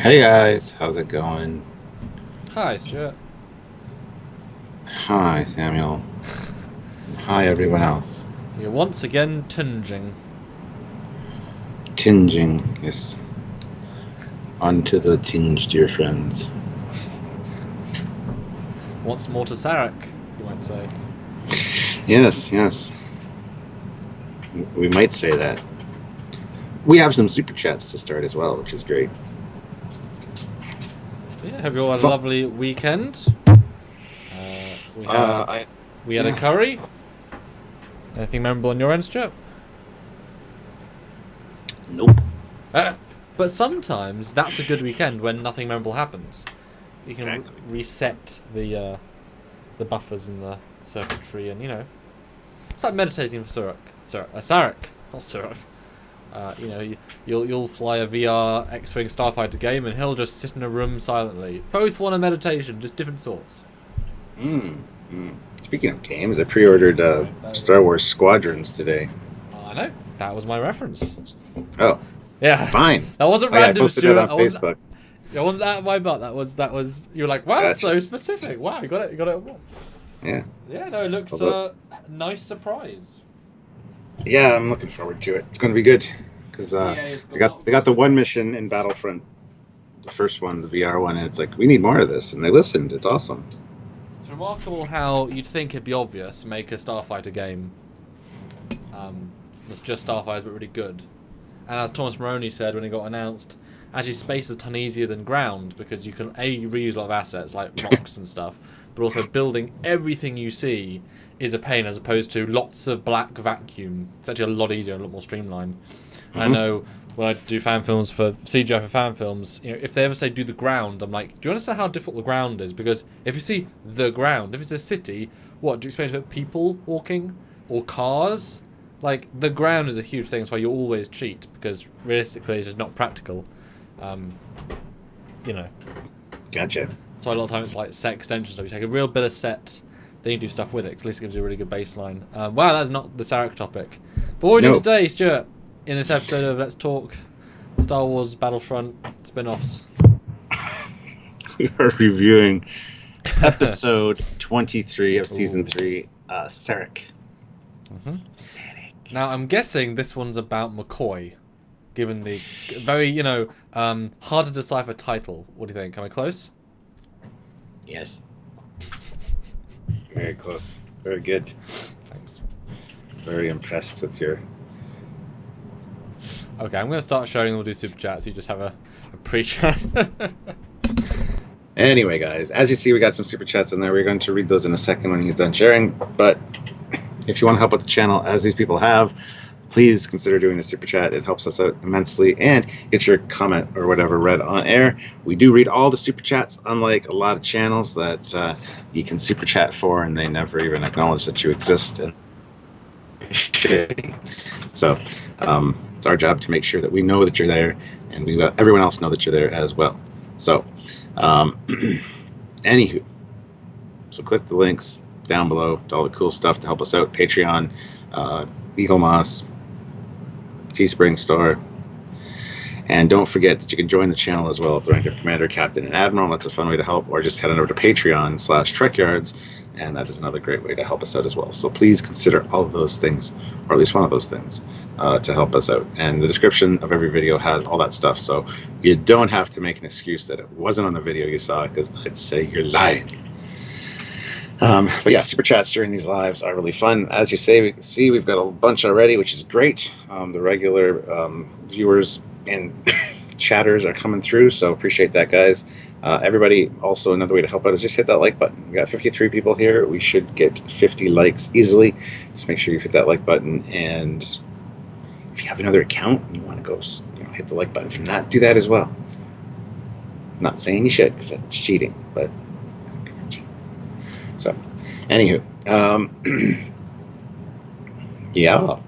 Hey guys, how's it going? Hi, Stuart. Hi Samuel. Hi everyone else. You're once again tinging. Tinging, yes. Onto the tinge, dear friends. Once more to Sarek, you might say. Yes, yes. We might say that. We have some super chats to start as well, which is great. So yeah, hope you all had a So, lovely weekend. We uh, had I we had a yeah. curry. Anything memorable on your end, Stuart? Nope. Uh, but sometimes that's a good weekend when nothing memorable happens. You can Exactly. reset the buffers and the circuitry, and it's like meditating for Sarek, not Sarek. You'll fly a VR X-wing starfighter game, and he'll just sit in a room silently. Both want a meditation, just different sorts. Mm, Speaking of games, I pre-ordered Star Wars Squadrons today. I know that was my reference. Oh, Yeah, fine. that wasn't Oh yeah, I random, posted it Stuart. on Facebook. That wasn't out of my butt. That was. You were like, wow, Gotcha. so specific. Wow, you got it. You got it. Yeah. Yeah, no, it looks Although, nice surprise. yeah, I'm looking forward to it. It's going to be good because EA's got they a lot got of they got the good. one mission in Battlefront, the first one, the VR one, and it's like we need more of this, and they listened. It's awesome. It's remarkable how you'd think it'd be obvious make a Starfighter game that's just Starfighters but really good. And as Thomas Moroni said when it got announced, actually space is a ton easier than ground because you can reuse a lot of assets like rocks and stuff, but also building everything you see is a pain as opposed to lots of black vacuum. It's actually a lot easier and a lot more streamlined. And I Hmm. know when I do fan films for CGI for fan films, if they ever say do the ground, I'm like, do you understand how difficult the ground is? Because if you see the ground, if it's a city, what do you expect about people walking or cars? Like the ground is a huge thing. That's why you always cheat because realistically, it's just not practical. Um, you know, Gotcha. so a lot of times it's like set extensions. So you take a real bit of set, then you do stuff with it. 'Cause at least it gives you a really good baseline. Wow, that's not the Sarek topic. But what are we doing No, today, Stuart? In this episode of Let's Talk Star Wars Battlefront spin-offs. we are reviewing episode 23 of season Ooh. 3, Sarek. hmm Sarek. Now I'm guessing this one's about McCoy, given the very hard to decipher title. What do you think? Am I close? Yes. Very close. Very good. Thanks. Very impressed with your. Okay, I'm going to start showing them. We'll do super chats. You just have a pre-chat. Anyway, guys, as you see, we got some super chats in there. We're going to read those in a second when he's done sharing. But if you want to help out the channel, as these people have, please consider doing the super chat. It helps us out immensely. And get your comment or whatever read on air. We do read all the super chats, unlike a lot of channels that you can super chat for and they never even acknowledge that you exist. And so it's our job to make sure that we know that you're there and we let everyone else know that you're there as well. So, anywho, so click the links down below to all the cool stuff to help us out. Patreon, Eagle Moss, Teespring Store. And don't forget that you can join the channel as well if you're rank Commander, Captain, and Admiral. That's a fun way to help. Or just head on over to Patreon/Trekyards, and that is another great way to help us out as well. So please consider all of those things, or at least one of those things, to help us out. And the description of every video has all that stuff, so you don't have to make an excuse that it wasn't on the video you saw, because I'd say you're lying. But yeah, super chats during these lives are really fun. As you see, we've got a bunch already, which is great. The regular viewers and chatters are coming through, so appreciate that, guys. Everybody, also another way to help out is just hit that like button. We got 53 people here. We should get 50 likes easily. Just make sure you hit that like button, and if you have another account and you want to go, hit the like button from that, do that as well. I'm not saying you should, because that's cheating, but so, anywho, yeah.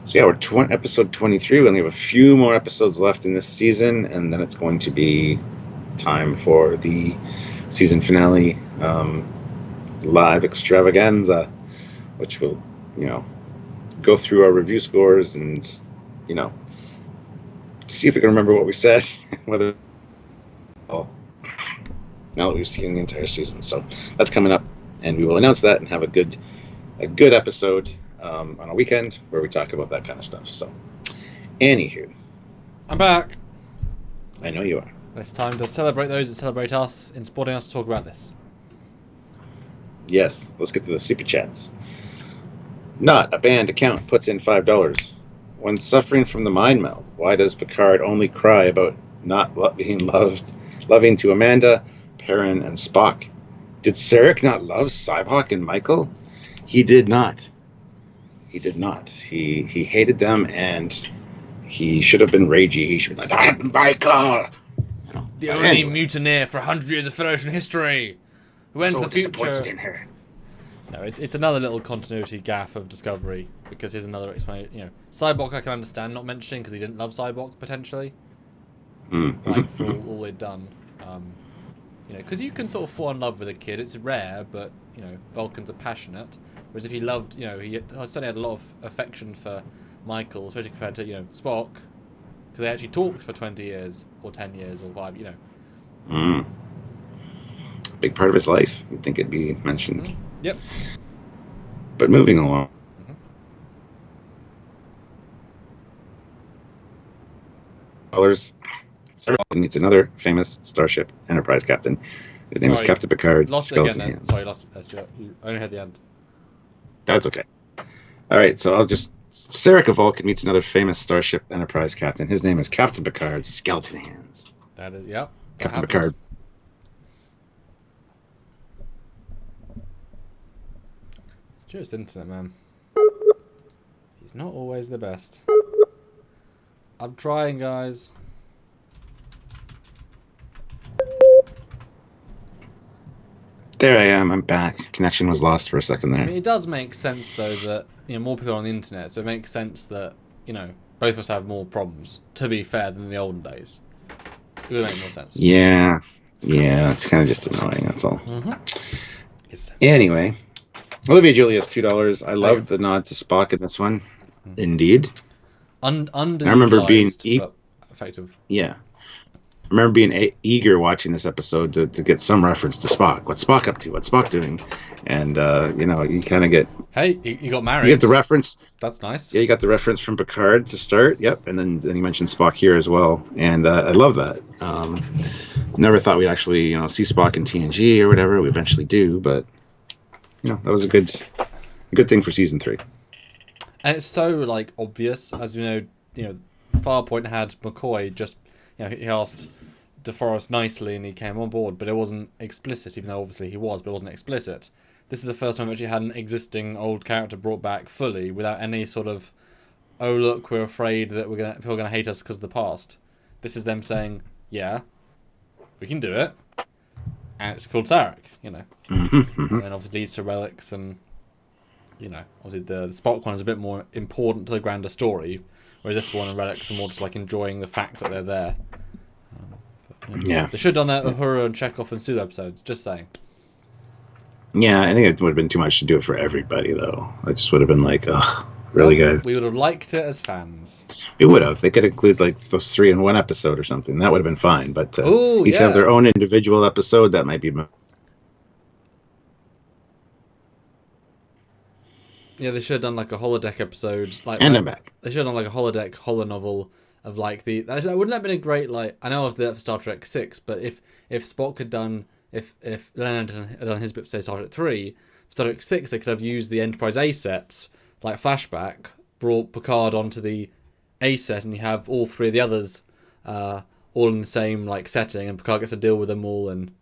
So yeah, we're episode 23. We only have a few more episodes left in this season, and then it's going to be time for the season finale live extravaganza, which will, go through our review scores and, see if we can remember what we said. Whether now that we've seen the entire season, so that's coming up, and we will announce that and have a good episode on a weekend where we talk about that kind of stuff. So, anywho, I'm back. I know you are. It's time to celebrate those that celebrate us in supporting us to talk about this. Yes, let's get to the super chats. Not a banned account puts in $5. When suffering from the mind meld, why does Picard only cry about not being loving to Amanda, Perrin, and Spock? Did Sarek not love Cyborg and Michael? He did not. He did not. He hated them, and he should have been ragey. He should have been like, Michael! The only mutineer for 100 years of Federation history! Who went to the future? In her. No, it's another little continuity gaffe of Discovery, because here's another explanation. Cyborg I can understand not mentioning, because he didn't love Cyborg, potentially. Like, for all they'd done. Because you can sort of fall in love with a kid. It's rare, but, Vulcans are passionate. Whereas if he loved, he certainly had a lot of affection for Michael, especially compared to, Spock. Because they actually talked for 20 years, or 10 years, or 5, Big part of his life. You'd think it'd be mentioned. Yep. But moving along. Sarek meets another famous Starship Enterprise captain. His name is Captain Picard. Lost it again then. Sorry, lost it. Stuart. You only had the end. That's okay. All right, so I'll just... Sarek of Vulcan meets another famous Starship Enterprise captain. His name is Captain Picard. Skeleton hands. That is, yep. Captain Picard. It's just internet, man. He's not always the best. I'm trying, guys. There I am. I'm back. Connection was lost for a second there. I mean, it does make sense, though, that more people are on the internet, so it makes sense that both of us have more problems. To be fair, than the olden days, it would make more sense. Yeah, it's kind of just annoying. That's all. Anyway, Olivia Julius, $2. I loved the nod to Spock in this one. Indeed. I remember being effective. Yeah. I remember being eager watching this episode to get some reference to Spock. What's Spock up to? What's Spock doing? And, you kind of get... Hey, you got married. You get the reference. That's nice. Yeah, you got the reference from Picard to start. Yep. And then you mentioned Spock here as well. And I love that. Never thought we'd actually, see Spock in TNG or whatever. We eventually do. But, that was a good thing for season 3. And it's so, obvious. As you know, Farpoint had McCoy just... he asked DeForest nicely and he came on board, but it wasn't explicit, even though obviously he was, but it wasn't explicit. This is the first time we actually had an existing old character brought back fully without any sort of, oh look, we're afraid that people are going to hate us because of the past. This is them saying, yeah, we can do it, and it's called Sarek, And then obviously leads to relics and, obviously the Spock one is a bit more important to the grander story, whereas this one and relics are more just enjoying the fact that they're there. Yeah. They should have done that with Uhura and Chekhov and Sulu episodes, just saying. Yeah, I think it would have been too much to do it for everybody, though. It just would have been really, guys? We would have liked it as fans. We would have. They could include, those 3 in one episode or something. That would have been fine, but each have their own individual episode. That might be... Yeah, they should have done, a holodeck episode. And I'm back. They should have done, a holodeck holonovel of, the... Wouldn't that have been a great, I know of that for Star Trek 6, but if Spock had done... If Leonard had done his bit for Star Trek 3, for Star Trek 6, they could have used the Enterprise A sets, flashback, brought Picard onto the A set, and you have all 3 of the others all in the same, setting, and Picard gets to deal with them all, and...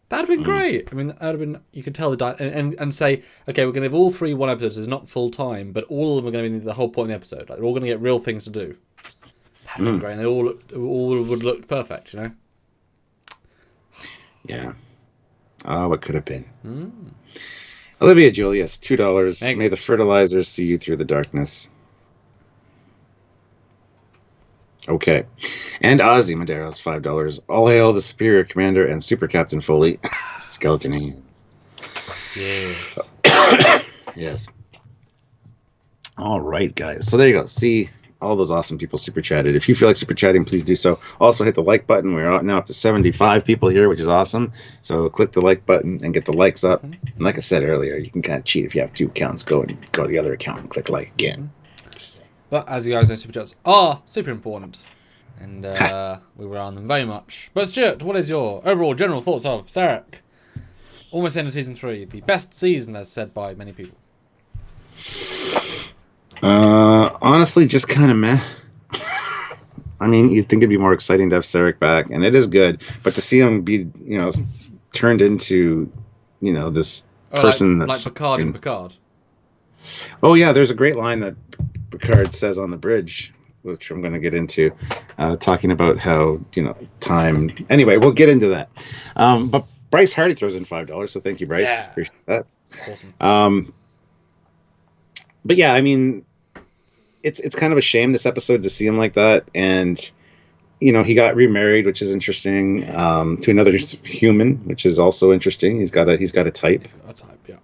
That'd have been great. I mean, that would have been... You could tell and say, okay, we're going to have all 3 one episodes. It's not full time, but all of them are going to be the whole point of the episode. They're all going to get real things to do. That'd be great. And they all would look perfect, Yeah. What could have been? Olivia Julius, $2. May the fertilizers see you through the darkness. Okay. And Ozzy Maderos, $5. All hail the Superior Commander and Super Captain Foley. Skeleton hands. Yes. Yes. All right, guys. So there you go. See, all those awesome people super chatted. If you feel like super chatting, please do so. Also, hit the like button. We're now up to 75 people here, which is awesome. So click the like button and get the likes up. And like I said earlier, you can kind of cheat if you have 2 accounts. Go to the other account and click like again. But as you guys know, super chats are super important. And we rely on them very much. But Stuart, what is your overall general thoughts of Sarek? Almost the end of season 3, the best season, as said by many people. Honestly, just kind of meh. I mean, you'd think it'd be more exciting to have Sarek back, and it is good. But to see him be, turned into, this person like Picard and Picard. Oh yeah, there's a great line that Picard says on the bridge, which I'm going to get into, talking about how time. Anyway, we'll get into that. But Bryce Hardy throws in $5, so thank you, Bryce. Yeah. Appreciate that. Awesome. But yeah, I mean, it's kind of a shame this episode to see him like that, and he got remarried, which is interesting, to another human, which is also interesting. He's got a type. He's got a type, yeah.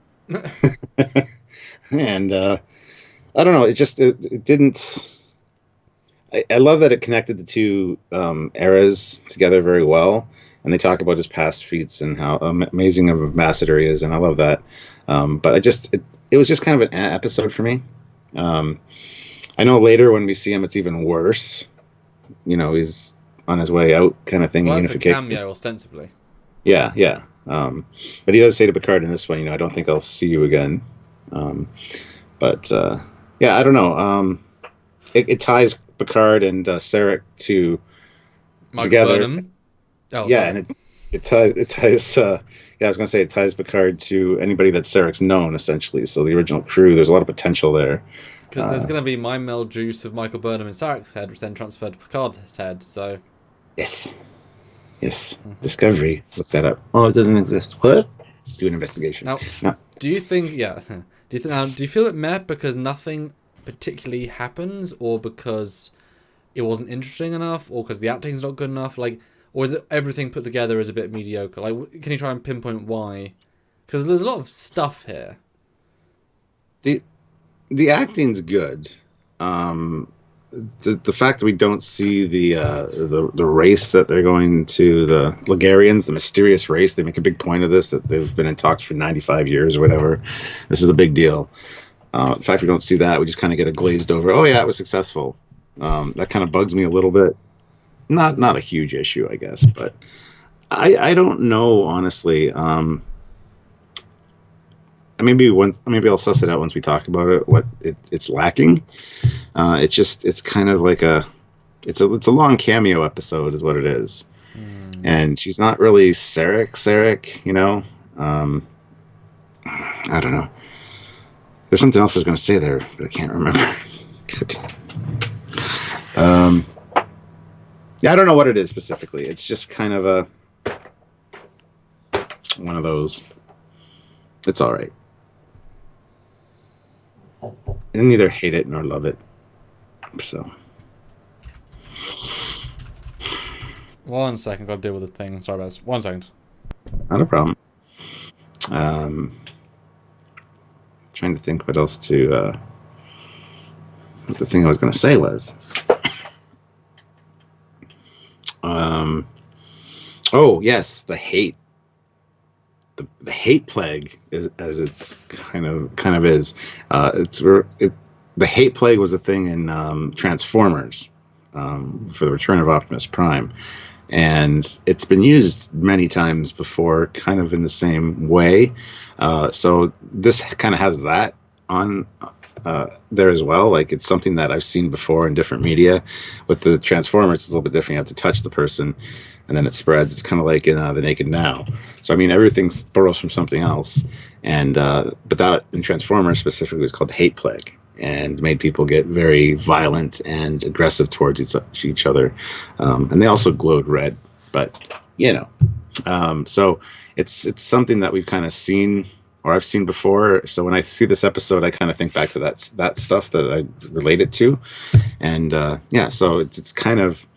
And I don't know. It didn't. I love that it connected the 2 eras together very well, and they talk about his past feats and how amazing of an ambassador he is, and I love that. But it was just kind of an episode for me. I know later when we see him, it's even worse. He's on his way out, kind of thing. Well, that's a cameo, ostensibly. Yeah. But he does say to Picard in this one, I don't think I'll see you again. But I don't know. It ties Picard and Sarek together. Burnham. Oh, yeah, sorry. and it ties. I was going to say it ties Picard to anybody that Sarek's known, essentially. So the original crew, there's a lot of potential there. Because there's going to be mind meld juice of Michael Burnham in Sarek's head, which then transferred to Picard's head. So. Yes. Discovery. Look that up. Oh, it doesn't exist. What? Do an investigation. Now, no. Do you think? Yeah. Do you feel it meh because nothing particularly happens, or because it wasn't interesting enough, or because the acting's not good enough? Or is it everything put together is a bit mediocre? Can you try and pinpoint why? Because there's a lot of stuff here. The acting's good. The fact that we don't see the race that they're going to, the Ligarians, the mysterious race, they make a big point of this, that they've been in talks for 95 years or whatever. This is a big deal. The fact we don't see that, we just kind of get a glazed over. Oh yeah, it was successful. That kind of bugs me a little bit. Not a huge issue, I guess, but I don't know, honestly. Maybe I'll suss it out once we talk about it. What it's lacking. It's kind of like it's a long cameo episode, is what it is, and she's not really Sarek. I don't know. There's something else I was going to say there, but I can't remember. Yeah, I don't know what it is specifically. It's just kind of one of those. It's all right. I neither hate it nor love it. So. 1 second, got to deal with the thing. Sorry about this. 1 second. Not a problem. Trying to think what else to. What the thing I was going to say was. Oh yes, the hate. The hate plague, as it's kind of is. The hate plague was a thing in Transformers for the Return of Optimus Prime, and it's been used many times before, kind of in the same way. So this kind of has that on there as well. Like, it's something that I've seen before in different media. With the Transformers, it's a little bit different. You have to touch the person, and then it spreads. It's kind of like in The Naked Now. So I mean, everything borrows from something else, and but that in Transformers specifically was called hate plague, and made people get very violent and aggressive towards each other, and they also glowed red. But so it's something that we've kind of seen, or I've seen before. So when I see this episode, I kind of think back to that stuff that I relate it to, and so it's kind of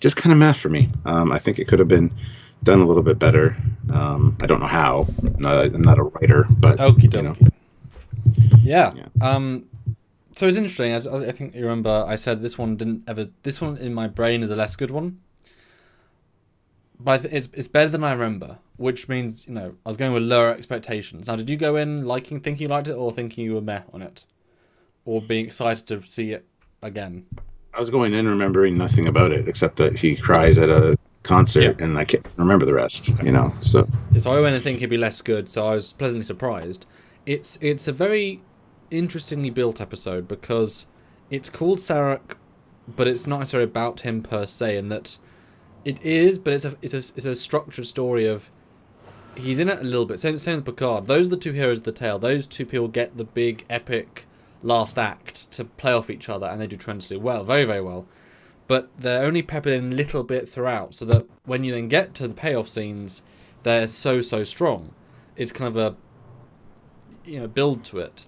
just meh for me. I think it could have been done a little bit better. I don't know how. I'm not a writer, but Okie dokie. Yeah. So it's interesting. As I think you remember, I said this one didn't ever. This one in my brain is a less good one, but it's better than I remember. Which means I was going with lower expectations. Now, did you go in thinking you liked it, or thinking you were meh on it, or being excited to see it again? I was going in remembering nothing about it except that he cries at a concert, and I can't remember the rest. Okay. So I went in thinking it'd be less good. So I was pleasantly surprised. It's a very interestingly built episode because it's called Sarek, but it's not necessarily about him per se, and that it is, but it's a structured story of he's in it a little bit. Same with Picard. Those are the two heroes of the tale. Those two people get the big epic last act to play off each other, and they do tremendously well, very very well. But they're only peppered in a little bit throughout, so that when you then get to the payoff scenes, they're so strong. It's kind of a build to it.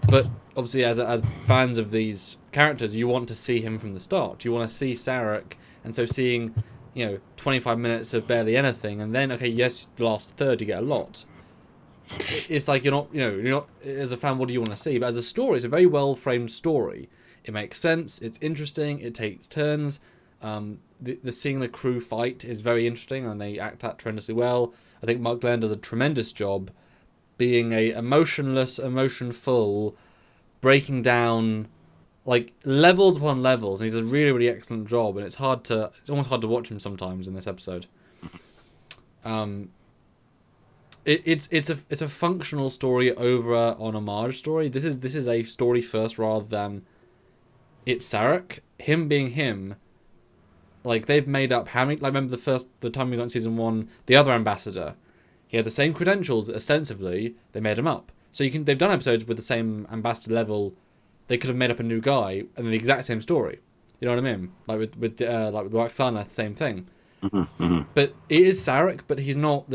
But obviously, as fans of these characters, you want to see him from the start. You want to see Sarek, and so seeing 25 minutes of barely anything, and then the last third you get a lot. It's like you're not as a fan. What do you want to see? But as a story, it's a very well framed story. It makes sense. It's interesting. It takes turns. The seeing the crew fight is very interesting, and they act that tremendously well. I think Mark Glenn does a tremendous job being a emotionless, emotionful, breaking down like levels upon levels, and he does a really, really excellent job. And it's almost hard to watch him sometimes in this episode. It's a functional story over an homage story. This is a story first rather than it's Sarek, him being him. Like they've made up how many? Like remember the time we got in season 1, the other ambassador. He had the same credentials, ostensibly, they made him up. So they've done episodes with the same ambassador level. They could have made up a new guy and the exact same story. You know what I mean? Like with Waxana, same thing. Mm-hmm. But it is Sarek, but he's not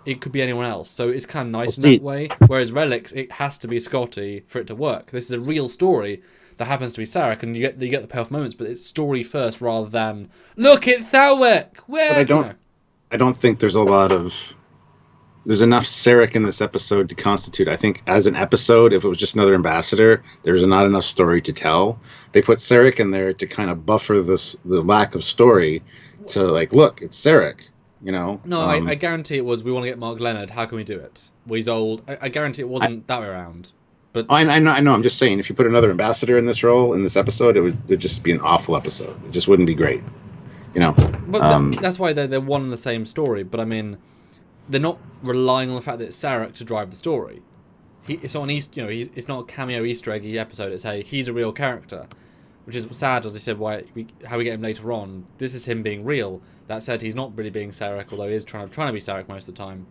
it could be anyone else. So it's kind of nice in that way. Whereas Relics, it has to be Scotty for it to work. This is a real story that happens to be Sarek, and you get the payoff moments, but it's story first rather than look at Thawek. Where? But I don't think there's enough Sarek in this episode to constitute. I think as an episode, if it was just another ambassador, there's not enough story to tell. They put Sarek in there to kind of buffer the lack of story. To look, it's Sarek. No, I guarantee it was. We want to get Mark Leonard. How can we do it? Well, he's old. I guarantee it wasn't that way around. But I know. I'm just saying, if you put another ambassador in this role in this episode, it'd just be an awful episode. It just wouldn't be great. But that's why they're one and the same story. But I mean, they're not relying on the fact that it's Sarek to drive the story. It's not it's not a cameo Easter eggy episode. It's he's a real character, which is sad, as I said. How we get him later on. This is him being real. That said, he's not really being Sarek, although he is trying to be Sarek most of the time.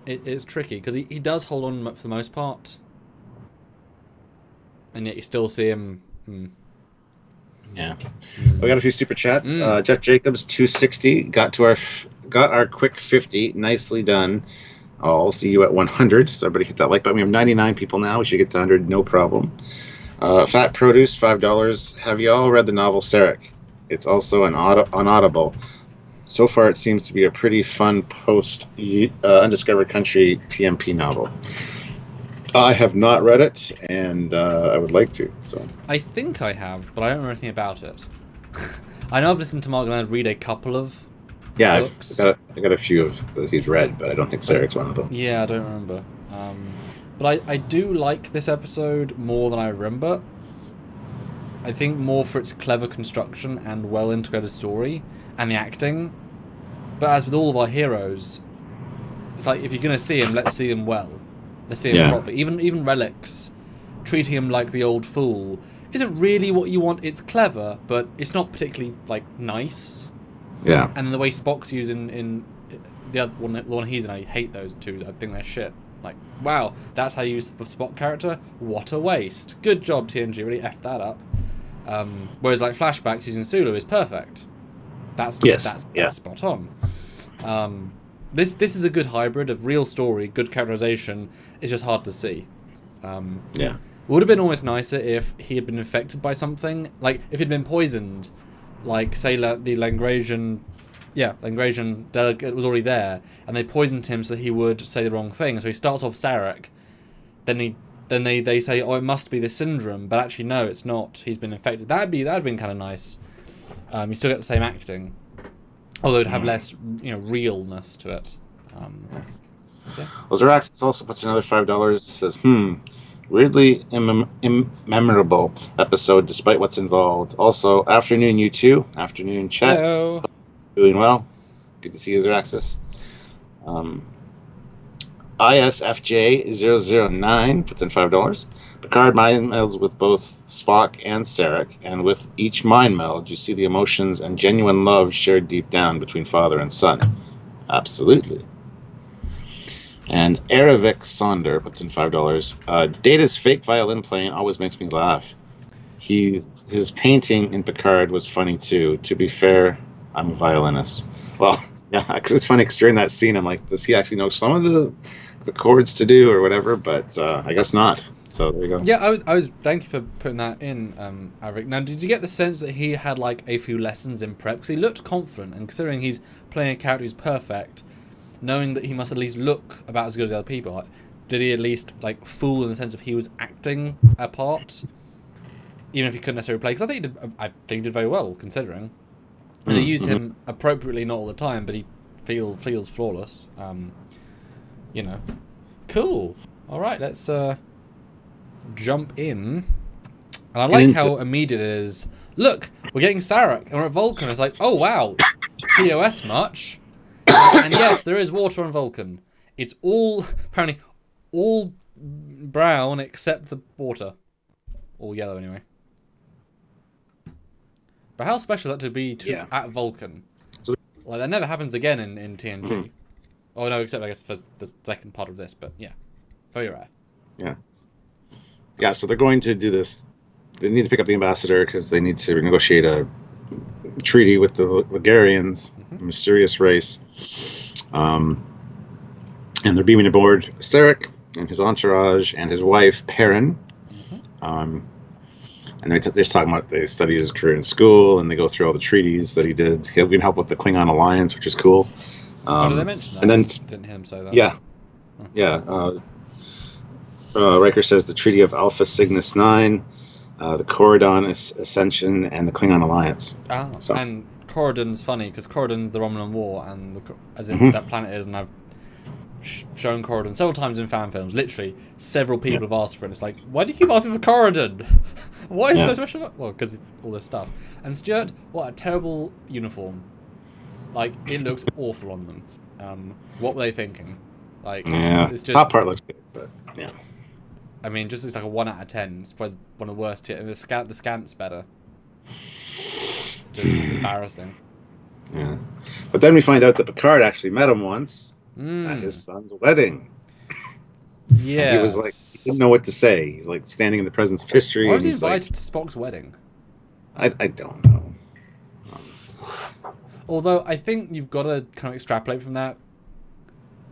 It's tricky because he does hold on for the most part, and yet you still see him. Yeah, we got a few super chats. Jeff Jacobs 260 got our quick 50. Nicely done. I'll see you at 100. So everybody hit that like button. We have 99 people now. We should get to 100, no problem. Fat Produce $5. Have you all read the novel Sarek? It's also on Audible. So far, it seems to be a pretty fun post Undiscovered Country TMP novel. I have not read it, and I would like to. So I think I have, but I don't know anything about it. I know I've listened to Mark Leonard read a couple of books. I got a few of those he's read, but I don't think Sarek's one of them. Yeah, I don't remember. But I do like this episode more than I remember. I think more for its clever construction and well integrated story and the acting. But as with all of our heroes, it's like if you're going to see him, let's see him well. Let's see him properly. Even Relics, treating him like the old fool, isn't really what you want. It's clever, but it's not particularly nice. Yeah. And then the way Spock's used in the other one, the one he's in, I hate those two. I think they're shit. Wow, that's how you use the Spock character? What a waste. Good job, TNG, really effed that up. Whereas flashbacks using Sulu is perfect. That's spot on. This is a good hybrid of real story, good characterization. It's just hard to see. It would have been almost nicer if he had been infected by something. If he'd been poisoned, say the Langrasian delegate was already there, and they poisoned him so that he would say the wrong thing. So he starts off Sarek, then he then they say, oh, it must be this syndrome, but actually no, it's not. He's been infected. That'd been kind of nice. You still get the same acting, although it'd have less, realness to it. Yeah. Well, Zeraxis also puts another $5. Says, weirdly immemorable episode despite what's involved. Also, afternoon you two. Afternoon chat. Hello. Doing well. Good to see you, Zeraxis. ISFJ009 puts in $5. Picard mind melds with both Spock and Sarek, and with each mind meld, you see the emotions and genuine love shared deep down between father and son. Absolutely. And Eravik Sonder puts in $5. Data's fake violin playing always makes me laugh. His painting in Picard was funny too. To be fair, I'm a violinist. Well, yeah, because it's funny because during that scene, I'm like, does he actually know some of the chords to do or whatever? But I guess not. So there you go. Yeah, I was. Thank you for putting that in, Eravik. Now, did you get the sense that he had like a few lessons in prep? Because he looked confident, and considering he's playing a character who's perfect, knowing that he must at least look about as good as the other people, like, did he at least like fool in the sense of he was acting a part, even if he couldn't necessarily play? Because I think he did very well considering. And they use him appropriately, not all the time, but he feels flawless. Cool. All right, let's jump in. And I like how immediate it is. Look, we're getting Sarek, and we're at Vulcan. It's like, oh wow, TOS much. And yes, there is water on Vulcan. It's apparently all brown except the water. All yellow anyway. But how special is that to be at Vulcan? Like, that never happens again in TNG. Oh no, except I guess for the second part of this, but yeah. Very rare. Yeah. Yeah, so they're going to do this. They need to pick up the ambassador because they need to negotiate a treaty with the Ligarians, a mysterious race. And they're beaming aboard Sarek and his entourage and his wife, Perrin. And they're just talking about they studied his career in school, and they go through all the treaties that he did. He'll even help with the Klingon alliance, which is cool. Did they mention that? And then didn't hear him say that. Yeah, yeah. Riker says the Treaty of Alpha Cygnus 9, the Corridon Ascension, and the Klingon alliance. And Corridon's funny because Corridon's the Romulan War, and that planet is, and I've shown Corridon several times in fan films. Literally, several people have asked for it. It's like, why do you keep asking for Corridon? Why is so special? Well, because all this stuff. And Stuart, what a terrible uniform. Like, it looks awful on them. What were they thinking? Like, it's just, top part looks good, but yeah. I mean, just it's like a 1 out of 10. It's probably one of the worst here. And the scant's better. Just embarrassing. Yeah, but then we find out that Picard actually met him once at his son's wedding. Yeah, he was like, he didn't know what to say. He's like standing in the presence of history. Why was he invited to Spock's wedding? I don't know. Although I think you've got to kind of extrapolate from that.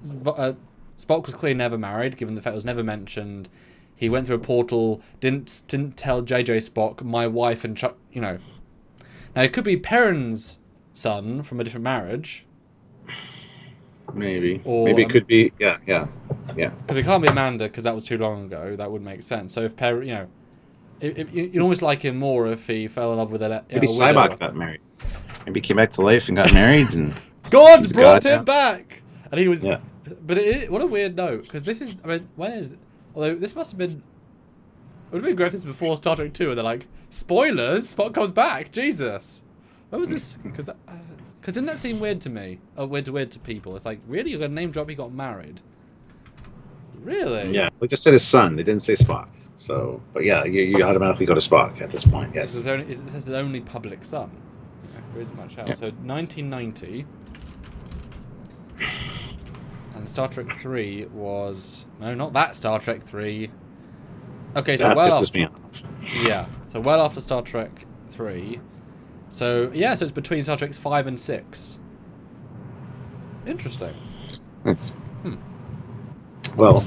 Spock was clearly never married, given the fact it was never mentioned. He went through a portal, didn't tell JJ Spock, my wife and Chuck, Now it could be Perrin's son from a different marriage. Maybe. Or maybe it could be, yeah. Because it can't be Amanda, because that was too long ago. That would make sense. So if Perrin, you'd almost like him more if he fell in love with a... Maybe Sybok got married. Maybe he came back to life and got married. And God brought him back! And he was... Yeah. But what a weird note, because this is... I mean, when is... Although this must have been... It would have been great if this was before Star Trek 2, and they're like, spoilers! Spock comes back! Jesus! When was this? Because didn't that seem weird to me? Oh, weird to people. It's like, really? You're going to name drop he got married? Really? Yeah, we just said his son. They didn't say Spock. So, but yeah, you automatically go to Spock at this point, yes. This is his only public son. There isn't much else. Yeah. So, 1990... And Star Trek 3 was... No, not that Star Trek 3. Okay, so that well pisses after... me off. Yeah, so well after Star Trek 3. So, yeah, so it's between Star Trek 5 and 6. Interesting. That's... Well,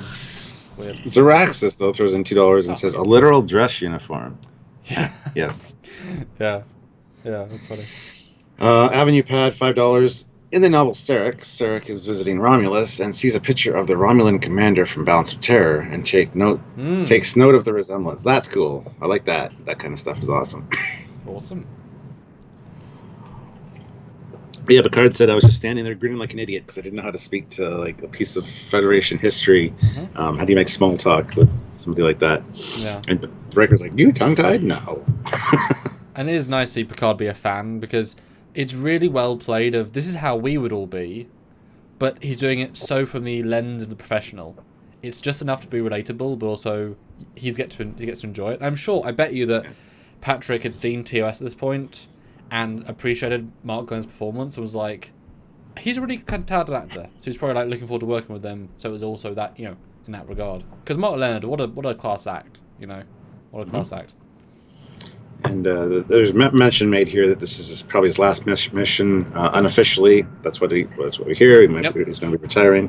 weird. Zeraxis, though, throws in $2 and says, a literal dress uniform. Yes. Yeah, that's funny. Avenue Pad, $5. In the novel Sarek is visiting Romulus and sees a picture of the Romulan commander from Balance of Terror and takes note of the resemblance. That's cool. I like that. That kind of stuff is awesome. Awesome. Yeah, Picard said I was just standing there grinning like an idiot because I didn't know how to speak to like a piece of Federation history. How do you make small talk with somebody like that? Yeah. And Riker's like, you tongue-tied? No. And it is nice to see Picard be a fan because it's really well played of this is how we would all be, but he's doing it so from the lens of the professional. It's just enough to be relatable, but also he gets to enjoy it. I bet you that Patrick had seen TOS at this point and appreciated Mark Gurn's performance and was like, he's a really talented actor, so he's probably like looking forward to working with them. So it was also that, you know, in that regard, because Mark Leonard, what a class act, you know, what a class act. And there's mention made here that this is probably his last mission unofficially. That's what we hear. He's going to be retiring.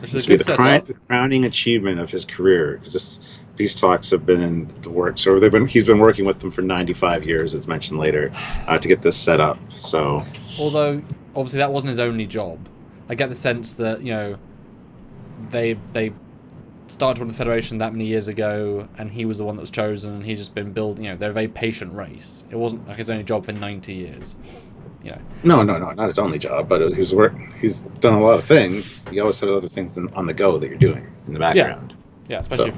Which is a good the crowning achievement of his career, because these talks have been in the works. So he's been working with them for 95 years, as mentioned later, to get this set up. So, although obviously that wasn't his only job, I get the sense that, you know, they started with the Federation that many years ago, and he was the one that was chosen, and he's just been building. You know, they're a very patient race. It wasn't like his only job for 90 years. You know. No, not his only job, but he's done a lot of things. He always had other things on the go that you're doing in the background. Yeah, especially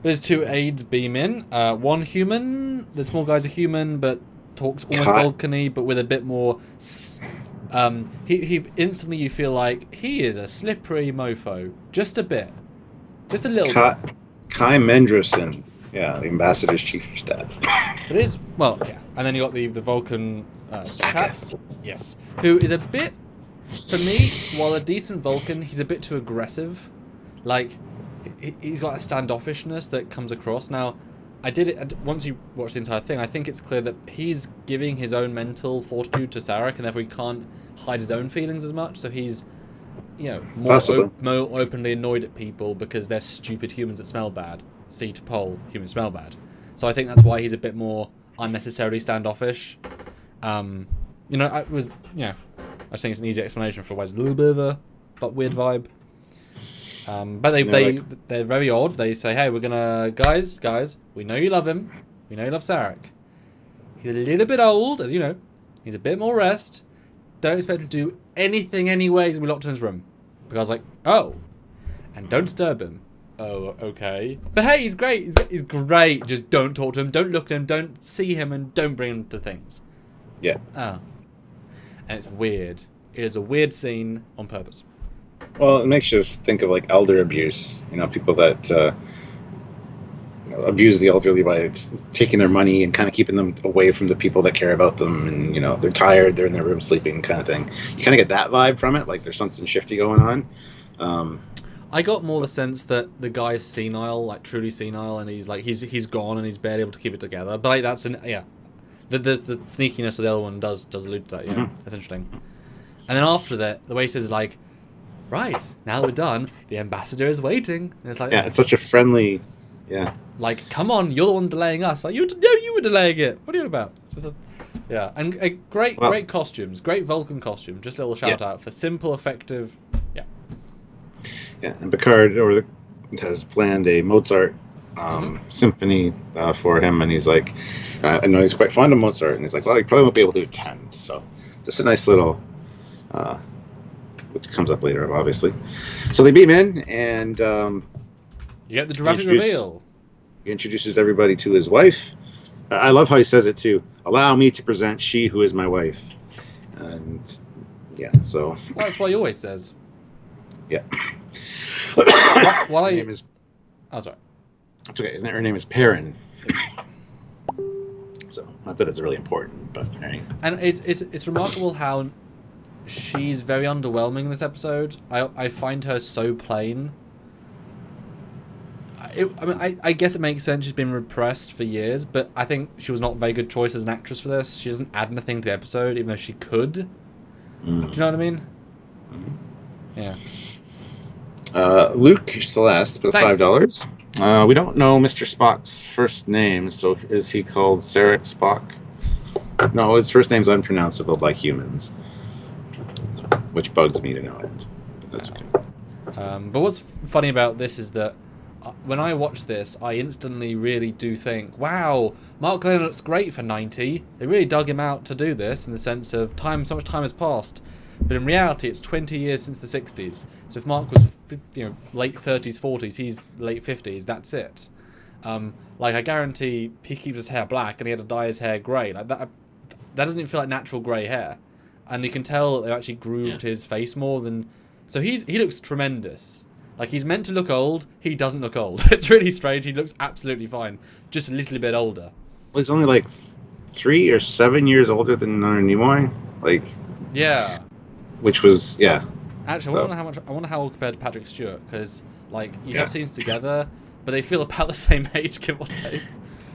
There's two aides beam in. One human. The small guy's a human, but talks almost Vulcan-y, but with a bit more. He instantly you feel like he is a slippery mofo, just a bit. Just a little bit. Kai Menderson, the ambassador's chief of staff. It is, well, yeah. And then you got the Vulcan chap, yes, who is a bit, for me, while a decent Vulcan, he's a bit too aggressive. Like, he's got a standoffishness that comes across. Now, once you watch the entire thing, I think it's clear that he's giving his own mental fortitude to Sarek, and therefore he can't hide his own feelings as much, so he's, you know, more openly annoyed at people because they're stupid humans that smell bad. See to poll, humans smell bad. So I think that's why he's a bit more unnecessarily standoffish. You know, I just think it's an easy explanation for why it's a little bit of a weird vibe. But they're very odd. They say, hey, we're gonna guys, we know you love him. We know you love Sarek. He's a little bit old, as you know. He's a bit more rest. Don't expect him to do anything anyway. He's gonna be locked in his room. Because I was like, oh. And don't disturb him. Oh, okay. But hey, he's great. He's great. Just don't talk to him. Don't look at him. Don't see him. And don't bring him to things. Yeah. Oh. And it's weird. It is a weird scene on purpose. Well, it makes you think of like elder abuse. You know, people that abuse the elderly by taking their money and kind of keeping them away from the people that care about them. And, you know, they're tired, they're in their room sleeping kind of thing. You kind of get that vibe from it, like there's something shifty going on. I got more the sense that the guy's senile, like truly senile, and he's gone and he's barely able to keep it together. But like, that's the sneakiness of the other one does allude to that. Yeah, that's interesting. And then after that, the way he says like, right, now that we're done, the ambassador is waiting. And it's like, it's such a friendly, like, come on, you're the one delaying us. Like, you were delaying it. What are you about? It's just and great costumes, great Vulcan costume. Just a little shout out for simple, effective. Yeah, and Picard has planned a Mozart symphony for him, and he's like, I know he's quite fond of Mozart, and he's like, well, he probably won't be able to do 10, so just a nice little, which comes up later, obviously. So they beam in, and you get the dramatic reveal. He introduces everybody to his wife. I love how he says it too. Allow me to present she who is my wife, and so. Well, that's what he always says. Yeah. Her name is... Oh, sorry. That's okay. Her name is Perrin. So, not that it's really important, but... Anyway. And it's remarkable how she's very underwhelming in this episode. I find her so plain. I guess it makes sense she's been repressed for years, but I think she was not a very good choice as an actress for this. She doesn't add anything to the episode, even though she could. Do you know what I mean? Yeah. Luke Celeste with $5. We don't know Mr. Spock's first name, so is he called Sarek Spock? No, his first name's unpronounceable by humans. which bugs me to no end. But that's okay. But what's funny about this is that when I watch this, I instantly really do think, wow, Mark Lennon looks great for 90. They really dug him out to do this in the sense of time. So much time has passed. But in reality, it's 20 years since the 60s. So if Mark was, late 30s, 40s, he's late 50s. That's it. Like, I guarantee he keeps his hair black and he had to dye his hair grey. Like that doesn't even feel like natural grey hair. And you can tell that they actually grooved his face more than. So he looks tremendous. Like, he's meant to look old. He doesn't look old. It's really strange. He looks absolutely fine, just a little bit older. Well, he's only like 3 or 7 years older than Nimoy. Like, yeah. Which was Actually, I wonder how old compared to Patrick Stewart, because like you have scenes together, but they feel about the same age, give or take.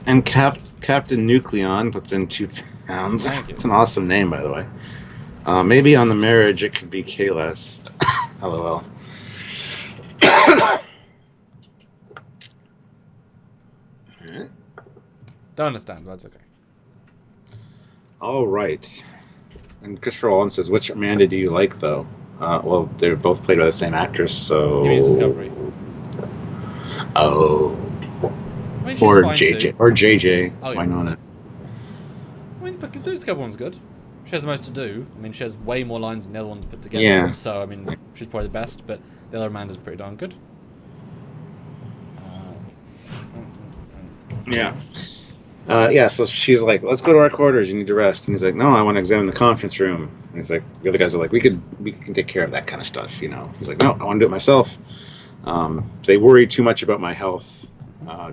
And Captain Nucleon puts in 2 pounds. It's an awesome name, by the way. Maybe on the marriage it could be Kayless. LOL. Don't understand, but that's okay. All right. And Christopher Wallen says, which Amanda do you like, though? Well, they're both played by the same actress, so... You mean Discovery. Oh. I mean, or JJ. Too. Or JJ. Oh, yeah. Why not? I mean, but the Discovery one's good. She has the most to do. I mean, she has way more lines than the other ones put together. Yeah. So, I mean, she's probably the best, but the other Amanda's pretty darn good. Yeah. So she's like, let's go to our quarters, you need to rest. And he's like, no, I want to examine the conference room. And he's like, the other guys are like, we can take care of that kind of stuff, He's like, no, I want to do it myself. They worry too much about my health.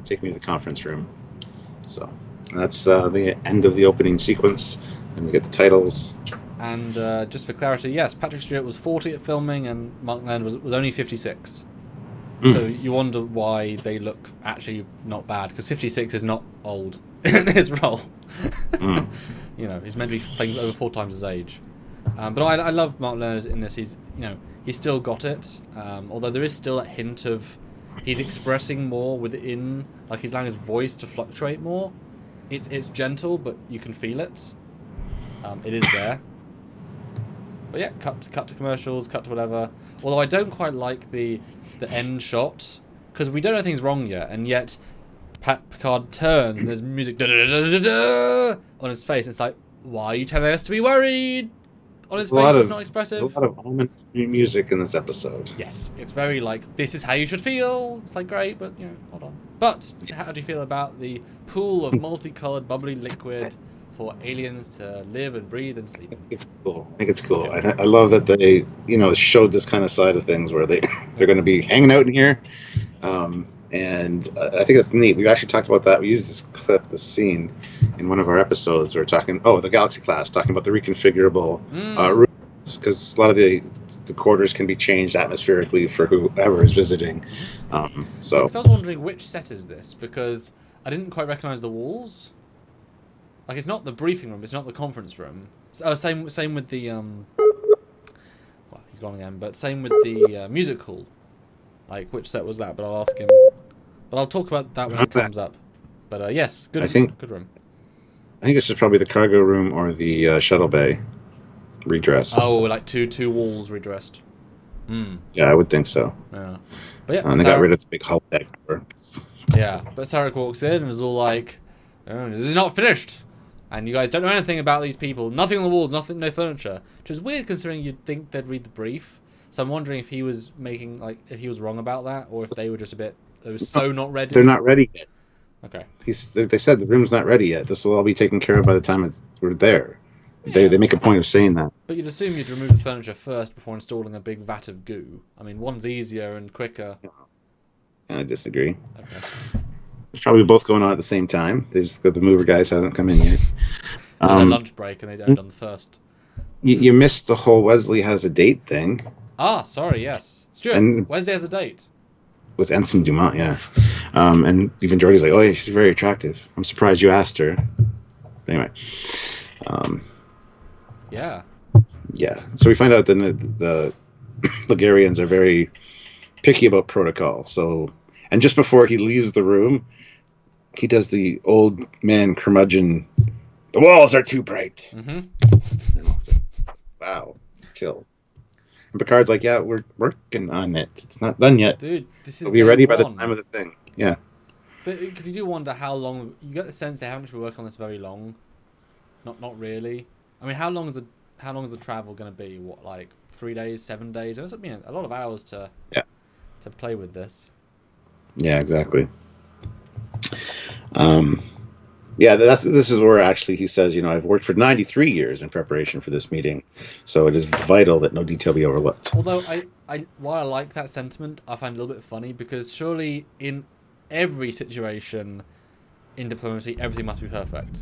Take me to the conference room. So that's the end of the opening sequence. And we get the titles. And just for clarity, yes, Patrick Stewart was 40 at filming and Mark Land was only 56. So you wonder why they look actually not bad, because 56 is not old in his role. He's meant to be playing over 4 times his age. But I love Mark Leonard in this. He's still got it, although there is still a hint of he's expressing more within, like he's allowing his voice to fluctuate more. It's gentle, but you can feel it. It is there. But yeah, cut to commercials, cut to whatever. Although I don't quite like the end shot, because we don't know anything's wrong yet, and yet Picard turns and there's music on his face, and it's like, why are you telling us to be worried? On his face, it's not expressive. A lot of ominous music in this episode. Yes, it's very like, this is how you should feel. It's like, great, but hold on. But how do you feel about the pool of multicolored bubbly liquid for aliens to live and breathe and sleep? It's cool. I think it's cool. I love that they, showed this kind of side of things where they're going to be hanging out in here. And I think that's neat. We've actually talked about that. We used this scene in one of our episodes. We were talking, the Galaxy class, talking about the reconfigurable rooms, because a lot of the quarters can be changed atmospherically for whoever is visiting. So I was wondering which set is this, because I didn't quite recognize the walls. Like, it's not the briefing room, it's not the conference room. Same with the well, he's gone again. But same with the music hall. Like, which set was that? But I'll ask him. But I'll talk about that when it comes up. But yes, good room. I think it's just probably the cargo room or the shuttle bay redressed. Oh, like two walls redressed. Yeah, I would think so. Yeah, but yeah, and they got rid of the big hull deck door. Yeah, but Sarek walks in and is all like, "This is not finished, and you guys don't know anything about these people. Nothing on the walls, no furniture." Which is weird considering you'd think they'd read the brief. So I'm wondering if he was if he was wrong about that, or if they were just they were so not ready. They're not ready yet. Okay. They said the room's not ready yet. This will all be taken care of by the time we're there. Yeah. They make a point of saying that. But you'd assume you'd remove the furniture first before installing a big vat of goo. I mean, one's easier and quicker. I disagree. Okay. It's probably both going on at the same time. The mover guys haven't come in yet. There's a lunch break and they don't done the first. You missed the whole Wesley has a date thing. Ah, sorry, yes. Stuart, Wesley has a date. With Ensign Dumont, yeah. And even Georgie's like, oh, yeah, she's very attractive. I'm surprised you asked her. But anyway. Yeah. Yeah. So we find out that the Ligarians are very picky about protocol. So, and just before he leaves the room, he does the old man curmudgeon, the walls are too bright. Mm-hmm. Wow. Chill. And Picard's like, yeah, we're working on it. It's not done yet. Dude, this is It'll be ready by the time of the thing. Yeah. Because you do wonder how long. You get the sense they haven't been working on this very long. Not really. I mean, how long is the travel going to be? What, like 3 days, 7 days? There's a lot of hours to play with this. Yeah, exactly. This is where actually he says, I've worked for 93 years in preparation for this meeting, so it is vital that no detail be overlooked. Although while I like that sentiment, I find it a little bit funny because surely in every situation in diplomacy, everything must be perfect.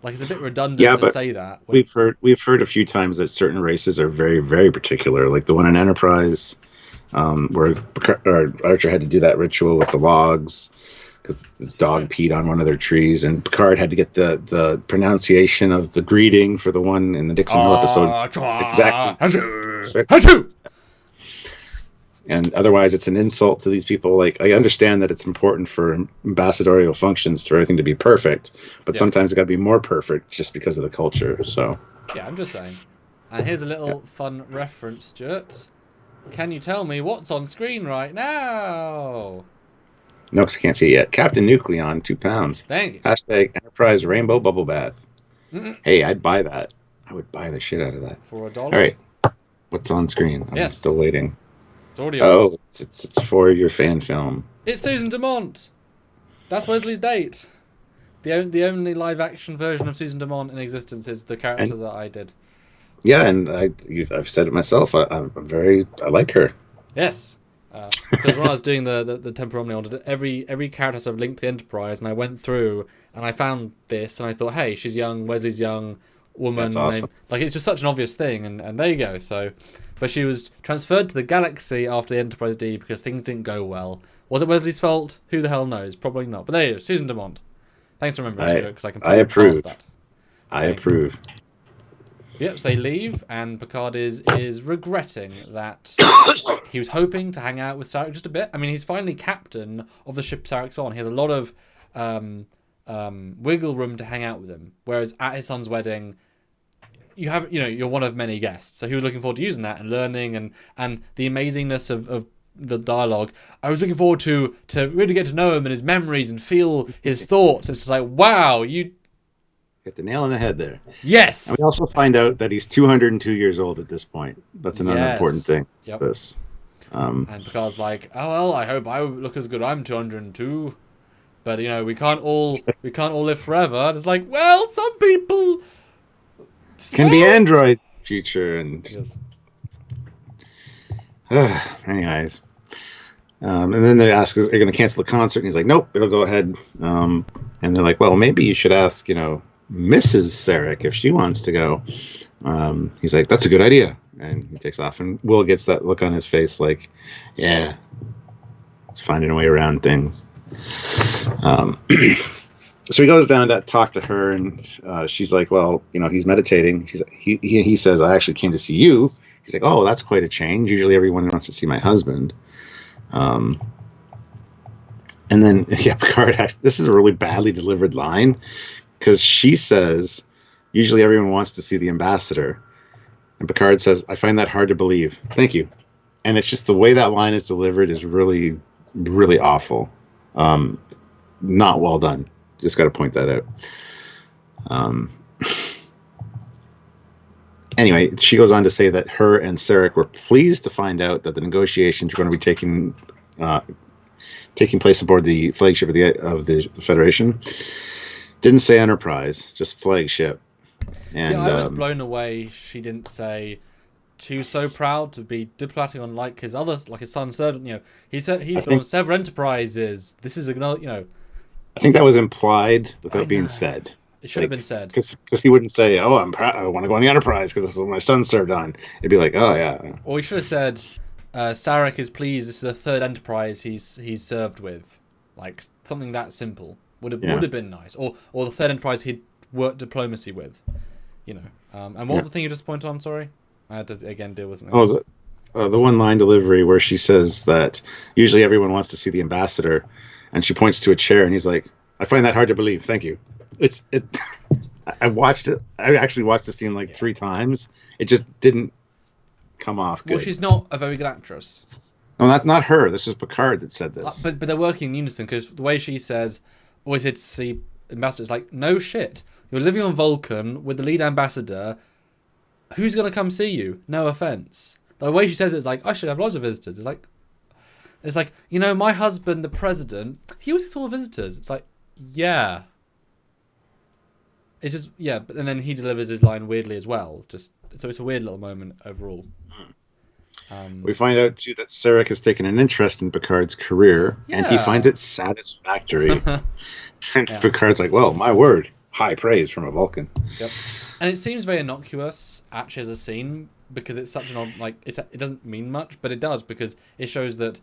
Like, it's a bit redundant to say that. We've heard a few times that certain races are very, very particular, like the one in Enterprise, where Archer had to do that ritual with the logs because his dog peed on one of their trees, and Picard had to get the pronunciation of the greeting for the one in the Dixon Hill episode exactly. And otherwise, it's an insult to these people. Like, I understand that it's important for ambassadorial functions for everything to be perfect, but sometimes it's got to be more perfect just because of the culture. So yeah, I'm just saying. And here's a little fun reference, Stuart. Can you tell me what's on screen right now? No, because I can't see it yet. Captain Nucleon, 2 pounds. Thank you. # Enterprise Rainbow Bubble Bath. Hey, I'd buy that. I would buy the shit out of that. For $1. All right. What's on screen? I'm still waiting. It's already on. Oh, it's for your fan film. It's Susan Dumont. That's Wesley's date. The only live action version of Susan Dumont in existence is the character that I did. Yeah, and I've said it myself. I like her. Yes. Because when I was doing the Temporal Omni, I wanted every character sort of linked to the Enterprise, and I went through and I found this, and I thought, hey, she's young, Wesley's young, woman. That's awesome. Like, it's just such an obvious thing, and there you go. So, but she was transferred to the Galaxy after the Enterprise D because things didn't go well. Was it Wesley's fault? Who the hell knows? Probably not. But there you go, Susan Dumont. Thanks for remembering, Stuart, because I can approve. That. I approve. Yep, so they leave, and Picard is regretting that he was hoping to hang out with Sarek just a bit. I mean, he's finally captain of the ship Sarek's on. He has a lot of wiggle room to hang out with him. Whereas at his son's wedding, you're one of many guests. So he was looking forward to using that and learning and the amazingness of the dialogue. I was looking forward to really get to know him and his memories and feel his thoughts. It's like, wow, you hit the nail on the head there. Yes. And we also find out that he's 202 years old at this point. That's another important thing. Yep. This. And Picard's like, oh well, I hope I look as good. I'm 202, but we can't all live forever. And it's like, well, some people can be android future and. Anyways. And then they ask, "Are you going to cancel the concert?" And he's like, "Nope, it'll go ahead." And they're like, "Well, maybe you should ask, Mrs. Sarek if she wants to go." He's like, "That's a good idea," and he takes off. And Will gets that look on his face, like, "Yeah, it's finding a way around things." So he goes down to talk to her, and she's like, "Well, he's meditating." He says, "I actually came to see you." He's like, "Oh, that's quite a change. Usually everyone wants to see my husband." And then, Picard this is a really badly delivered line, because she says, "Usually everyone wants to see the ambassador." And Picard says, "I find that hard to believe. Thank you." And it's just the way that line is delivered is really, really awful. Not well done. Just got to point that out. Anyway, she goes on to say that her and Sarek were pleased to find out that the negotiations were going to be taking place aboard the flagship of the Federation. Didn't say Enterprise, just flagship. And I was blown away. She didn't say she was so proud to be diplomatic on like his son served. He said he's been on several Enterprises. This is another. I think that was implied without being said. It should have been said. Because he wouldn't say, "Oh, I want to go on the Enterprise because this is what my son served on." It'd be like, "Oh, yeah." Or he should have said, Sarek is pleased this is the third Enterprise he's served with. Like, something that simple would have been nice. Or the third Enterprise he'd worked diplomacy with. And what was the thing you just pointed on, sorry? I had to, again, deal with something the one-line delivery where she says that usually everyone wants to see the ambassador, and she points to a chair, and he's like, "I find that hard to believe. Thank you." I watched it. I actually watched the scene like 3 times. It just didn't come off good. Well, she's not a very good actress. No, not her. This is Picard that said this. But they're working in unison, because the way she says, always here to see ambassadors, like, no shit. You're living on Vulcan with the lead ambassador. Who's going to come see you? No offense. The way she says it is like, I should have lots of visitors. It's like, you know, my husband, the president, he always gets all the visitors. It's like, yeah. It's just, yeah. But and then he delivers his line weirdly as well. So it's a weird little moment overall. We find out, too, that Sarek has taken an interest in Picard's career, and he finds it satisfactory. And Picard's like, well, my word, high praise from a Vulcan. Yep. And it seems very innocuous, actually, as a scene, because it's such an odd, like, it doesn't mean much, but it does, because it shows that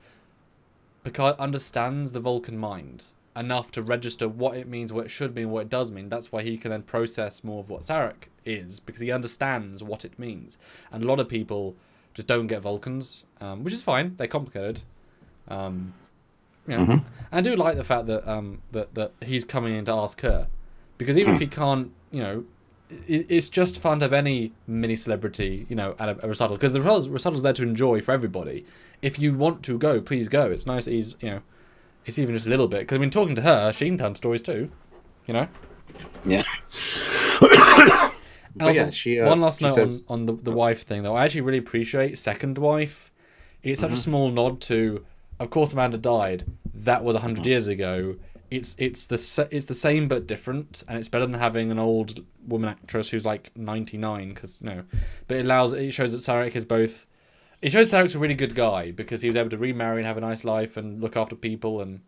Picard understands the Vulcan mind enough to register what it means, what it should mean, what it does mean. That's why he can then process more of what Sarek is, because he understands what it means. And a lot of people just don't get Vulcans, which is fine. They're complicated. And I do like the fact that that he's coming in to ask her, because even if he can't, you know, it's just fun to have any mini celebrity, you know, at a recital, because the recital's there to enjoy for everybody. If you want to go, please go. It's nice that he's, you know, it's even just a little bit, because I mean, talking to her, she can tell stories too, you know. Yeah. And also, one last note on the wife thing, though. I actually really appreciate Second Wife. It's such a small nod to, of course, Amanda died. That was 100 years ago. It's the same but different, and it's better than having an old woman actress who's like 99, because, you know. But it shows that Sarek is both. It shows Sarek's a really good guy, because he was able to remarry and have a nice life and look after people, and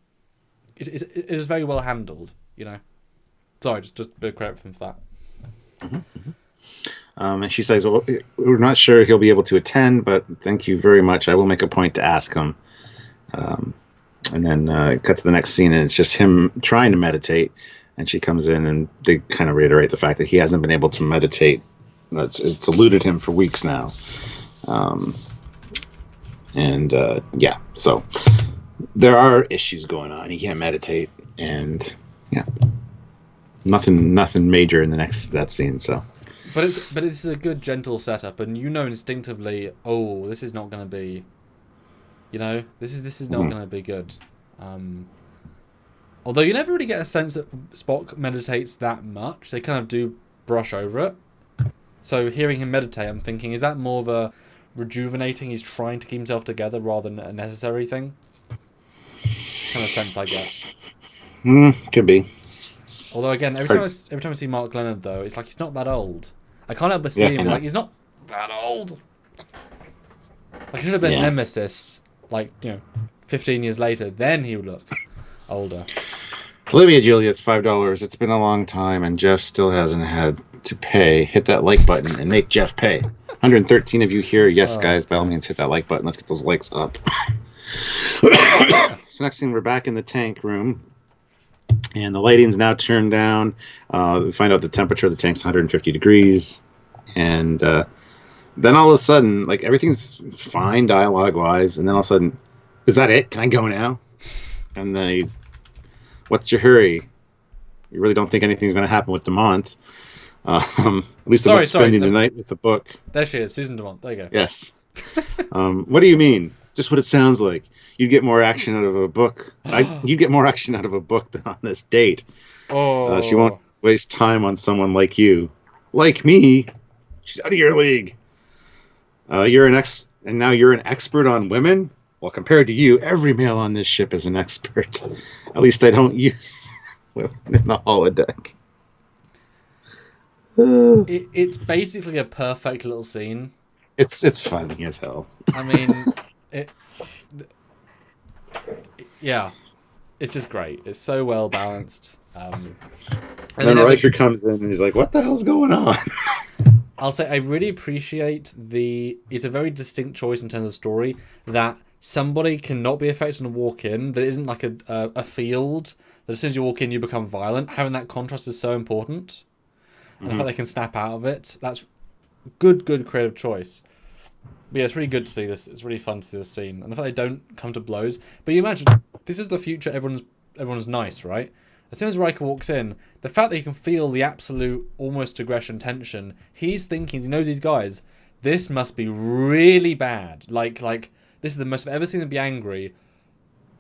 it was very well handled, you know. Sorry, just a bit of credit for that. And she says, well, we're not sure he'll be able to attend, but thank you very much. I will make a point to ask him. And then cut to the next scene, and it's just him trying to meditate. And she comes in, and they kind of reiterate the fact that he hasn't been able to meditate. It's eluded him for weeks now. Yeah, so there are issues going on. He can't meditate, and yeah, nothing major in that scene. So, but it's a good gentle setup, and you know instinctively, oh, this is not going to be, you know, this is not going to be good. Although you never really get a sense that Spock meditates that much. They kind of do brush over it. So hearing him meditate, I'm thinking, is that more of a rejuvenating, he's trying to keep himself together rather than a necessary thing? Kind of sense I get. Could be. Although again, every time I see Mark Leonard, though, it's like he's not that old. I can't help but see him. Like, he's not that old. Like, he should have been Nemesis, like, you know, 15 years later. Then he would look older. Olivia Julius, $5. It's been a long time, and Jeff still hasn't had to pay. Hit that like button and make Jeff pay. 113 of you here. Yes, guys, by all means, hit that like button. Let's get those likes up. So next thing, we're back in the tank room, and the lighting's now turned down. We find out the temperature of the tank's 150 degrees, and then all of a sudden, like, everything's fine dialogue-wise, and then all of a sudden, is that it? Can I go now? And then what's your hurry? You really don't think anything's going to happen with Dumont. At least I'm spending the night with the book. There she is, Susan Dumont. There you go. Yes. What do you mean? Just what it sounds like. You'd get more action out of a book. You'd get more action out of a book than on this date. Oh. She won't waste time on someone like you. Like me? She's out of your league. And now you're an expert on women? Well, compared to you, every male on this ship is an expert. At least I don't use women in the holodeck. It's basically a perfect little scene. It's funny as hell. I mean, yeah, it's just great. It's so well balanced. And then Riker comes in and he's like, "What the hell's going on?" I'll say I really appreciate it's a very distinct choice in terms of story that somebody cannot be affected and walk in. That isn't like a field that as soon as you walk in you become violent. Having that contrast is so important. And the fact they can snap out of it, that's good creative choice. But yeah, it's really good to see this. It's really fun to see this scene. And the fact they don't come to blows. But you imagine, this is the future, everyone's nice, right? As soon as Riker walks in, the fact that he can feel the absolute, almost aggression tension, he knows these guys, this must be really bad. Like this is the most I've ever seen them be angry.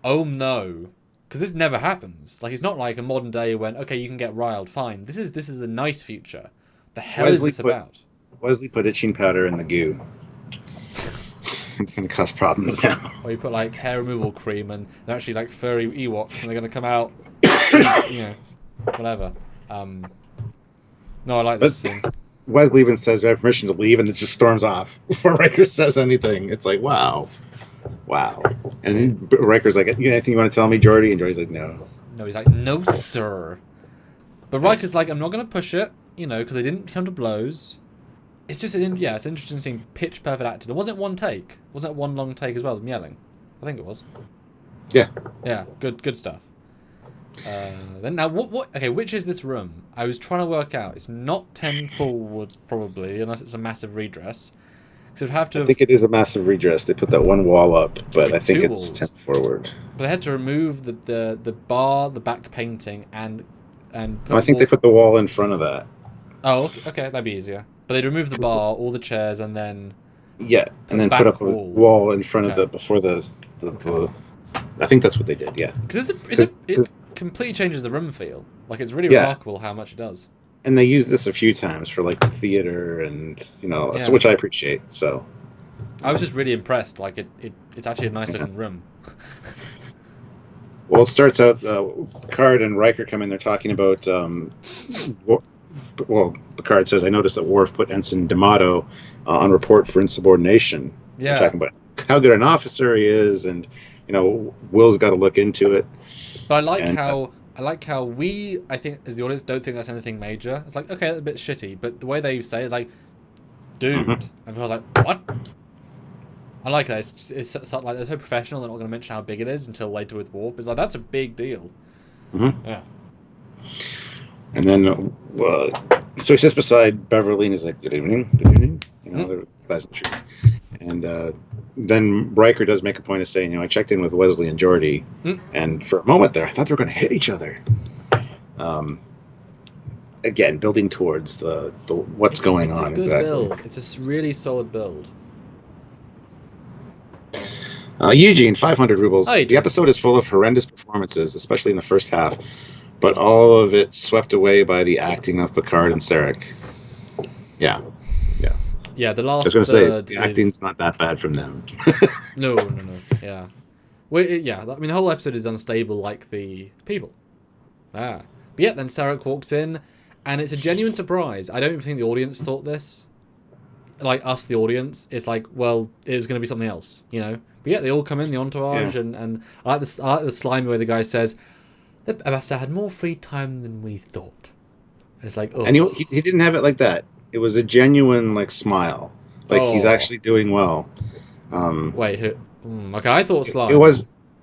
Oh no. Because this never happens. Like, it's not like a modern day when, okay, you can get riled, fine. This is a nice future. The hell is this about? Wesley put itching powder in the goo. It's going to cause problems now. Or you put, like, hair removal cream and they're actually, like, furry Ewoks and they're going to come out, you know, whatever. No, I like this scene. Wesley even says, I have permission to leave, and it just storms off before Riker says anything. It's like, wow. And Riker's like, anything you want to tell me, Geordi? And Geordi's like, no. No, he's like, no, sir. But Riker's like, I'm not going to push it, you know, because they didn't come to blows. It's just, it's interesting seeing pitch perfect acted. It wasn't one take. Wasn't it one long take as well, them yelling? I think it was. Yeah. Yeah, good stuff. Then now, okay, which is this room? I was trying to work out. It's not 10 forward, probably, unless it's a massive redress. So I think it is a massive redress. They put that one wall up, but I think it's 10 forward. But they had to remove the bar, the back painting, and I think they put the wall in front of that. Oh, okay, that'd be easier. But they'd remove the bar, all the chairs, and then and then put up a wall in front of before the. I think that's what they did. Yeah, because it completely changes the room feel. Like, it's really remarkable how much it does. And they use this a few times for, like, the theater and, you know, which I appreciate, so. I was just really impressed. Like, it's actually a nice looking room. Well, it starts out, Picard and Riker come in, they're talking about, Picard says, I noticed that Worf put Ensign D'Amato on report for insubordination. Yeah. They're talking about how good an officer he is, and, you know, Will's got to look into it. But I like how we, I think, as the audience, don't think that's anything major. It's like, okay, that's a bit shitty, but the way they say it is like, dude. And I was like, what? I like that. It's like, they're so professional, they're not going to mention how big it is until later with Warp. It's like, that's a big deal. Mm-hmm. Yeah. And then, so he sits beside Beverly and he's like, good evening. You know, they're pleasantries. And then Riker does make a point of saying, you know, I checked in with Wesley and Geordi, and for a moment there, I thought they were going to hit each other. Again, building towards the what's going on. It's a good build. It's a really solid build. Eugene, 500 rubles. Hi, the episode is full of horrendous performances, especially in the first half, but all of it swept away by the acting of Picard and Sarek. Yeah. Yeah, the last I was going to say, the is... acting's not that bad from them. No. Yeah. Well, I mean, the whole episode is unstable like the people. But yeah, then Sarek walks in, and it's a genuine surprise. I don't even think the audience thought this. Like, us, the audience. It's like, well, it's going to be something else, you know? But yeah, they all come in, the entourage, and I like the slimy way the guy says, the ambassador had more free time than we thought. And it's like, oh. And he didn't have it like that. It was a genuine, like, smile. Like, he's actually doing well. Wait, who? Okay, I thought slime. It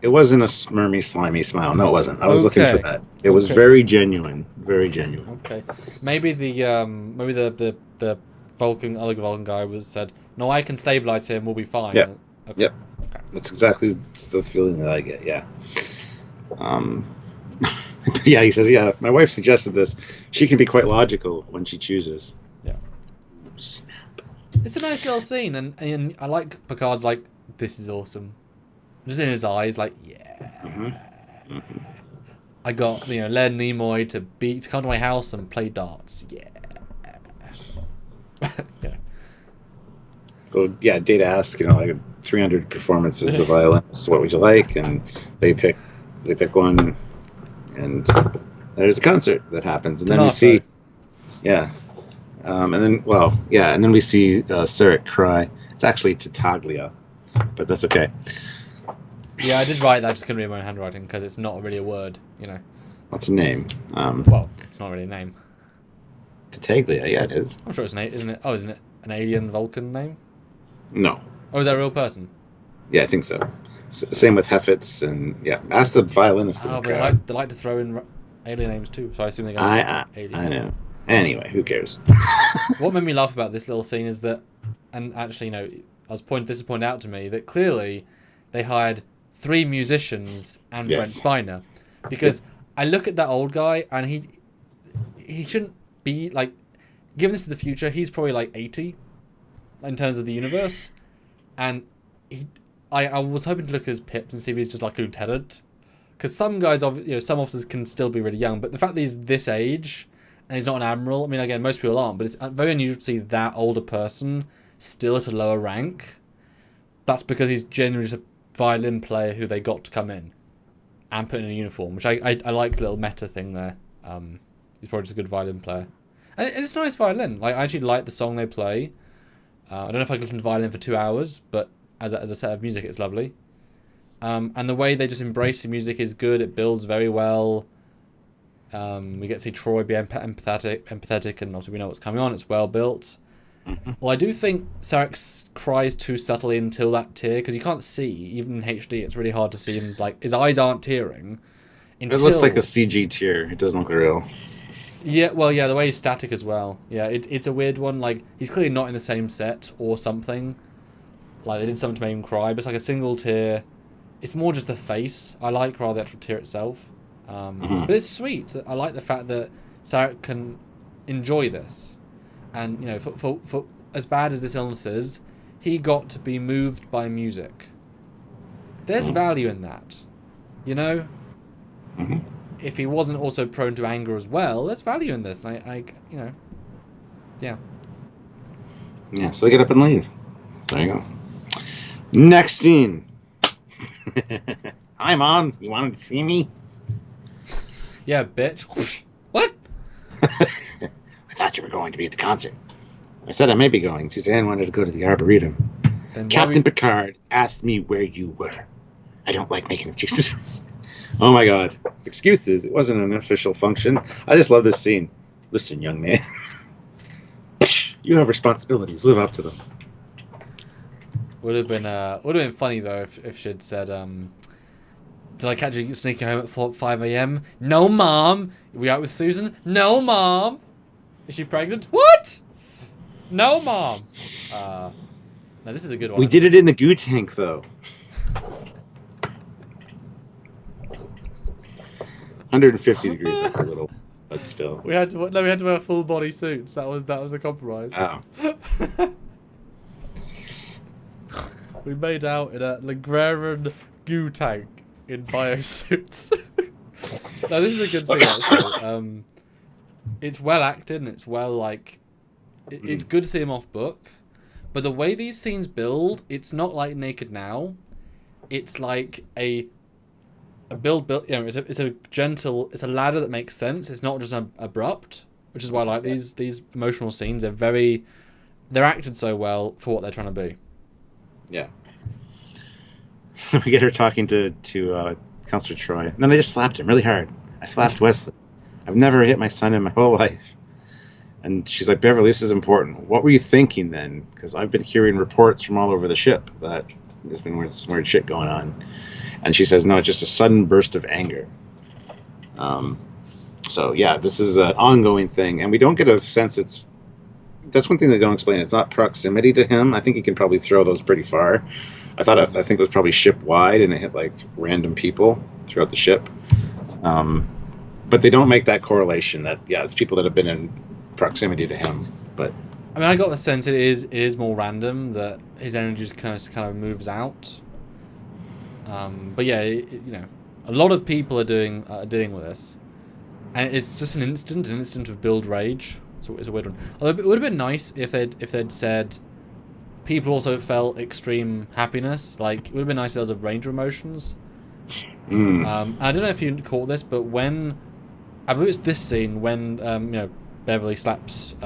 wasn't a smirmy, slimy smile. No, it wasn't. I was looking for that. It was very genuine. Very genuine. Okay. Maybe the Vulcan, other Vulcan guy said, no, I can stabilize him, we'll be fine. Yeah. Okay. Yep. Okay. That's exactly the feeling that I get, yeah. Yeah, he says, yeah, my wife suggested this. She can be quite logical when she chooses. Yeah. Snap. It's a nice little scene, and I like Picard's like, this is awesome. Just in his eyes, like, yeah. I got, Leonard Nimoy to come to my house and play darts. Yeah. Yeah. So, yeah, Data asks, like 300 performances of violence, what would you like? And they pick one, and there's a concert that happens. And then we see, and then we see Sarek cry. It's actually Titaglia, but that's okay. Yeah, I did write that, just couldn't read my own handwriting because it's not really a word, What's a name? Well, it's not really a name. Titaglia, yeah, it is. I'm sure it's isn't it? Oh, isn't it an alien Vulcan name? No. Oh, is that a real person? Yeah, I think so. Same with Heffitz, and ask the violinist. Oh, but they like to throw in alien names too, so I assume they're going to alien. I know. Anyway, who cares? What made me laugh about this little scene is that, and actually, this was pointed out to me, that clearly they hired 3 musicians and Brent Spiner, because I look at that old guy and he shouldn't be like, given this is the future, he's probably like 80. in terms of the universe, and I was hoping to look at his pips and see if he's just like a lieutenant, because some guys, some officers can still be really young, but the fact that he's this age and he's not an admiral, I mean, again, most people aren't, but it's very unusual to see that older person still at a lower rank. That's because he's genuinely just a violin player who they got to come in and put in a uniform, which I like the little meta thing there. He's probably just a good violin player. And it's a nice violin. Like, I actually like the song they play. I don't know if I could listen to violin for 2 hours, but as a set of music, it's lovely. And the way they just embrace the music is good. It builds very well. We get to see Troy be empathetic, and obviously we know what's coming on. It's well built. Mm-hmm. Well, I do think Sarek cries too subtly until that tear, because you can't see, even in HD, it's really hard to see him. Like, his eyes aren't tearing. It looks like a CG tear. It doesn't look real. Yeah, well, yeah, the way he's static as well. Yeah, it's a weird one. Like, he's clearly not in the same set or something. Like, they did something to make him cry, but it's like a single tear. It's more just the face I like, rather than the actual tear itself. But it's sweet. I like the fact that Sarek can enjoy this. And, for as bad as this illness is, he got to be moved by music. There's value in that. Mm-hmm. If he wasn't also prone to anger as well, there's value in this. And yeah. Yeah, so they get up and leave. There you go. Next scene. Hi, Mom. You wanted to see me? Yeah, bitch. What? I thought you were going to be at the concert. I said I may be going. Suzanne wanted to go to the Arboretum. Captain Picard asked me where you were. I don't like making excuses. Oh my god. Excuses. It wasn't an official function. I just love this scene. Listen, young man. You have responsibilities. Live up to them. Would have been funny though if she'd said, did I catch you sneaking home at 5 a.m? No, Mom. Are we out with Susan? No, Mom. Is she pregnant? What? No, Mom. No, this is a good one. We did it in the goo tank, though. 150 degrees up a little, but still. We had to wear full body suits. That was a compromise. Oh. We made out in a Lagrangian goo tank in biosuits. No, this is a good scene actually. It's well acted and it's well it's good to see him off book, but the way these scenes build, it's not like Naked Now. It's like a build. It's a gentle. It's a ladder that makes sense. It's not just abrupt, which is why I like these emotional scenes. They're acted so well for what they're trying to be. Yeah. We get her talking to Counselor Troy, and then I just slapped him really hard. I slapped Wesley. I've never hit my son in my whole life. And she's like, Beverly, this is important. What were you thinking then? Because I've been hearing reports from all over the ship that there's been some weird shit going on. And she says, no, it's just a sudden burst of anger. So, yeah, this is an ongoing thing. And we don't get a sense that's one thing they don't explain. It's not proximity to him. I think he can probably throw those pretty far. I think it was probably ship-wide, and it hit, random people throughout the ship. But they don't make that correlation that, it's people that have been in proximity to him. But I mean, I got the sense it is more random, that his energy just kind of moves out. But yeah, a lot of people are dealing with this, and it's just an instant of build rage. So it's a weird one. Although it would have been nice if they'd said people also felt extreme happiness. Like, it would have been nice if there was a range of emotions. And I don't know if you caught this, but when I believe it's this scene when Beverly slaps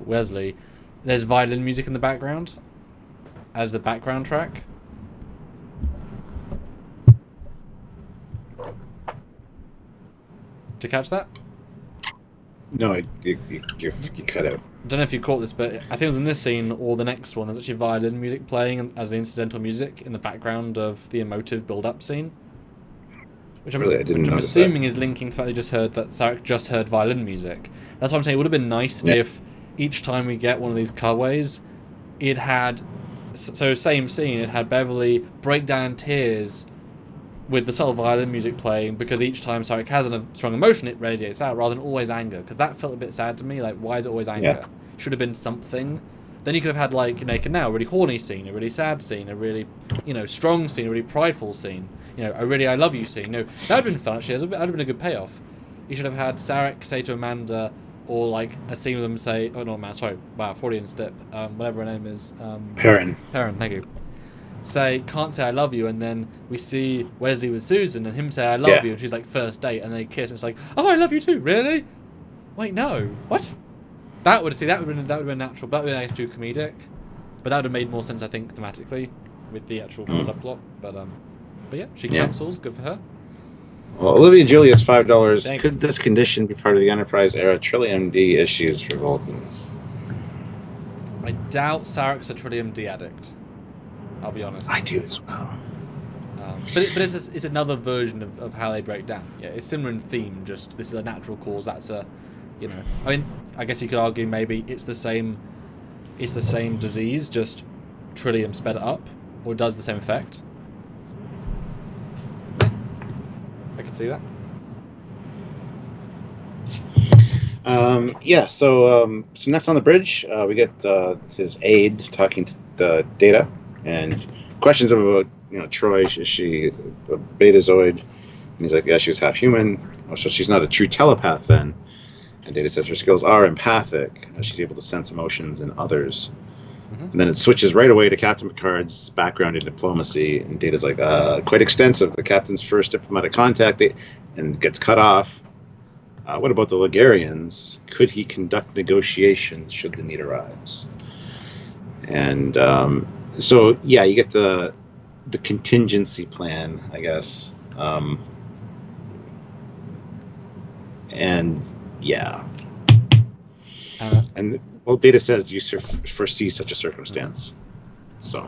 Wesley, there's violin music in the background as the background track. Did you catch that? No, you cut out. I don't know if you caught this, but I think it was in this scene or the next one. There's actually violin music playing as the incidental music in the background of the emotive build-up scene. Which I'm assuming is linking to the fact that Sarek just heard violin music. That's what I'm saying. It would have been nice if each time we get one of these cutaways, it had... So same scene, it had Beverly break down in tears with the subtle violin music playing, because each time Sarek has a strong emotion, it radiates out, rather than always anger. Because that felt a bit sad to me. Like, why is it always anger? Should have been something. Then you could have had like Naked Now, a really horny scene, a really sad scene, a really strong scene, a really prideful scene, a really I love you scene. That would have been fun actually. That would have been a good payoff. You should have had Sarek say to Amanda, or like a scene with them say, oh no, man, sorry, wow, Freudian slip, whatever her name is, Perrin, thank you. Say, can't say I love you, and then we see Wesley with Susan and him say I love you, and she's like first date, and they kiss, and it's like, oh, I love you too, really? Wait, no, what? That would have been natural. That would have been nice to comedic, but that would have made more sense, I think, thematically with the actual subplot. But yeah, she cancels. Good for her. Well, Olivia Julius, $5. Could this condition be part of the Enterprise era Trillium D issues for Vulcans? I doubt Sarek's a Trillium D addict. I'll be honest. I do as well. But it's another version of how they break down. Yeah, it's similar in theme. Just this is a natural cause. That's a, I mean, I guess you could argue maybe it's the same disease, just Trillium sped it up, or does the same effect. Yeah, I can see that. So next on the bridge, we get his aide talking to Data, and questions about, Troy, is she a betazoid? And he's like, yeah, she was half human. Oh, so she's not a true telepath then. And Data says her skills are empathic. She's able to sense emotions in others. Mm-hmm. And then it switches right away to Captain Picard's background in diplomacy. And Data's like, quite extensive. The captain's first diplomatic contact, and gets cut off. What about the Ligarians? Could he conduct negotiations should the need arise? And so, yeah, you get the contingency plan, I guess. And yeah. And well, Data says you foresee such a circumstance. So.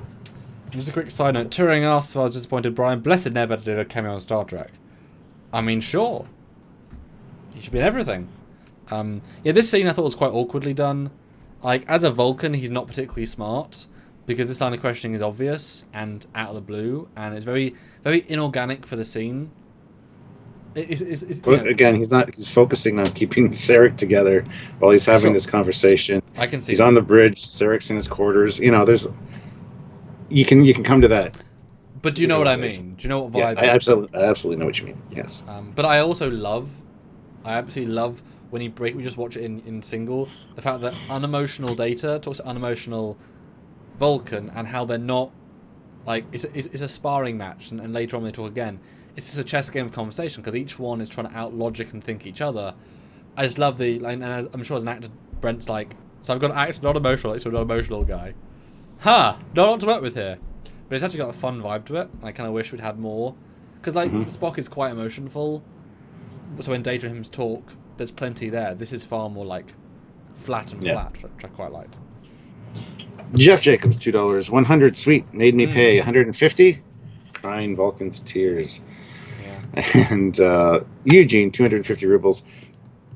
Just a quick side note. Turing asks, I was disappointed Brian Blessed never did a cameo on Star Trek. I mean, sure. He should be in everything. This scene I thought was quite awkwardly done. Like, as a Vulcan, he's not particularly smart, because this line of questioning is obvious and out of the blue, and it's very, very inorganic for the scene. Again, he's focusing on keeping Sarek together while he's having this conversation. I can see he's on the bridge, Sarek's in his quarters. You can come to that. But do you know what I mean? Do you know what vibe? Yes, I absolutely know what you mean. Yes. But I also I absolutely love when we just watch it in single, the fact that unemotional Data talks to unemotional Vulcan, and how they're not, like, it's a sparring match, and later on when they talk again, it's just a chess game of conversation, because each one is trying to out-logic and think each other. I just love and I'm sure as an actor, Brent's like, so I've got an actor not emotional, it's a non-emotional guy. Not a lot to work with here. But it's actually got a fun vibe to it. I kind of wish we'd had more. Because, Spock is quite emotionful, so when Data and him talk, there's plenty there. This is far more, like, flat, which I quite liked. Jeff Jacobs, $2. 100 sweet, made me pay 150. Crying Vulcan's tears. Yeah. And Eugene, 250 rubles.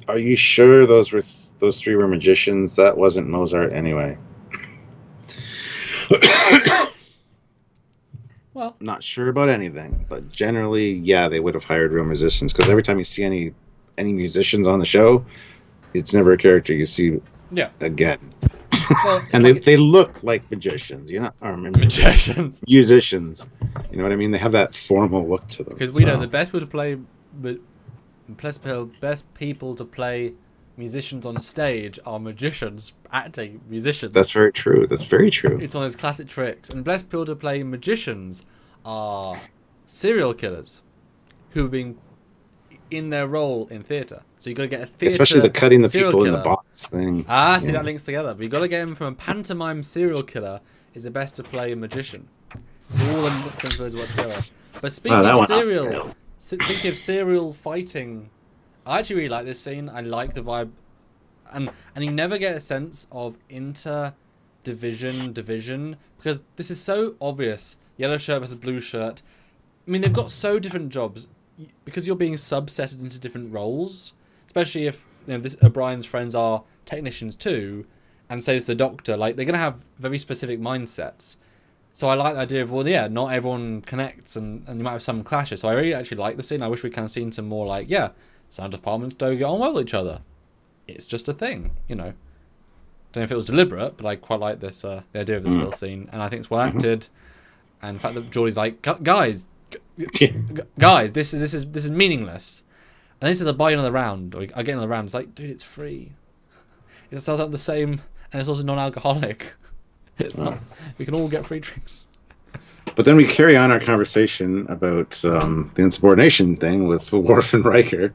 Are you sure those three were magicians? That wasn't Mozart anyway. Well, not sure about anything, but generally, yeah, they would have hired real musicians, because every time you see any musicians on the show, it's never a character you see again. Well, and they look like magicians, magicians, musicians. You know what I mean? They have that formal look to them. Because we know the best people to play musicians on stage are magicians acting musicians. That's very true. That's very true. It's one of those classic tricks. And best people to play magicians are serial killers who've been in their role in theatre. So you've got to get a theatre, especially the cutting the people killer in the box thing. See, that links together. But you've got to get him from a pantomime serial killer is the best to play a magician. All the sensibilities of what killer. But speaking of serial fighting, I actually really like this scene. I like the vibe, and you never get a sense of division, because this is so obvious. Yellow shirt versus blue shirt. I mean, they've got so different jobs, because you're being subsetted into different roles, especially if O'Brien's friends are technicians too, and say it's a doctor. Like, they're going to have very specific mindsets. So I like the idea of, not everyone connects, and you might have some clashes. So I really actually like the scene. I wish we kind of seen some more, some departments don't get on well with each other. It's just a thing, Don't know if it was deliberate, but I quite like this the idea of this little scene, and I think it's well acted. And the fact that Geordie's like, guys, guys, this is meaningless. And then he says, "I'll buy you another round, or I get another round." It's like, dude, it's free. It sells out the same, and it's also non-alcoholic. We can all get free drinks. But then we carry on our conversation about the insubordination thing with Worf and Riker.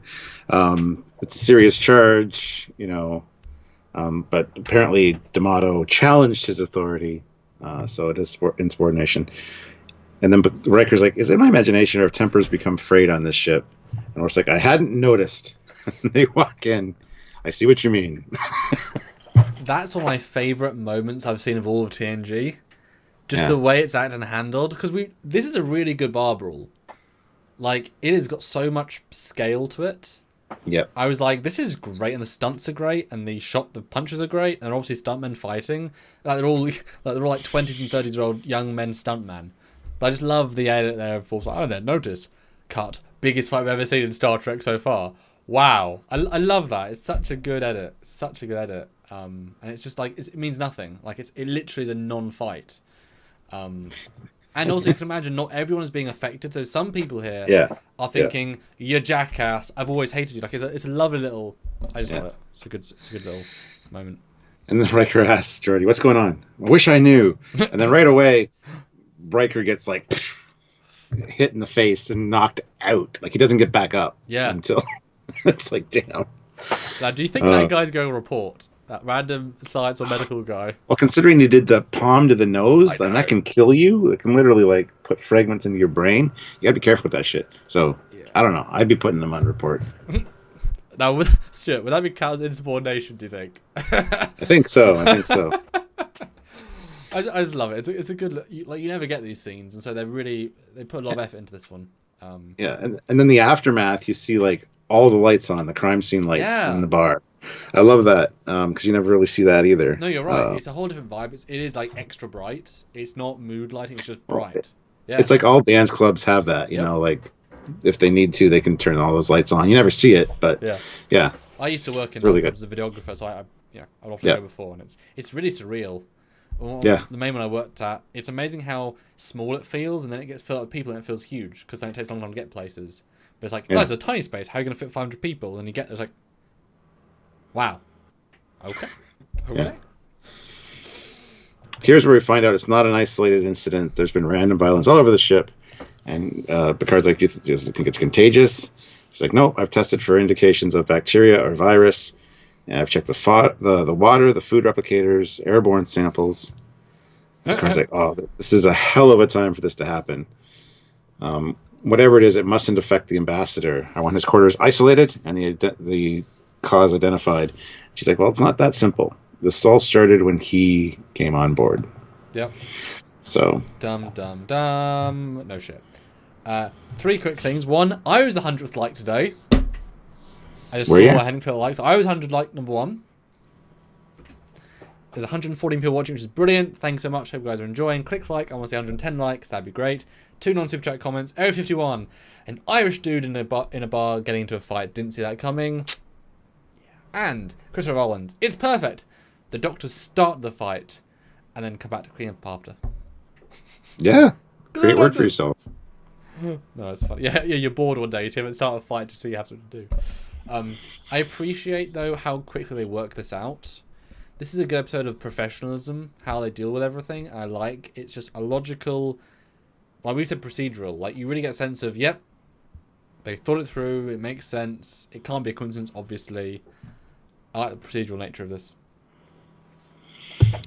It's a serious charge, but apparently D'Amato challenged his authority, so it is insubordination. And then Riker's like, is it my imagination or have tempers become frayed on this ship? And Worf's like, I hadn't noticed. They walk in. I see what you mean. That's one of my favourite moments I've seen of all of TNG. Just the way it's acted and handled. Because this is a really good bar brawl. Like, it has got so much scale to it. Yep. I was like, this is great, and the stunts are great, and the punches are great, and obviously stuntmen fighting. Like they're all like 20s and 30s-year-old young men stuntmen. But I just love the edit there. Of course, I don't notice. Cut. Biggest fight I've ever seen in Star Trek so far. Wow. I love that. It's such a good edit. And it's just like, it means nothing. Like, it literally is a non-fight. And also, you can imagine not everyone is being affected. So some people here are thinking, "You're jackass. I've always hated you." Like, it's a lovely little. I just love it. It's a good little moment. And then Riker asks Geordi, "What's going on? I wish I knew." And then right away, Riker gets like hit in the face and knocked out. Like, he doesn't get back up. Yeah. Until it's like, damn. Now, do you think that guy's going to report? That random science or medical guy. Well, considering you did the palm to the nose, and that can kill you. It can literally like put fragments into your brain. You gotta be careful with that shit. So I don't know. I'd be putting them on report. Now, would that be counted insubordination? Do you think? I think so. I just love it. It's a good you never get these scenes, and so they put a lot of effort into this one. And then the aftermath, you see like all the lights on, the crime scene lights in the bar. I love that because you never really see that either. No, you're right. It's a whole different vibe. It is like extra bright. It's not mood lighting. It's just bright. Yeah. It's like all dance clubs have that. You know, like if they need to, they can turn all those lights on. You never see it, but yeah. I used to work in clubs as a videographer, so I'd often go before, and it's really surreal. The main one I worked at, it's amazing how small it feels, and then it gets filled up with people, and it feels huge because then it takes a long time to get places. But it's like, it's a tiny space. How are you going to fit 500 people? And you get there's like. Wow. Okay. Yeah. Here's where we find out it's not an isolated incident. There's been random violence all over the ship. And Picard's like, do you think it's contagious? She's like, no, I've tested for indications of bacteria or virus. And I've checked the water, the food replicators, airborne samples. Picard's like, oh, this is a hell of a time for this to happen. Whatever it is, it mustn't affect the ambassador. I want his quarters isolated and the cause identified. She's like, well, it's not that simple. This all started when he came on board. Yep. So dumb. No shit. 3 quick things. One, I was the 100th like today. I just saw I hadn't put a like. So I was 100 like number 1. There's 114 people watching, which is brilliant. Thanks so much. Hope you guys are enjoying. Click like. I want to see 110 likes. That'd be great. 2 non-super chat comments. Area 51. An Irish dude in a bar getting into a fight. Didn't see that coming. And Christopher Rollins. It's perfect. The doctors start the fight and then come back to clean up after. Yeah. Great work for yourself. No, it's fun. Yeah, you're bored one day, so you haven't started a fight just so you have something to do. I appreciate, though, how quickly they work this out. This is a good episode of professionalism, how they deal with everything. I like it's just a logical, like we said, procedural. Like, you really get a sense of, yep, they thought it through, it makes sense. It can't be a coincidence, obviously. I like the procedural nature of this.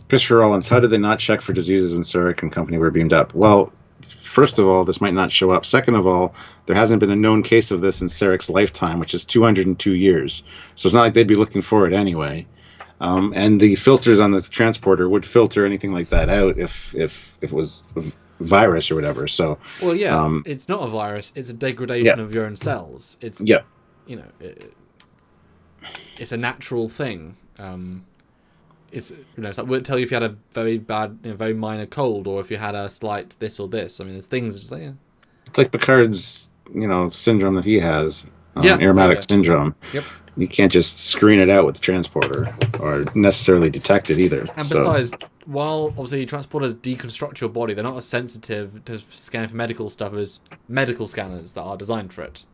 Christopher Rollins, how did they not check for diseases when Sarek and company were beamed up? Well, first of all, this might not show up. Second of all, there hasn't been a known case of this in Sarek's lifetime, which is 202 years. So it's not like they'd be looking for it anyway. And the filters on the transporter would filter anything like that out if it was a virus or whatever. So well, yeah, it's not a virus. It's a degradation of your own cells. It's it's a natural thing. It's it's like would it tell you if you had a very bad, very minor cold, or if you had a slight this or this. I mean, there's things just like it's like Picard's syndrome that he has, aromatic syndrome. Yep. you can't just screen it out with the transporter or necessarily detect it either. And besides, while obviously transporters deconstruct your body, they're not as sensitive to scanning for medical stuff as medical scanners that are designed for it.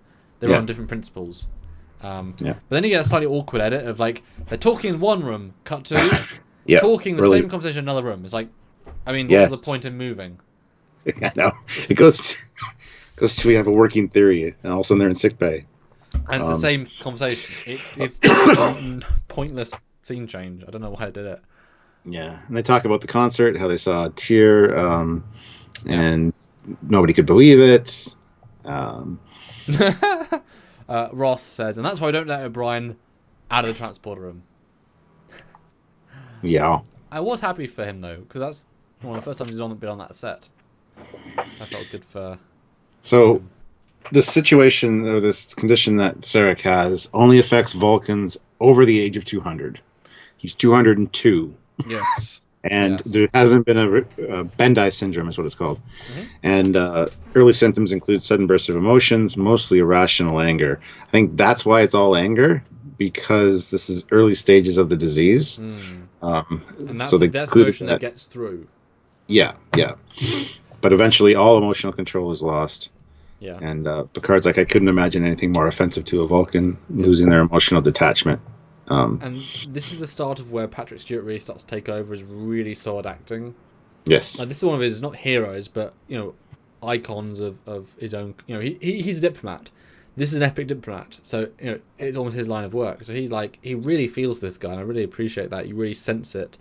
They run on different principles. But then you get a slightly awkward edit of like they're talking in one room, cut to talking the same conversation in another room. It's like, I mean, what's the point in moving? I know. It goes to we have a working theory, and all of a sudden they're in sickbay. And it's the same conversation. It's a pointless scene change. I don't know why I did it. Yeah, and they talk about the concert, how they saw a tear, and nobody could believe it. Ross says, and that's why I don't let O'Brien out of the transporter room. Yeah. I was happy for him, though, because that's one of the first times he's been on that set. So I felt good for... So, this situation, or this condition that Sarek has, only affects Vulcans over the age of 200. He's 202. Yes. And there hasn't been a Bendai syndrome, is what it's called. And early symptoms include sudden bursts of emotions, mostly irrational anger. I think that's why it's all anger, because this is early stages of the disease. And that's so the death emotion that gets through. Yeah. But eventually all emotional control is lost. Yeah. And Picard's like, I couldn't imagine anything more offensive to a Vulcan, losing their emotional detachment. And this is the start of where Patrick Stewart really starts to take over as really solid acting. Yes. Like, this is one of his, not heroes, but, icons of his own. He's a diplomat. This is an epic diplomat. So, it's almost his line of work. So he's like, he really feels this guy, and I really appreciate that. You really sense it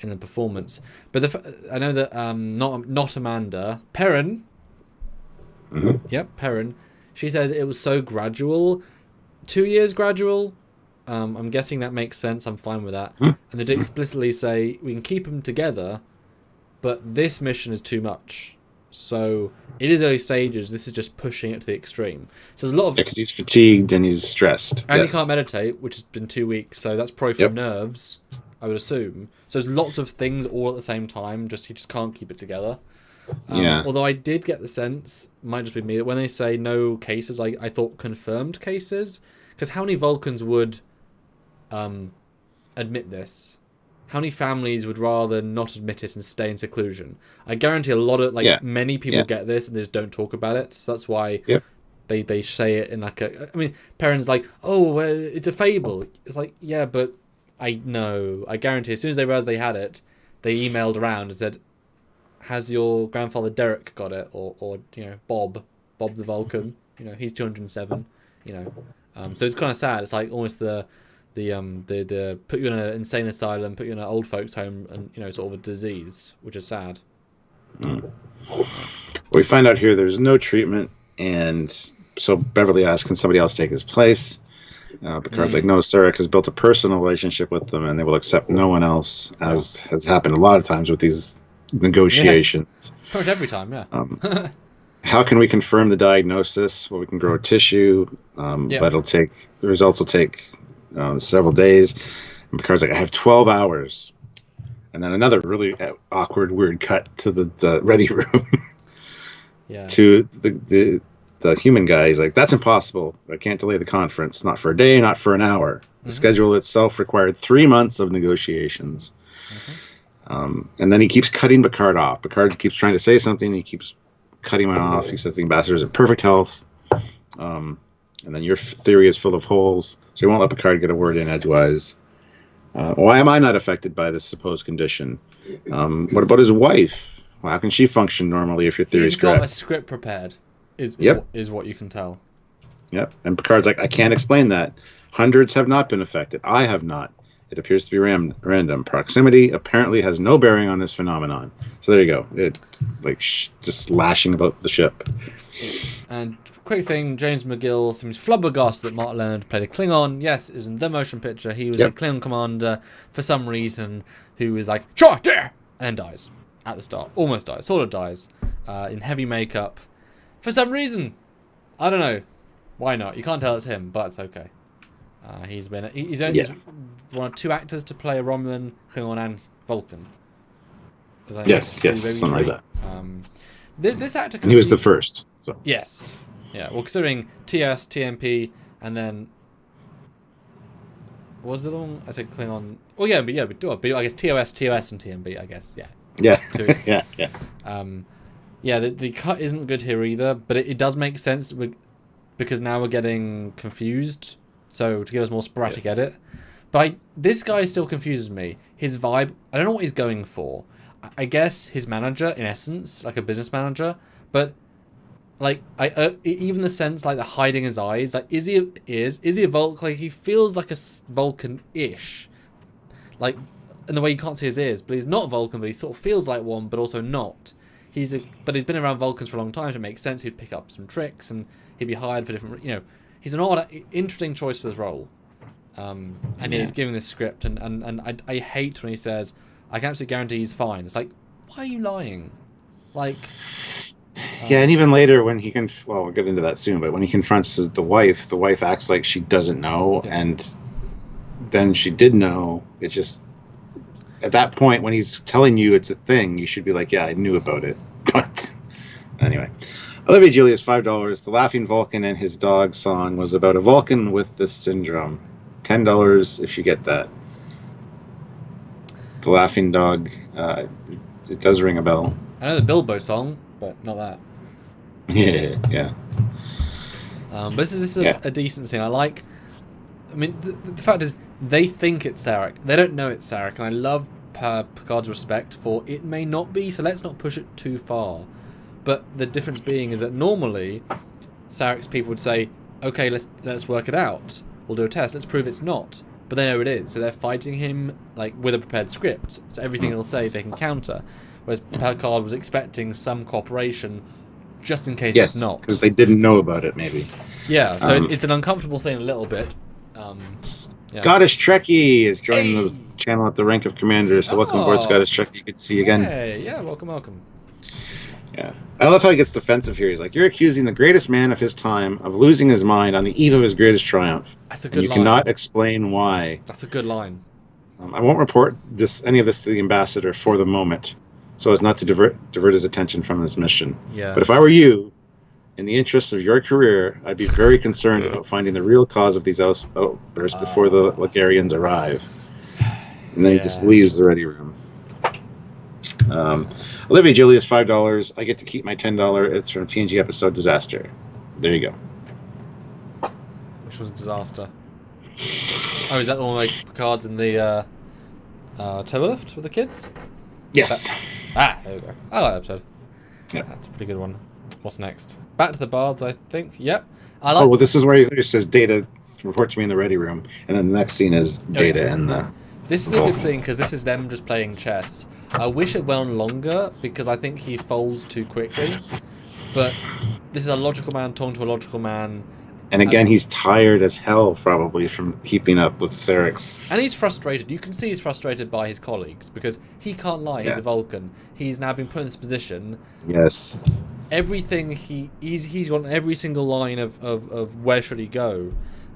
in the performance. But I know that not Amanda, Perrin. Yep, Perrin. She says it was so gradual. 2 years gradual. I'm guessing that makes sense. I'm fine with that. And they did explicitly say we can keep them together, but this mission is too much. So it is early stages. This is just pushing it to the extreme. So there's a lot of... because he's fatigued and he's stressed. And he can't meditate, which has been 2 weeks. So that's probably from nerves, I would assume. So there's lots of things all at the same time. He just can't keep it together. Although I did get the sense, might just be me, that when they say no cases, I thought confirmed cases. Because how many Vulcans would... admit this? How many families would rather not admit it and stay in seclusion? I guarantee a lot of many people get this and they just don't talk about it. So that's why they say it in like a. I mean, parents like, oh, it's a fable. It's like, yeah, but I know. I guarantee as soon as they realized they had it, they emailed around and said, "Has your grandfather Derek got it?" Or Bob the Vulcan. He's 207. So it's kind of sad. It's like almost the put you in an insane asylum, put you in an old folks home, and sort of a disease, which is sad. We find out here there's no treatment, and so Beverly asks, can somebody else take his place? Picard's like, no, Sarek has built a personal relationship with them, and they will accept no one else, as has happened a lot of times with these negotiations. Pretty much every time, yeah. How can we confirm the diagnosis? Well, we can grow tissue, but the results will take several days. And Picard's like, I have 12 hours. And then another really awkward, weird cut to the ready room. To the human guy. He's like, that's impossible. I can't delay the conference. Not for a day, not for an hour. The schedule itself required 3 months of negotiations. And then he keeps cutting Picard off. Picard keeps trying to say something. He keeps cutting him off. He says the ambassador's in perfect health. And then your theory is full of holes. So you won't let Picard get a word in edgewise. Why am I not affected by this supposed condition? What about his wife? Well, how can she function normally if your theory is correct? He's got a script prepared, is what you can tell. Yep. And Picard's like, I can't explain that. Hundreds have not been affected. I have not. It appears to be random. Proximity apparently has no bearing on this phenomenon. So there you go. It's like just lashing about the ship. And quick thing, James McGill seems flabbergasted that Mark Leonard played a Klingon. Yes, it was in the motion picture. He was a Klingon commander for some reason who was like, sure, yeah, and dies at the start. Almost dies. Sort of dies. In heavy makeup. For some reason. I don't know. Why not? You can't tell it's him, but it's okay. He's only one of 2 actors to play a Romulan, Klingon, and Vulcan. Yes, something like that. This actor, and he was the first. So. Yes, yeah. Well, considering TS, TMP, and then What was the other one? I said Klingon. Oh yeah, but we do. But I guess TOS, and TMB. I guess yeah. Yeah. Two. Yeah. Yeah. The cut isn't good here either, but it does make sense because now we're getting confused. So to give us more sporadic edit. But this guy still confuses me. His vibe, I don't know what he's going for. I guess his manager, in essence, like a business manager. But like, even the sense like the hiding his eyes. Like, is he a Vulcan? Like, he feels like a Vulcan-ish. Like, in the way you can't see his ears. But he's not Vulcan, but he sort of feels like one, but also not. But he's been around Vulcans for a long time, so it makes sense. He'd pick up some tricks and he'd be hired for different. He's an odd, interesting choice for this role. And he's giving this script, and I hate when he says, "I can absolutely guarantee he's fine." It's like, why are you lying? Like, yeah, and even later when he we'll get into that soon, but when he confronts the wife acts like she doesn't know, and then she did know. It just at that point when he's telling you it's a thing, you should be like, yeah, I knew about it. But anyway. Olivia Julius, $5. The Laughing Vulcan and His Dog song was about a Vulcan with the syndrome. $10 if you get that. The Laughing Dog, it does ring a bell. I know the Bilbo song, but not that. Yeah. But this is a decent scene. I mean, the fact is, they think it's Sarek. They don't know it's Sarek, and I love Picard's respect for it may not be, so let's not push it too far. But the difference being is that normally Sarek's people would say, okay, let's work it out. We'll do a test. Let's prove it's not. But they know it is. So they're fighting him like with a prepared script. So everything he'll say they can counter. Whereas Picard was expecting some cooperation just in case it's not. Because they didn't know about it, maybe. Yeah, so it's an uncomfortable scene a little bit. Scottish Trekkie is joining the channel at the rank of commander. So welcome aboard, Scottish Trekkie. Good to see you again. Hey, yeah, welcome. Yeah. I love how he gets defensive here. He's like, you're accusing the greatest man of his time of losing his mind on the eve of his greatest triumph. That's a good line. You cannot explain why. That's a good line. I won't report any of this to the ambassador for the moment, so as not to divert his attention from his mission. Yeah. But if I were you, in the interests of your career, I'd be very concerned about finding the real cause of these outbursts before the Ligarians arrive. And then he just leaves the ready room. Olivia Julius, $5. I get to keep my $10. It's from TNG episode Disaster. There you go. Which was a disaster. Oh, is that the one like Picard's in the Turbolift with the kids? Yes. There we go. I like that episode. Yeah. That's a pretty good one. What's next? Back to the Bards, I think. Yep. This is where he says Data report to me in the ready room, and then the next scene is Data and the. This is a good scene because this is them just playing chess. I wish it went on longer because I think he folds too quickly. But this is a logical man talking to a logical man. And again, he's tired as hell probably from keeping up with Sarek's. And he's frustrated. You can see he's frustrated by his colleagues because he can't lie. He's a Vulcan. He's now been put in this position. Yes. Everything he's got every single line of where should he go,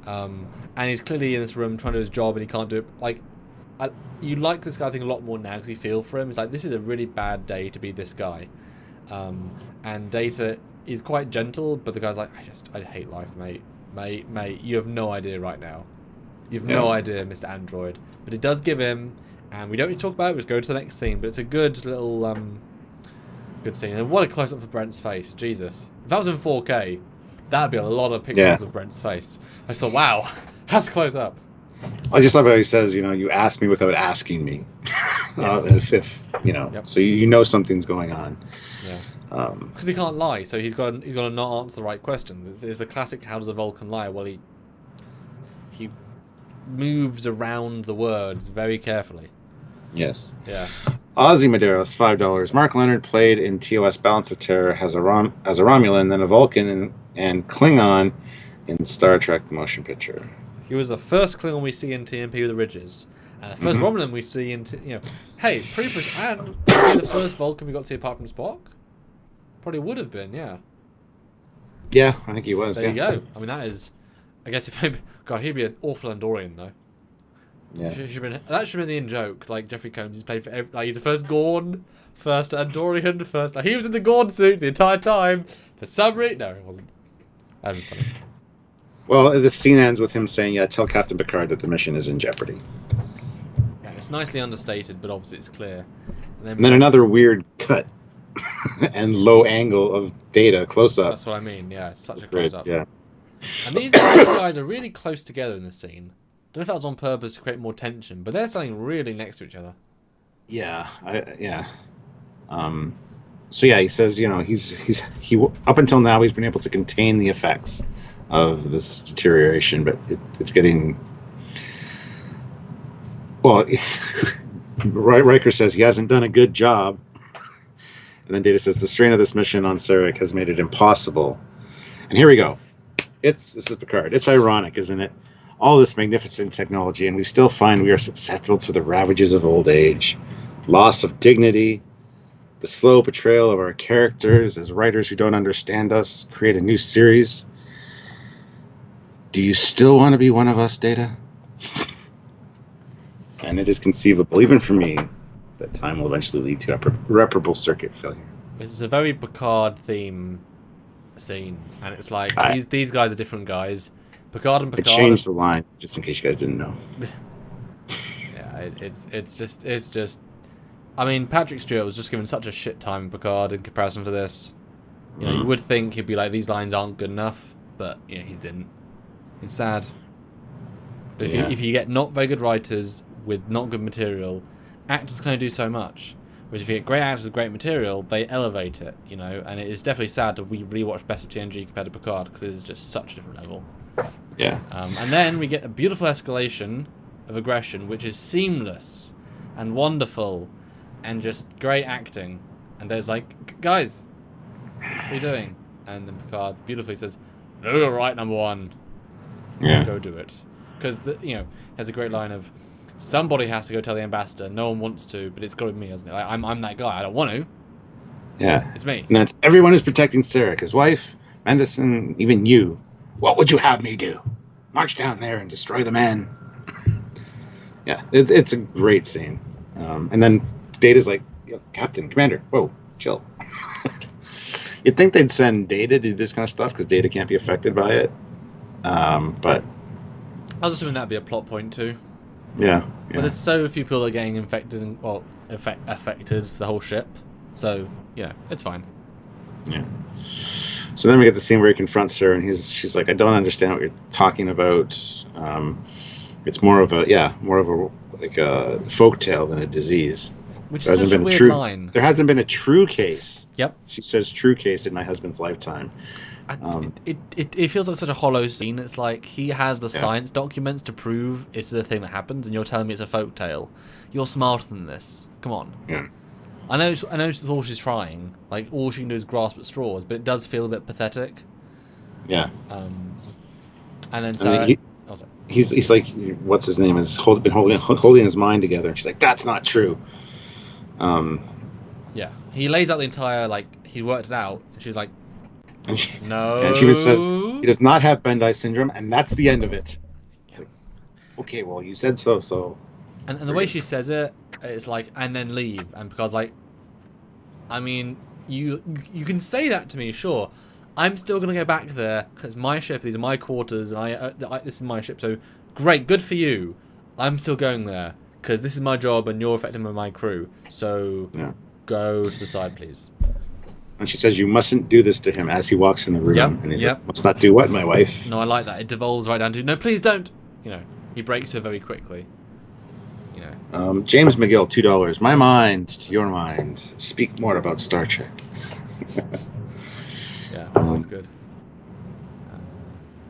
and he's clearly in this room trying to do his job and he can't do it. Like, you like this guy I think a lot more now because you feel for him. It's like this is a really bad day to be this guy, and Data is quite gentle, but the guy's like, I hate life, mate. You have no idea right now. You have no idea, Mr. Android. But it does give him, and we don't need to talk about it. We just go to the next scene. But it's a good little good scene. And what a close up of Brent's face, Jesus! If that was in 4K, that'd be a lot of pictures of Brent's face. I just thought, wow, that's close up. I just love how he says, you asked me without asking me. If so you know something's going on. Yeah. Because he can't lie, so he's got to not answer the right questions. It's the classic, how does a Vulcan lie? Well, he moves around the words very carefully. Yes. Yeah. Ozzy Medeiros, $5. Mark Leonard played in TOS Balance of Terror as a Romulan, then a Vulcan and Klingon in Star Trek the Motion Picture. He was the first Klingon we see in TMP with the Ridges. And the first Romulan we see in, hey, pretty much, and the first Vulcan we got to see apart from Spock? Probably would have been, yeah. Yeah, I think he was. There you go. I mean, that is, I guess God, he'd be an awful Andorian, though. Yeah. That should have been the in-joke, like Jeffrey Combs, he's played for, he's the first Gorn, first Andorian, first, he was in the Gorn suit the entire time. For some reason, no, it wasn't. That would be funny. Well, the scene ends with him saying, "Yeah, tell Captain Picard that the mission is in jeopardy." Yeah, it's nicely understated, but obviously it's clear. And then another weird cut and low angle of Data close up. That's what I mean. Yeah, it's such a close up. Yeah. And these guys are really close together in the scene. Don't know if that was on purpose to create more tension, but they're standing really next to each other. Yeah, so yeah, he says, he up until now he's been able to contain the effects of this deterioration, but it's getting. Well, Riker says he hasn't done a good job, and then Data says the strain of this mission on Sarek has made it impossible. And here we go. This is Picard. It's ironic, isn't it? All this magnificent technology, and we still find we are susceptible to the ravages of old age, loss of dignity, the slow portrayal of our characters as writers who don't understand us, create a new series. Do you still want to be one of us, Data? And it is conceivable, even for me, that time will eventually lead to irreparable circuit failure. This is a very Picard theme scene, and it's like these guys are different guys. Picard and Picard. I changed the lines just in case you guys didn't know. Yeah, it's just. I mean, Patrick Stewart was just given such a shit time in Picard in comparison to this. You would think he'd be like, these lines aren't good enough, but he didn't. It's sad. But if you get not very good writers with not good material, actors can only do so much. Whereas if you get great actors with great material, they elevate it, and it is definitely sad to rewatch Best of TNG compared to Picard, because it is just such a different level. Yeah. And then we get a beautiful escalation of aggression, which is seamless and wonderful and just great acting. And there's like, guys, what are you doing? And then Picard beautifully says, "No, you're right, number one. Yeah. Go do it." Because, has a great line of, somebody has to go tell the ambassador. No one wants to, but it's got to be me, hasn't it? Like, I'm that guy. I don't want to. Yeah. It's me. And that's everyone who's protecting Sarek, his wife, Mendelssohn, even you. What would you have me do? March down there and destroy the man? Yeah, it's a great scene. And then Data's like, Captain, Commander, whoa, chill. You'd think they'd send Data to do this kind of stuff because Data can't be affected by it. But I was assuming that'd be a plot point too. Yeah. But there's so few people that are getting infected and, affected for the whole ship. So, it's fine. Yeah. So then we get the scene where he confronts her, and she's like, "I don't understand what you're talking about. It's more of a folktale than a disease." Which is such a weird line. There hasn't been a true case. Yep. She says true case in my husband's lifetime. It feels like such a hollow scene. It's like he has the science documents to prove it's the thing that happens, and you're telling me it's a folktale. You're smarter than this. Come on. Yeah. I know it's all she's trying. Like, all she can do is grasp at straws, but it does feel a bit pathetic. Yeah. And then Sarek... He's like, what's his name? Has been holding his mind together. And she's like, that's not true. Yeah. He lays out the entire, he worked it out. And she's like, no. And she even says, he does not have Bendai syndrome, and that's the end of it. It's like, okay, well, you said so. And the way she says it, it's like, and then leave. And because, I mean, you can say that to me, sure. I'm still going to go back there because my ship, these are my quarters, and this is my ship. So, great, good for you. I'm still going there because this is my job and you're affecting my crew. So, go to the side, please. And she says, you mustn't do this to him as he walks in the room. Yep. And he's like, must not do what, my wife? No, I like that. It devolves right down to, no, please don't. He breaks her very quickly. James McGill, $2. My mind to your mind. Speak more about Star Trek. Yeah, always good.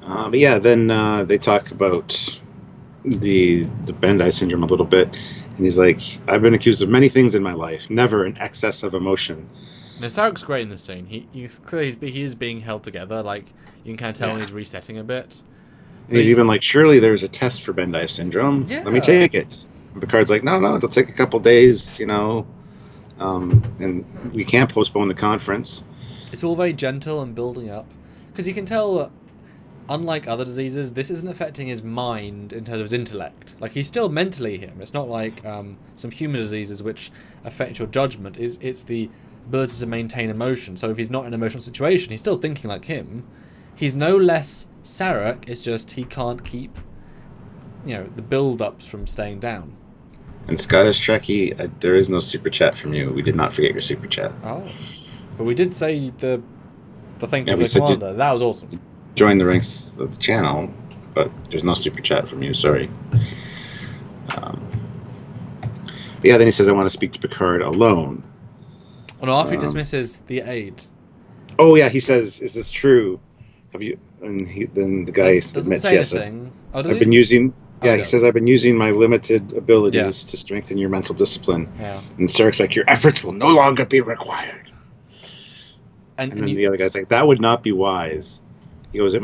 But yeah, then they talk about the Bendai syndrome a little bit, and he's like, I've been accused of many things in my life, never an excess of emotion. No, Sarek's great in this scene. He is being held together. Like, you can kind of tell when he's resetting a bit. And he's even like, surely there's a test for Bendai syndrome. Yeah. Let me take it. And Picard's like, no, it'll take a couple days, and we can't postpone the conference. It's all very gentle and building up. Because you can tell that, unlike other diseases, this isn't affecting his mind in terms of his intellect. Like, he's still mentally him. It's not like some human diseases which affect your judgment. It's the ability to maintain emotion. So if he's not in an emotional situation, he's still thinking like him. he's no less Sarek. It's just he can't keep, the build-ups from staying down. And Scottish Trekkie, there is no super chat from you. We did not forget your super chat. Oh, but we did say the thank you Yeah, for we the said commander. That was awesome. Join the ranks of the channel, but there's no super chat from you. Sorry. Yeah, then he says, I want to speak to Picard alone. Oh, no, after he dismisses the aide. Oh, yeah, he says, is this true? Have you... And then the guy admits, yes. Oh, I've been using... Yeah, he does. says, I've been using my limited abilities to strengthen your mental discipline. Yeah. And Sarek's like, your efforts will no longer be required. And then the other guy's like, that would not be wise. He goes, it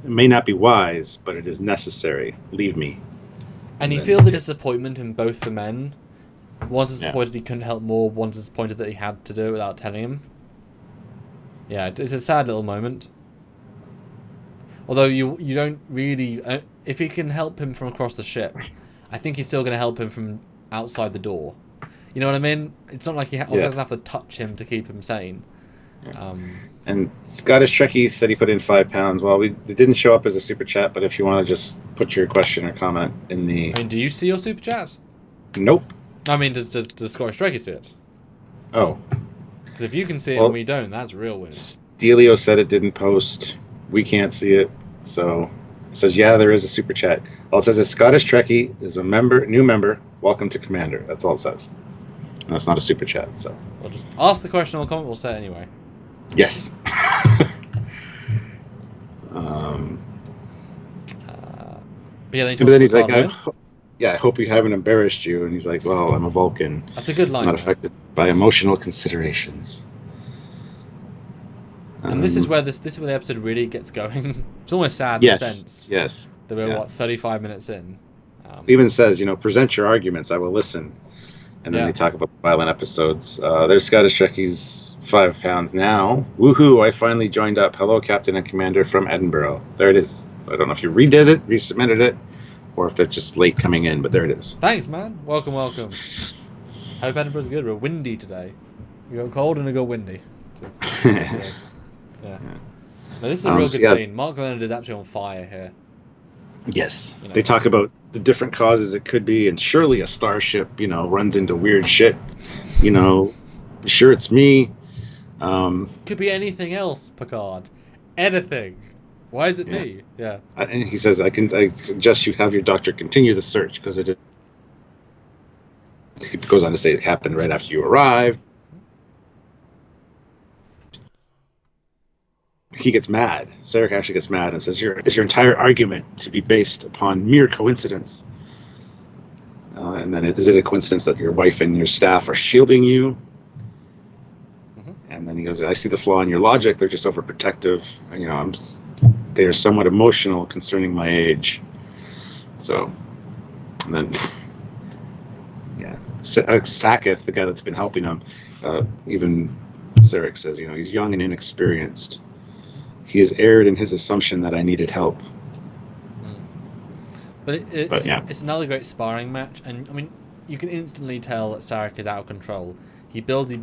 may not be wise, but it is necessary. Leave me. And you feel the disappointment in both the men. One's disappointed he couldn't help more, one's disappointed that he had to do it without telling him. Yeah, it's a sad little moment. Although you don't really... if he can help him from across the ship, I think he's still going to help him from outside the door. You know what I mean? It's not like he doesn't have to touch him to keep him sane. Yeah. And Scottish Trekkie said he put in £5. Well, it didn't show up as a super chat, but if you want to just put your question or comment in the... I mean, do you see your super chat? Nope. I mean, does Scottish Trekkie see it? Oh. Because if you can see it and we don't, that's real weird. Stelio said it didn't post. We can't see it. So it says, yeah, there is a super chat. All it says is Scottish Trekkie is a new member. Welcome to Commander. That's all it says. And that's not a super chat. So we'll just ask the question or comment. We'll say it anyway. Yes. But yeah, then he's like, I hope we haven't embarrassed you. And he's like, well, I'm a Vulcan. That's a good line. Not affected by emotional considerations. And this is where the episode really gets going. It's almost sad in a sense. Yes. That we're 35 minutes in. Even says, present your arguments. I will listen. And then they talk about the violent episodes. There's Scottish Trekkie's £5 now. Woohoo! I finally joined up. Hello, Captain and Commander from Edinburgh. There it is. So I don't know if you redid it, resubmitted it, or if it's just late coming in, but there it is. Thanks, man. Welcome. Hope Edinburgh's good. We're windy today. We got cold and we got windy. Yeah. Now, this is a real good scene. Mark Leonard is absolutely on fire here. Yes. They talk about the different causes it could be, and surely a starship, runs into weird shit. Sure it's me. Could be anything else, Picard. Anything. Why is it me? Yeah. And he says, I suggest you have your doctor continue the search, because he goes on to say it happened right after you arrived. He gets mad. Sarek actually gets mad and says, is your entire argument to be based upon mere coincidence? And then is it a coincidence that your wife and your staff are shielding you? Mm-hmm. And then he goes, I see the flaw in your logic. They're just overprotective. They are somewhat emotional concerning my age. So, and then, Saketh, the guy that's been helping him, even Sarek says, he's young and inexperienced. He has erred in his assumption that I needed help. But it's another great sparring match, and I mean, you can instantly tell that Sarek is out of control. He builds. I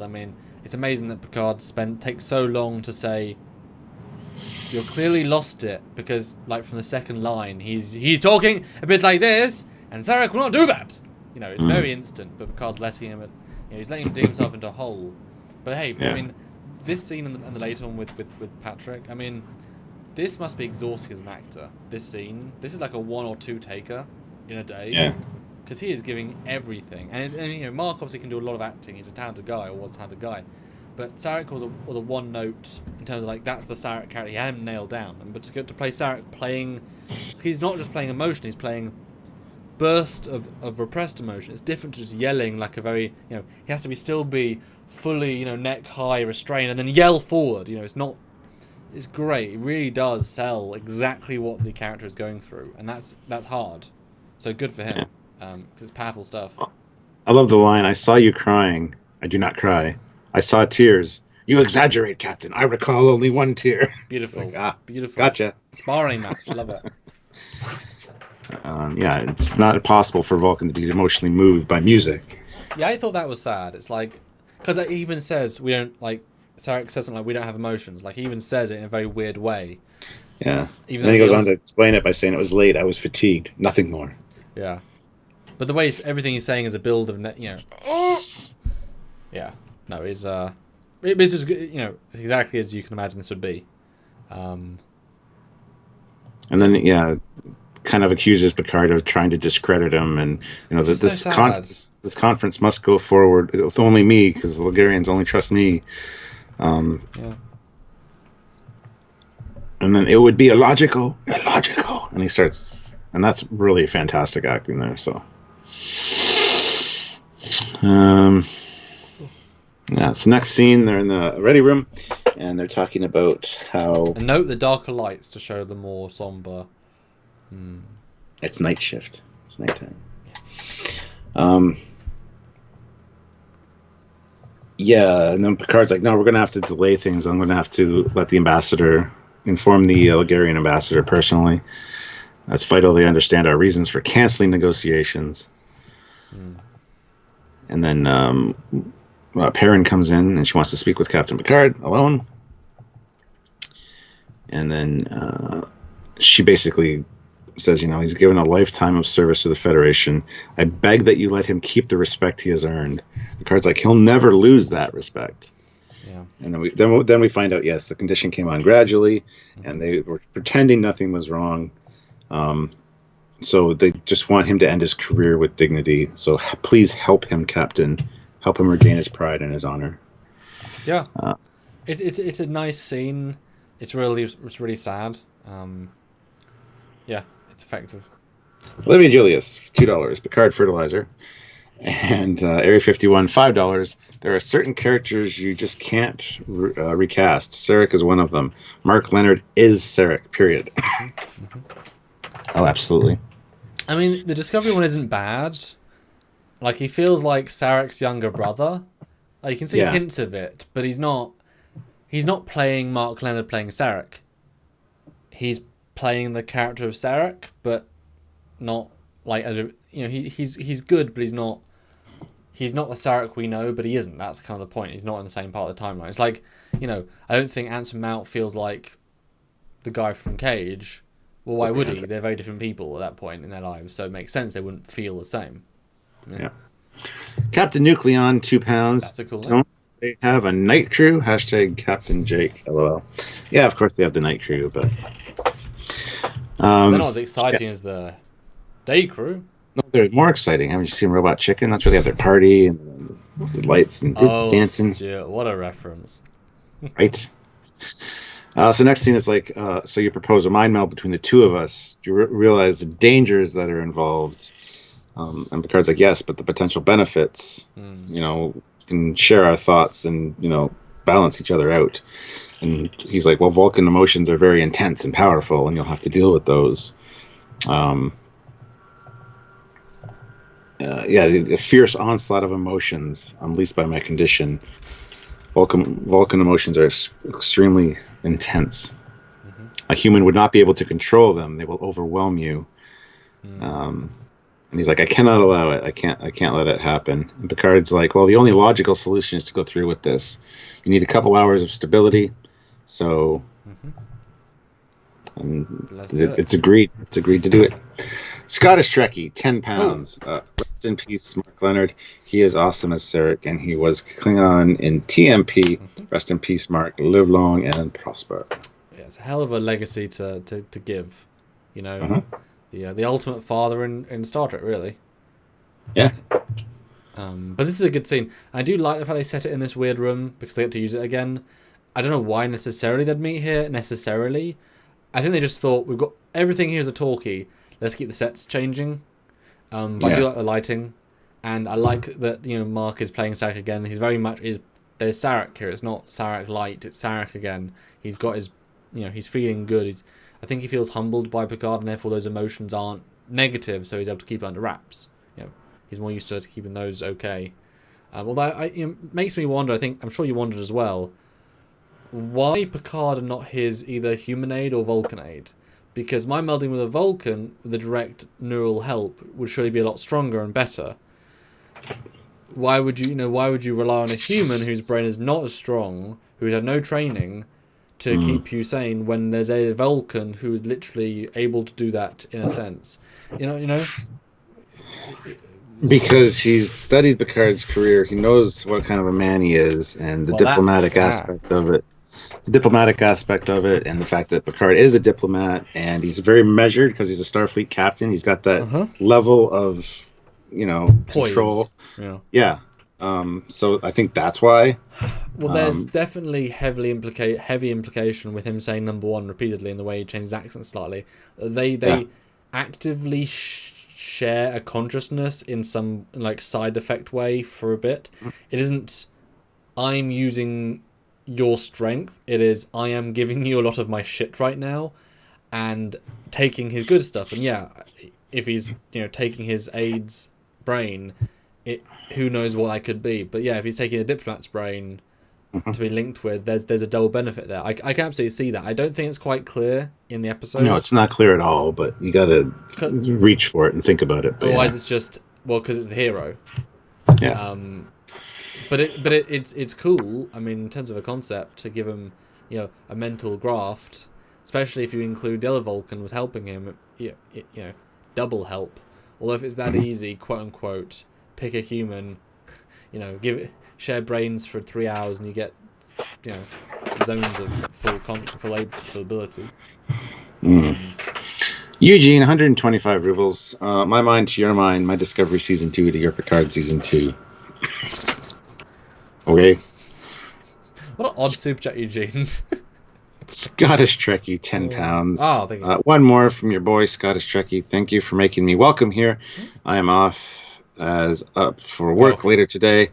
mean, it's amazing that Picard takes so long to say, "You're clearly lost it," because from the second line, he's talking a bit like this, and Sarek will not do that. It's very instant, but Picard's letting him. He's letting him dig himself into a hole. But hey, I mean. This scene and the later one with Patrick, I mean, this must be exhausting as an actor. This scene, this is like a 1 or 2 taker in a day. Yeah. Because he is giving everything, and Mark obviously can do a lot of acting. He's a talented guy, or was a talented guy, but Sarek was a one note in terms of that's the Sarek character. He had him nailed down, but to play Sarek he's not just playing emotion. He's playing burst of repressed emotion. It's different to just yelling like a very he has to still be fully neck high restrained and then yell forward. It's great. It really does sell exactly what the character is going through, and that's hard. So good for him, because it's powerful stuff. I love the line, I saw you crying. I do not cry. I saw tears. You exaggerate, Captain. I recall only one tear. Beautiful. Beautiful. Gotcha. Sparring match. Love it. It's not possible for Vulcan to be emotionally moved by music. Yeah, I thought that was sad. It's because it even says we don't Sarek says something like, "We don't have emotions." Like he even says it in a very weird way. Yeah. Even And then he though goes on to explain it by saying it was late. I was fatigued. Nothing more. Yeah. But the way everything he's saying is a build of, yeah. No, it's just, exactly as you can imagine this would be. And then, kind of accuses Picard of trying to discredit him, and this conference must go forward with only me because the Ligurians only trust me. Yeah. And then it would be illogical, and he starts, and that's really fantastic acting there. So, So next scene, they're in the ready room, and they're talking about how. And note the darker lights to show the more somber. It's night shift. It's nighttime. And then Picard's like, no, we're going to have to delay things. I'm going to have to let the ambassador inform the Ligurian ambassador personally. That's vital. They understand our reasons for canceling negotiations. And then Perrin comes in, and she wants to speak with Captain Picard alone. And then she basically says, he's given a lifetime of service to the Federation. I beg that you let him keep the respect he has earned. Picard's like, he'll never lose that respect. Yeah. And then we find out, yes, the condition came on gradually, and they were pretending nothing was wrong. So they just want him to end his career with dignity. So please help him, Captain. Help him regain his pride and his honor. Yeah. It's a nice scene. It's really sad. It's effective. Olivia Julius, $2. Picard fertilizer. And Area 51, $5. There are certain characters you just can't recast. Sarek is one of them. Mark Leonard is Sarek, period. Oh, absolutely. I mean, the Discovery one isn't bad. Like, he feels like Sarek's younger brother. Like, you can see hints of it, but he's not playing Mark Leonard playing Sarek. He's playing the character of Sarek, but not like, he's good, but he's not the Sarek we know, but he isn't. That's kind of the point. He's not in the same part of the timeline. It's like, I don't think Anson Mount feels like the guy from Cage. Well, why would he? They're very different people at that point in their lives, so it makes sense they wouldn't feel the same. Yeah. Captain Nucleon, £2. That's a cool name. Don't they have a night crew? # Captain Jake, LOL. Yeah, of course they have the night crew, but they're not as exciting as the day crew. No, they're more exciting. Haven't you seen Robot Chicken? That's where they have their party and the lights and dancing. Stuart, what a reference. Right. So next scene is like, so you propose a mind meld between the two of us. Do you realize the dangers that are involved? And Picard's like, yes, but the potential benefits, can share our thoughts and, balance each other out. And he's like, well, Vulcan emotions are very intense and powerful, and you'll have to deal with those. The fierce onslaught of emotions unleashed by my condition. Vulcan emotions are extremely intense. Mm-hmm. A human would not be able to control them. They will overwhelm you. And he's like, I cannot allow it. I can't let it happen. And Picard's like, well, the only logical solution is to go through with this. You need a couple hours of stability. So it's agreed. It's agreed to do it. Scottish Trekkie, £10. Rest in peace, Mark Leonard. He is awesome as Sarek, and he was Klingon in TMP. Rest in peace, Mark. Live long and prosper. Yeah, it's a hell of a legacy to give. The ultimate father in Star Trek, really. Yeah. But this is a good scene. I do like the fact they set it in this weird room because they get to use it again. I don't know why necessarily they'd meet here, necessarily. I think they just thought, we've got everything here is a talkie. Let's keep the sets changing. But I do like the lighting. And I like that, Mark is playing Sarek again. He's very much, there's Sarek here. It's not Sarek light, it's Sarek again. He's got his, he's feeling good. I think he feels humbled by Picard, and therefore those emotions aren't negative, so he's able to keep it under wraps. He's more used to keeping those okay. Although it makes me wonder, I'm sure you wondered as well, why Picard and not his either human aid or Vulcan aid? Because my melding with a Vulcan, with a direct neural help, would surely be a lot stronger and better. Why would you rely on a human whose brain is not as strong, who's had no training to keep you sane when there's a Vulcan who is literally able to do that in a sense. You know. Because he's studied Picard's career, he knows what kind of a man he is, and the diplomatic aspect of it. The diplomatic aspect of it, and the fact that Picard is a diplomat, and he's very measured because he's a Starfleet captain. He's got that level of, control. Yeah. So I think that's why. Well, there's definitely heavy implication with him saying number one repeatedly in the way he changed his accent slightly. They actively share a consciousness in some side effect way for a bit. It isn't I'm using your strength, it is I am giving you a lot of my shit right now and taking his good stuff. And if he's taking his aide's brain, who knows what that could be. But if he's taking a diplomat's brain to be linked with, there's a double benefit there. I can absolutely see that. I don't think it's quite clear in the episode. No, it's not clear at all, but you gotta reach for it and think about it. Otherwise it's just because it's the hero. But it's cool. I mean, in terms of a concept, to give him a mental graft, especially if you include the other Vulcan was helping him. Double help. Although if it's that easy, quote unquote, pick a human, share brains for 3 hours and you get zones of full ability. Eugene, 125 rubles. My mind to your mind. My Discovery season 2 to your Picard season 2. Okay. What an odd super chat, Eugene. Scottish Trekkie, £10. Oh, thank you. One more from your boy, Scottish Trekkie. Thank you for making me welcome here. I am up for work later today.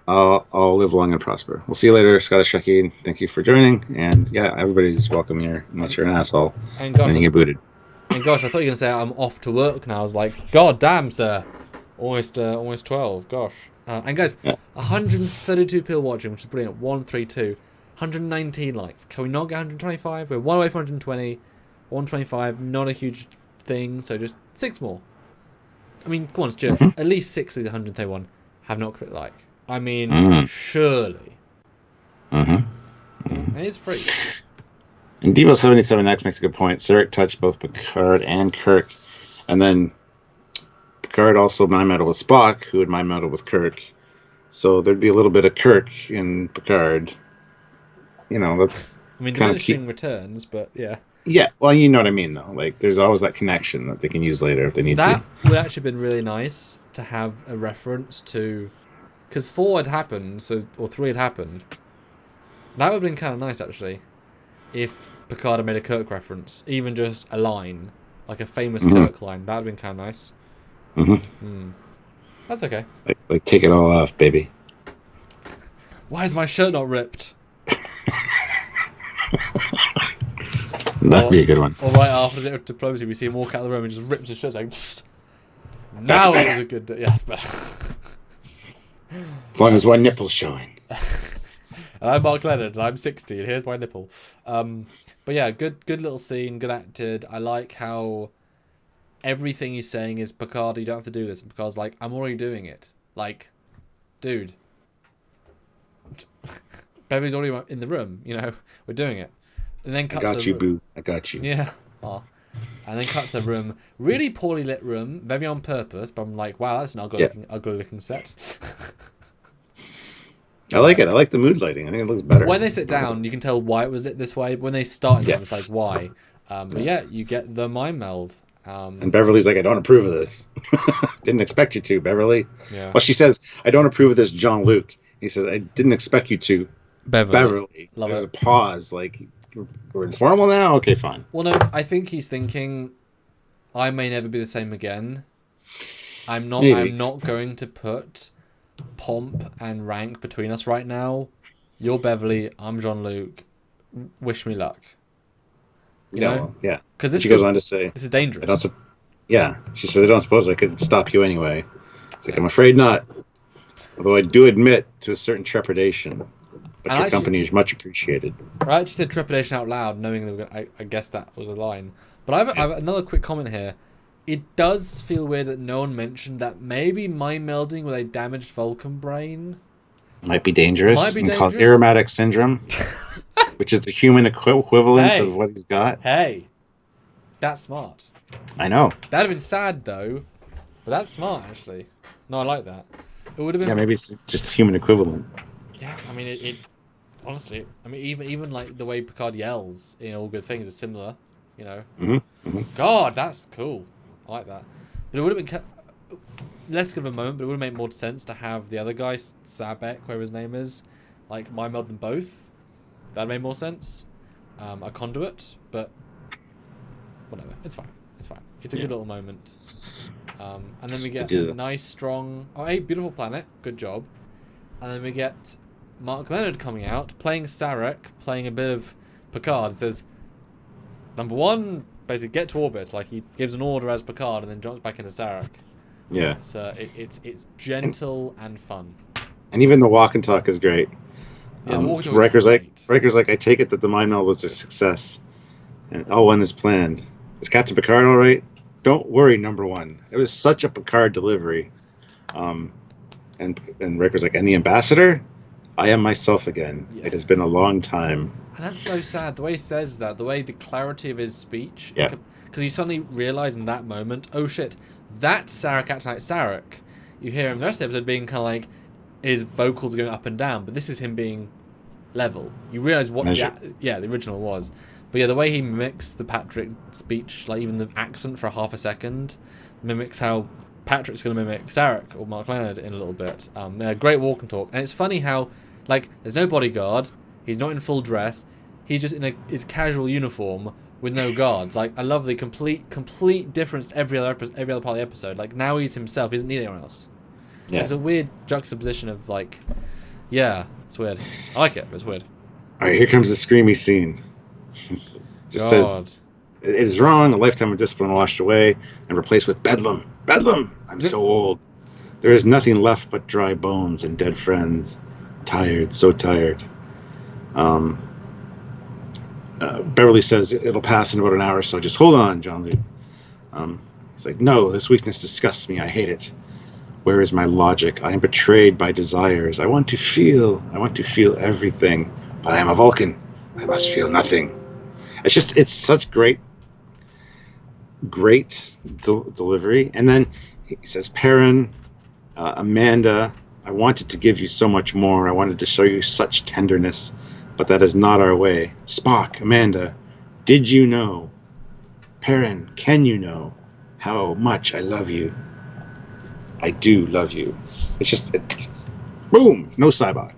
I'll live long and prosper. We'll see you later, Scottish Trekkie. Thank you for joining. And everybody's welcome here unless you're an asshole and you get booted. And gosh, I thought you were going to say I'm off to work now. I was like, God damn, sir. Almost 12. Gosh. And guys, 132 people watching, which is brilliant. 132. 119 likes. Can we not get 125? We're one away from 120. 125, not a huge thing, so just 6 more. I mean, come on, Stuart. At least 6 of the 131 have not clicked like. I mean, surely. And it's free. And Devo77X makes a good point. Sarek touched both Picard and Kirk. And then Picard also mind meddled with Spock, who would mind meddle with Kirk. So there'd be a little bit of Kirk in Picard. That's diminishing returns, but yeah. Yeah, well, you know what I mean, though. There's always that connection that they can use later if they need to. That would actually have been really nice to have a reference to... Because 4 had happened, or 3 had happened. That would have been kind of nice, actually. If Picard had made a Kirk reference. Even just a line. Like a famous Kirk line. That would have been kind of nice. That's okay. Take it all off, baby. Why is my shirt not ripped? That'd be a good one. Or right after the diplomacy, we see him walk out of the room and just rips his shirt. Now it was a good day. Yes, better. As long as one nipple's showing. And I'm Mark Leonard, and I'm 60, and here's my nipple. But yeah, good little scene, good acted. I like how everything he's saying is, Picard, you don't have to do this. And Picard's like, I'm already doing it. Dude. Beverly's already in the room, we're doing it. And then cut to the room. Boo. I got you. Yeah. Oh. And then cut to the room. Really poorly lit room, very on purpose, but I'm like, wow, that's an ugly looking set. I like it. I like the mood lighting. I think it looks better. When they sit down, you can tell why it was lit this way, but when they start, it's like, why? But you get the mind meld. And Beverly's like, I don't approve of this. Didn't expect you to, Beverly. Yeah. Well, she says, I don't approve of this, Jean-Luc. He says, I didn't expect you to, Beverly. There's a pause, we're informal now? Okay, fine. Well, no, I think he's thinking, I may never be the same again. I'm not going to put pomp and rank between us right now. You're Beverly, I'm Jean-Luc. Wish me luck. You know? Yeah. Because she goes on to say, this is dangerous. She says, I don't suppose I could stop you anyway. It's like, I'm afraid not. Although I do admit to a certain trepidation. But your company is much appreciated. I actually said trepidation out loud, knowing that I guess that was a line. But I have another quick comment here. It does feel weird that no one mentioned that maybe mind melding with a damaged Vulcan brain Might be dangerous. Might be and cause dangerous. aromatic syndrome, which is the human equivalent Hey. of what he's got. Hey, that's smart. I know. That'd have been sad though, but that's smart actually. No, I like that. It would have been. Yeah, maybe it's just human equivalent. Yeah, I mean it honestly. I mean even like the way Picard yells in All Good Things is similar. You know. God, that's cool. I like that. But it would have been less good of a moment, but it would have made more sense to have the other guy, Sarek, whatever his name is, like meld them both. That made more sense. A conduit, but whatever. It's fine. It's fine. It's a good little moment. And then we get a nice, strong... Oh, hey, beautiful planet. Good job. And then we get Mark Leonard coming out, playing Sarek, playing a bit of Picard. It says, number one, basically get to orbit. Like, he gives an order as Picard and then jumps back into Sarek. Yeah. So it's gentle and fun. And even the walk and talk is great. Yeah, Riker's like, I take it that the mind meld was a success. And all one is planned. Is Captain Picard all right? Don't worry, number one. It was such a Picard delivery. And Riker's like, and the ambassador? I am myself again. Yeah. It has been a long time. And that's so sad. The way he says that, the way the clarity of his speech. Yeah. Because you suddenly realise in that moment, oh shit, that's Sarek acting like Sarek. You hear him the rest of the episode being kind of like, his vocals are going up and down, but this is him being level. You realise what the original was. But yeah, the way he mimics the Patrick speech, like even the accent for half a second, mimics how Patrick's going to mimic Sarek or Mark Leonard in a little bit. Great walk and talk. And it's funny how, like, there's no bodyguard, he's not in full dress, he's just in his casual uniform with no guards. Like, I love the complete difference to every other part of the episode. Like, now he's himself, he doesn't need anyone else. Yeah. It's a weird juxtaposition of, like, yeah, it's weird. I like it, but it's weird. Alright, here comes the screamy scene. Just says, it is wrong, a lifetime of discipline washed away and replaced with bedlam. Bedlam! I'm so old. There is nothing left but dry bones and dead friends. Tired, so tired. Beverly says it'll pass in about an hour or so. Just hold on, John Luke. He's like, no, this weakness disgusts me. I hate it. Where is my logic? I am betrayed by desires. I want to feel everything. But I am a Vulcan. I must feel nothing. It's such great delivery. And then he says, Perrin, Amanda, I wanted to give you so much more. I wanted to show you such tenderness, but that is not our way. Spock, Amanda, did you know? Perrin, can you know how much I love you? I do love you. It's just, boom, no Cybok.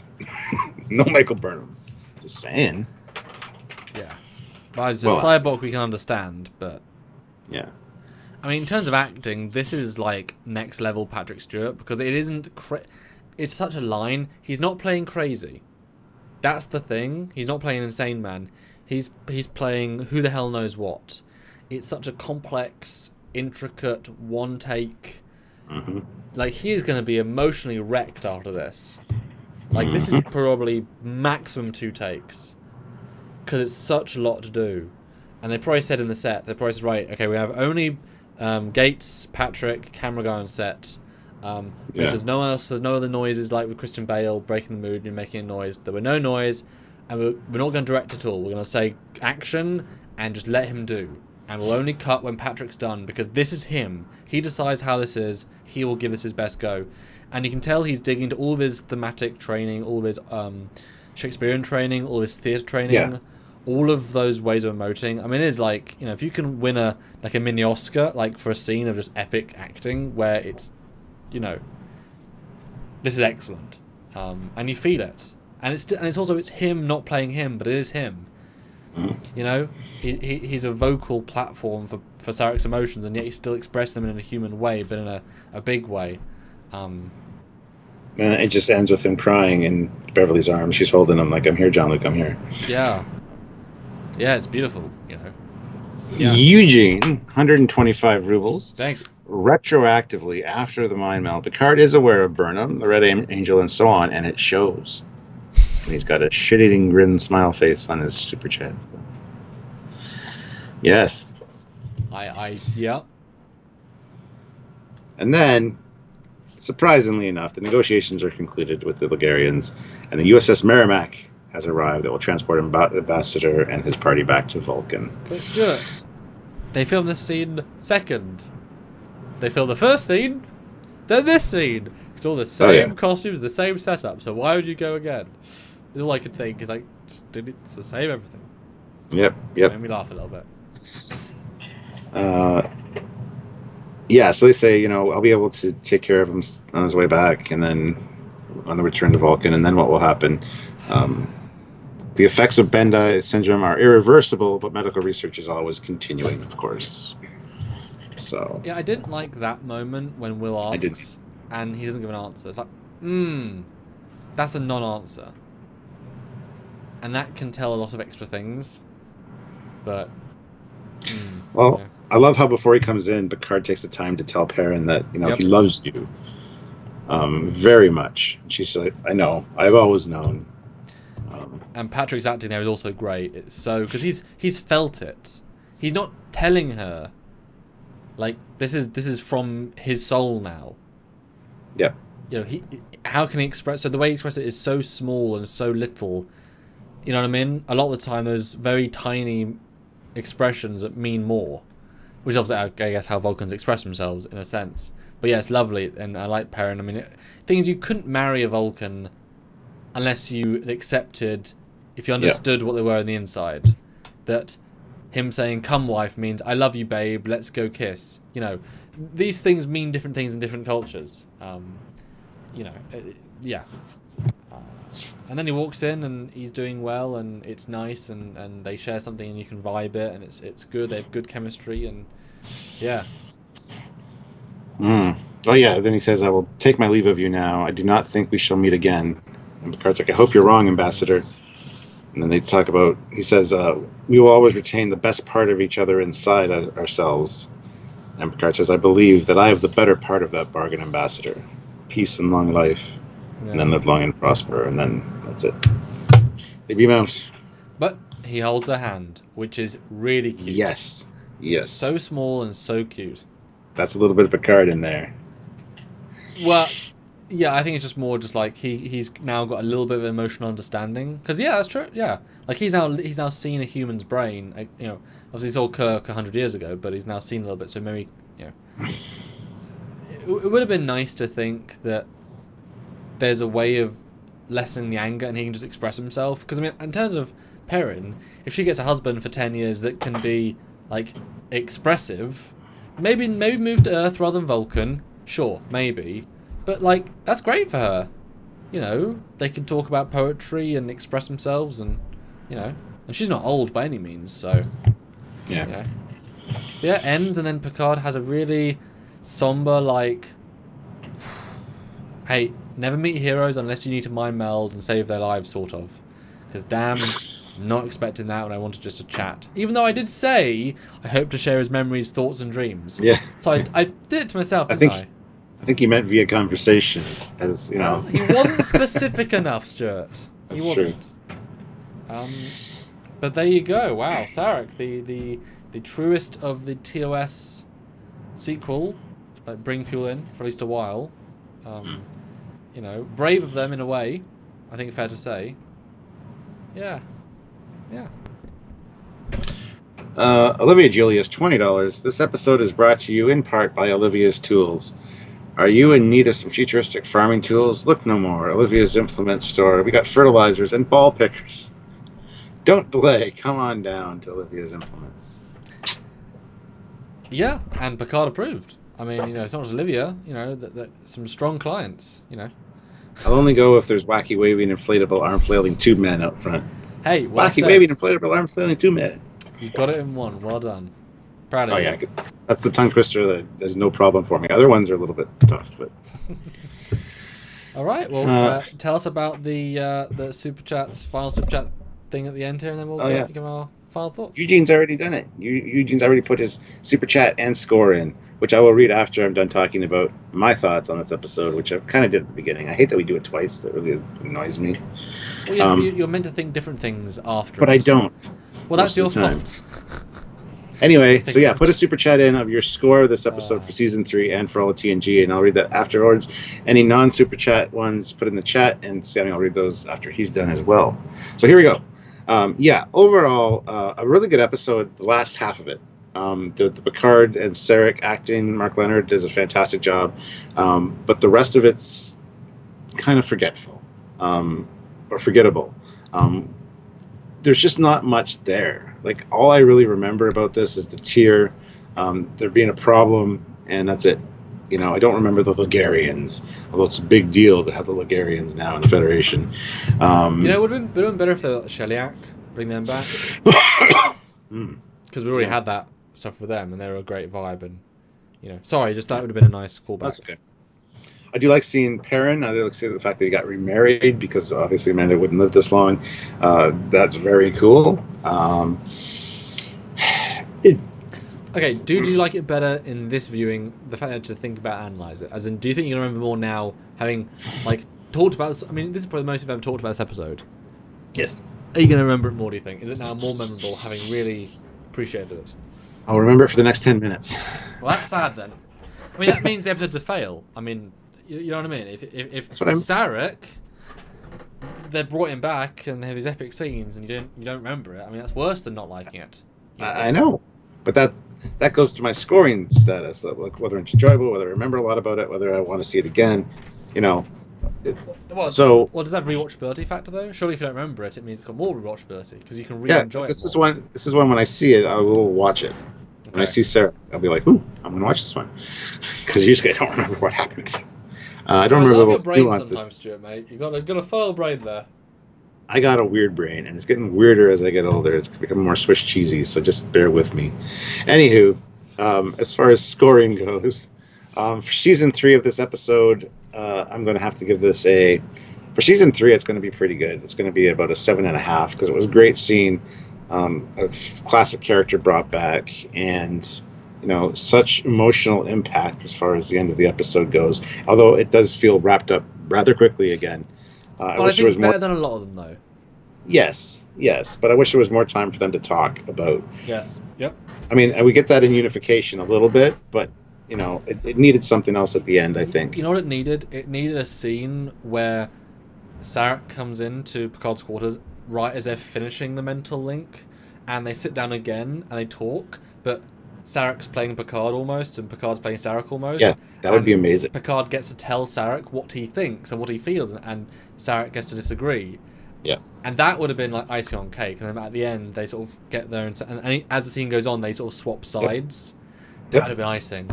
No Michael Burnham. Just saying. Yeah. Well, it's a Cyborg we can understand, but... Yeah. I mean, in terms of acting, this is like next level Patrick Stewart, because it isn't... it's such a line. He's not playing crazy. That's the thing. He's not playing an insane man. He's playing who the hell knows what. It's such a complex, intricate, one take... Mm-hmm. Like, he is going to be emotionally wrecked after this. Like, this is probably maximum 2 takes. Because it's such a lot to do. And they probably said in the set, they probably said, right, okay, we have only Gates, Patrick, camera guy on set. There's no one else, there's no other noises like with Christian Bale breaking the mood and making a noise. There were no noise, and we're not going to direct at all. We're going to say action and just let him do. And we'll only cut when Patrick's done, because this is him. He decides how this is. He will give this his best go. And you can tell he's digging into all of his thematic training, all of his Shakespearean training, all of his theatre training, all of those ways of emoting. I mean, it is like, you know, if you can win a mini Oscar, like for a scene of just epic acting where it's, you know, this is excellent. And you feel it. And it's also him not playing him, but it is him. You know, he's a vocal platform for Sarek's emotions, and yet he still expresses them in a human way, but in a big way. It just ends with him crying in Beverly's arms. She's holding him like, I'm here, John Luke, I'm here. Yeah, it's beautiful, you know. Yeah. Eugene, 125 rubles. Thanks. Retroactively, after the mind meld, Picard is aware of Burnham, the Red Angel, and so on, and it shows. And he's got a shit-eating grin smile face on his super chat. Yes. Yeah. And then surprisingly enough, the negotiations are concluded with the Ligarians, and the USS Merrimack has arrived that will transport Ambassador and his party back to Vulcan. But Stuart, they filmed this scene second. They filmed the first scene, then this scene. It's all the same costumes, the same setup. So why would you go again? All I could think is like, just do it's the same everything. Yep. Made me laugh a little bit. Yeah, so they say, I'll be able to take care of him on his way back, and then on the return to Vulcan, and then what will happen? The effects of Bandai syndrome are irreversible, but medical research is always continuing, of course. So yeah, I didn't like that moment when Will asks, and he doesn't give an answer. It's like, that's a non-answer, and that can tell a lot of extra things. But I love how before he comes in, Picard takes the time to tell Perrin that he loves you very much. She's like, I know, I've always known. And Patrick's acting there is also great. It's so because he's felt it. He's not telling her. Like this is from his soul now. Yeah. How can he express? So the way he expresses it is so small and so little. You know what I mean? A lot of the time, those very tiny expressions that mean more, which is obviously I guess how Vulcans express themselves in a sense. But yeah, it's lovely, and I like Perrin. I mean, things you couldn't marry a Vulcan unless you accepted, if you understood what they were on the inside, that him saying "come wife" means "I love you, babe. Let's go kiss." These things mean different things in different cultures. Yeah. And then he walks in and he's doing well and it's nice and they share something and you can vibe it and it's good. They have good chemistry and yeah. Oh yeah. Then he says, "I will take my leave of you now. I do not think we shall meet again." And Picard's like, "I hope you're wrong, Ambassador." And then they talk about. He says, "We will always retain the best part of each other inside ourselves." And Picard says, "I believe that I have the better part of that bargain, Ambassador. Peace and long life." Yeah. And then live long and prosper, and then that's it. They beam out. But he holds her hand, which is really cute. Yes. It's so small and so cute. That's a little bit of Picard in there. Well, yeah, I think it's just more just like he's now got a little bit of emotional understanding. Because yeah, that's true. Yeah, like he's now seen a human's brain. Obviously he saw Kirk 100 years ago, but he's now seen a little bit. So maybe it would have been nice to think that there's a way of lessening the anger and he can just express himself. Because, I mean, in terms of Perrin, if she gets a husband for 10 years that can be, like, expressive, maybe move to Earth rather than Vulcan. Sure, maybe. But, like, that's great for her. They can talk about poetry and express themselves and, and she's not old by any means, so... Yeah. Yeah, ends and then Picard has a really somber, like... Hey... Never meet heroes unless you need to mind meld and save their lives, sort of. Because damn, I'm not expecting that when I wanted just to chat. Even though I did say I hope to share his memories, thoughts, and dreams. Yeah. So I did it to myself, didn't I? I think he meant via conversation, as He wasn't specific enough, Stuart. That's he wasn't. True. But there you go. Wow, Sarek, the truest of the TOS sequel, bring people in for at least a while. Brave of them in a way, I think fair to say. Yeah. Olivia Julius, $20. This episode is brought to you in part by Olivia's Tools. Are you in need of some futuristic farming tools? Look no more. Olivia's Implement Store. We got fertilizers and ball pickers. Don't delay. Come on down to Olivia's Implements. Yeah, and Picard approved. I mean, it's not just Olivia, that some strong clients, I'll only go if there's wacky, waving, inflatable, arm flailing tube man out front. Hey, wacky, waving, inflatable, arm flailing tube man. You got it in one. Well done. Proud of you. Yeah, that's the tongue twister that there's no problem for me. Other ones are a little bit tough, but. All right. Well, tell us about the super chats, final super chat thing at the end here, and then we'll give our final thoughts. Eugene's already done it. Eugene's already put his super chat and score in, which I will read after I'm done talking about my thoughts on this episode, which I kind of did at the beginning. I hate that we do it twice. That really annoys me. Well, you're meant to think different things after. But I don't. Well, that's your fault. Anyway, so yeah, put a super chat in of your score of this episode for season 3 and for all of TNG, and I'll read that afterwards. Any non-super chat ones, put in the chat, and Sammy will read those after he's done as well. So here we go. Overall, a really good episode, the last half of it. The Picard and Sarek acting, Mark Leonard does a fantastic job, but the rest of it's kind of forgetful or forgettable. There's just not much there. Like, all I really remember about this is the tear, there being a problem, and that's it. You know, I don't remember the Ligarians, although it's a big deal to have the Ligarians now in the Federation. It would have been better if they were Sheliak, bring them back. Because we already had that stuff with them, and they were a great vibe. And sorry, just that would have been a nice callback. That's okay. I do like seeing Perrin. I do like seeing the fact that he got remarried, because obviously Amanda wouldn't live this long. That's very cool. Okay, do you like it better in this viewing, the fact that to think about and analyze it? As in, do you think you remember more now, having talked about this? I mean, this is probably the most you've ever talked about this episode. Yes. Are you going to remember it more, do you think? Is it now more memorable, having really appreciated it? I'll remember it for the next 10 minutes. Well, that's sad then. I mean, that means the episode's a fail. I mean, you know what I mean? If Sarek, they brought him back and they have these epic scenes, and you don't remember it. I mean, that's worse than not liking it. I know, but that goes to my scoring status, like whether it's enjoyable, whether I remember a lot about it, whether I want to see it again. Well, does that have rewatchability factor though? Surely, if you don't remember it, it means it's got more rewatchability because you can really enjoy it. This is one when I see it, I will watch it. Okay. When I see Sarah, I'll be like, "Ooh, I'm going to watch this one," because usually I don't remember what happened. I don't remember your brain sometimes, Stuart, mate. You got a full brain there. I got a weird brain, and it's getting weirder as I get older. It's becoming more Swiss cheesy, so just bear with me. Anywho, as far as scoring goes, for season 3 of this episode, I'm going to have to give this for season 3, it's going to be pretty good. It's going to be about a 7.5, because it was great seeing a classic character brought back, and such emotional impact as far as the end of the episode goes. Although it does feel wrapped up rather quickly again. But I think it's better than a lot of them, though. Yes, but I wish there was more time for them to talk about. Yes, yep. I mean, we get that in Unification a little bit, but, it needed something else at the end, I think. You know what it needed? It needed a scene where Sarek comes into Picard's quarters right as they're finishing the mental link, and they sit down again, and they talk, but Sarek's playing Picard almost, and Picard's playing Sarek almost. Yeah, that would be amazing. Picard gets to tell Sarek what he thinks and what he feels, and Sarek gets to disagree. Yeah. And that would have been like icing on cake. And then at the end, they sort of get there, and as the scene goes on, they sort of swap sides. Yep. That would have been icing.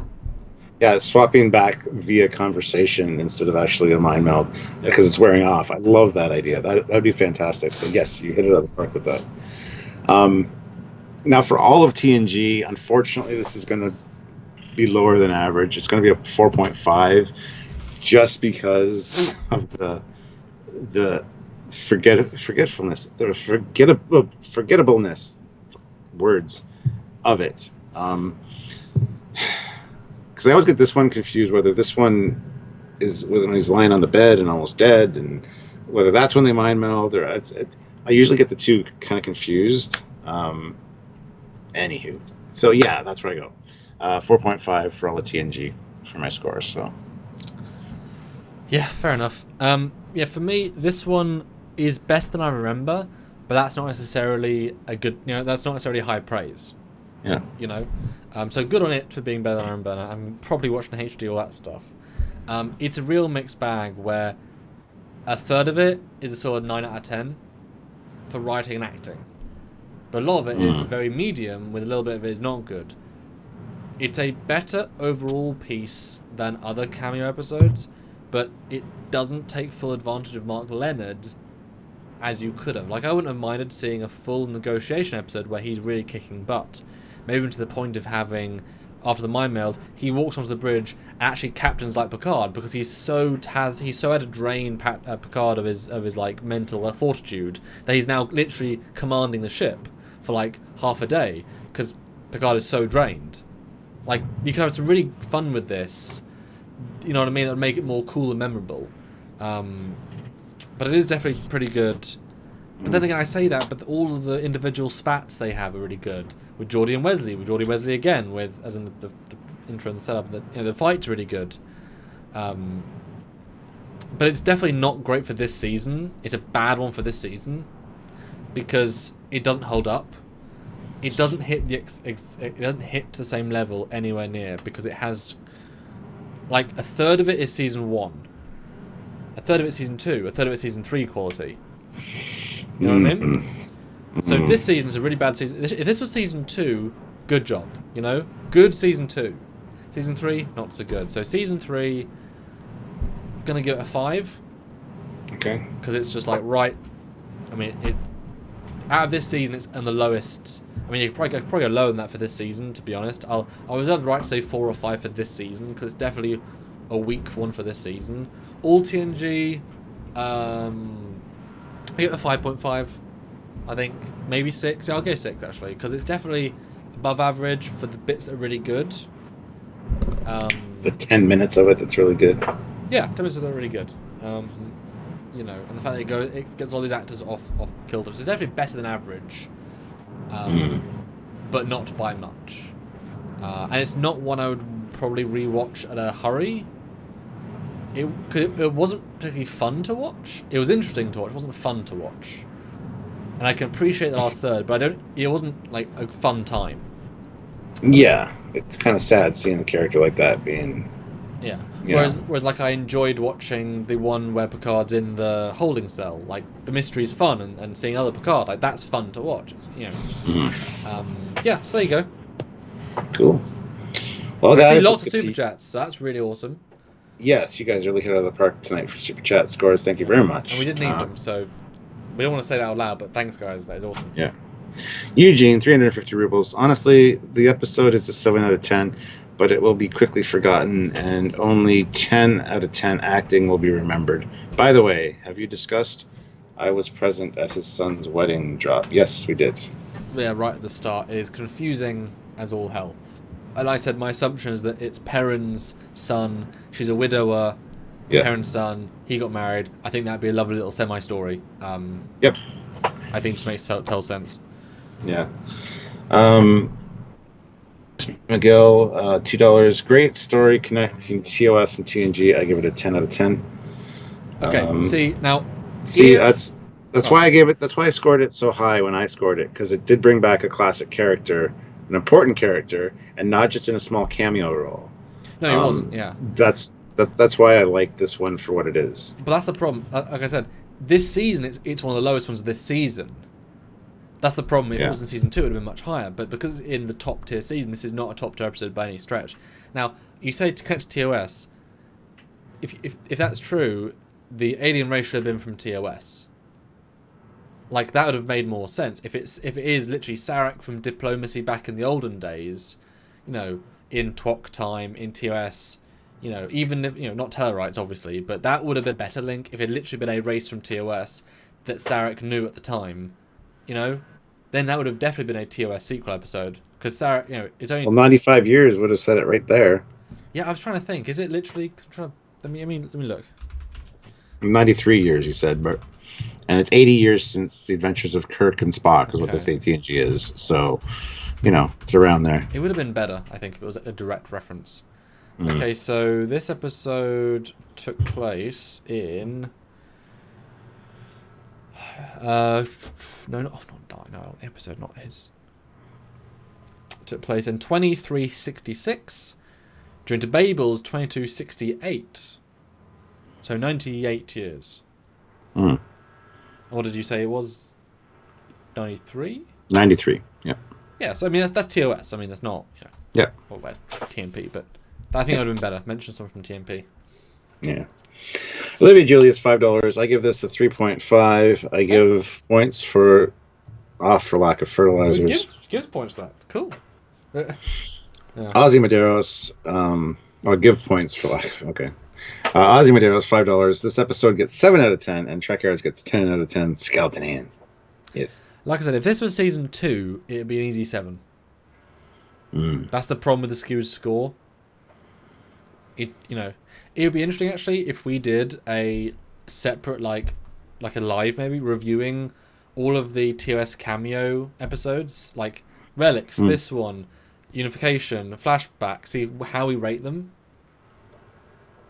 Yeah, swapping back via conversation instead of actually a mind meld, because it's wearing off. I love that idea. That would be fantastic. So yes, you hit it out of the park with that. Now, for all of TNG, unfortunately, this is going to be lower than average. It's going to be a 4.5, just because of the forgetfulness, the forgettableness words of it. Because I always get this one confused, whether this one is when he's lying on the bed and almost dead, and whether that's when they mind meld, or I usually get the two kind of confused. Anywho, so yeah, that's where I go. 4.5 for all the TNG for my score. So yeah, fair enough. For me, this one is better than I remember, but that's not necessarily a good. That's not necessarily high praise. Yeah. So good on it for being better than I remember. I'm probably watching HD, all that stuff. It's a real mixed bag where a third of it is a sort of 9 out of 10 for writing and acting. But a lot of it is very medium, with a little bit of it is not good. It's a better overall piece than other Cameo episodes, but it doesn't take full advantage of Mark Leonard as you could have. Like, I wouldn't have minded seeing a full negotiation episode where he's really kicking butt. Maybe even to the point of having, after the mind meld, he walks onto the bridge and actually captains like Picard, because he's so had to drain Picard of his like mental fortitude that he's now literally commanding the ship for like half a day, because Picard is so drained. Like, you can have some really fun with this, you know what I mean, that would make it more cool and memorable. But it is definitely pretty good. But then again, I say that, but all of the individual spats they have are really good. with Geordie and Wesley, again, with as in the intro and the setup. The fight's really good. But it's definitely not great for this season. It's a bad one for this season because it doesn't hold up. It doesn't hit it doesn't hit to the same level anywhere near because it has like a third of it is season 1, a third of it is season 2, a third of it is season 3 quality. You know what I mean? So this season is a really bad season. If this was season 2, good job. Good season 2. Season 3, not so good. So season 3. Gonna give it a 5. Okay. Because it's just like right. I mean, out of this season, it's on the lowest. I mean, you could probably go lower than that for this season. To be honest, I'll reserve the right to say 4 or 5 for this season because it's definitely a weak one for this season. All TNG, I give it a 5.5. I think maybe 6. Yeah, I'll go 6 actually because it's definitely above average for the bits that are really good. The 10 minutes of it that's really good. Yeah, 10 minutes of that are really good. And the fact that it gets all these actors off kilter, so it's definitely better than average, but not by much. And it's not one I would probably rewatch at a hurry. It wasn't particularly fun to watch. It was interesting to watch. It wasn't fun to watch. And I can appreciate the last third, but it wasn't like a fun time. Yeah, it's kind of sad seeing a character like that being. Yeah. Whereas like I enjoyed watching the one where Picard's in the holding cell. Like the mystery's fun, and seeing other Picard, like that's fun to watch. It's, yeah. So there you go. Cool. Well, I guys, see lots of super chats. So that's really awesome. Yes, you guys really hit out of the park tonight for super chat scores. Thank you very much. And we didn't need them, so we don't want to say that out loud. But thanks, guys. That is awesome. Yeah. Eugene, 350 rubles. Honestly, the episode is a 7 out of 10. But it will be quickly forgotten, and only 10 out of 10 acting will be remembered. By the way, have you discussed I was present at his son's wedding drop? Yes, we did. Yeah, right at the start. It is confusing as all hell. And I said my assumption is that it's Perrin's son. She's a widower. Yeah. Perrin's son. He got married. I think that'd be a lovely little semi-story. Yep. I think it just makes total sense. Yeah. Miguel, $2. Great story connecting TOS and TNG. I give it a 10 out of 10. Okay, that's why I gave it. That's why I scored it so high when I scored it, because it did bring back a classic character, an important character, and not just in a small cameo role. No, he wasn't. Yeah, that's why I like this one for what it is. But that's the problem. Like I said, this season it's one of the lowest ones of this season. That's the problem. If it was in season 2, it would have been much higher. But because it's in the top tier season, this is not a top tier episode by any stretch. Now, you say to connect to TOS. If that's true, the alien race should have been from TOS. Like that would have made more sense. If it is literally Sarek from Diplomacy back in the olden days, in TWOC time, in TOS, even if not Tellarites obviously, but that would have been a better link if it had literally been a race from TOS that Sarek knew at the time. Then that would have definitely been a TOS sequel episode. Because Sarek, it's only... Well, 95 years would have said it right there. Yeah, I was trying to think. Is it literally... Let me look. 93 years, he said. And it's 80 years since the adventures of Kirk and Spock is what they say TNG is. So, it's around there. It would have been better, I think, if it was a direct reference. Okay, so this episode took place in... no, the episode, not his. It took place in 2366, during to Babel's 2268. So 98 years. And what did you say it was? 93? 93, yeah. Yeah, so I mean that's TOS. I mean that's not, Yeah. Well, TMP, but I think it would have been better. Mention something from TMP. Yeah. Olivia Julius, $5. I give this a 3.5. I give points for lack of fertilizers. Gives points for that. Cool. Yeah. Ozzy Medeiros, I'll give points for lack of. Okay. Ozzy Medeiros, $5. This episode gets 7 out of 10, and Trekyards gets 10 out of 10. Skeleton hands. Yes. Like I said, if this was season 2, it'd be an easy 7. That's the problem with the skewed score. It would be interesting actually if we did a separate like a live maybe reviewing all of the TOS cameo episodes, like Relics, this one, Unification, Flashback, see how we rate them.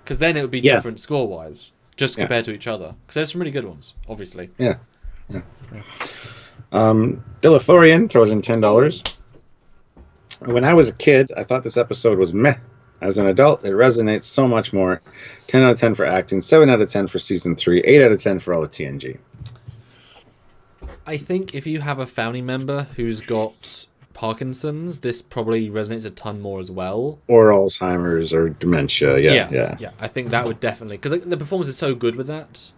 Because then it would be different score-wise, just compared to each other. Because there's some really good ones, obviously. Yeah. Dilithorian throws in $10. When I was a kid, I thought this episode was meh. As an adult, it resonates so much more. 10 out of 10 for acting, 7 out of 10 for season 3, 8 out of 10 for all of TNG. I think if you have a family member who's got Parkinson's, this probably resonates a ton more as well. Or Alzheimer's or dementia. Yeah. I think that would definitely, because the performance is so good with that.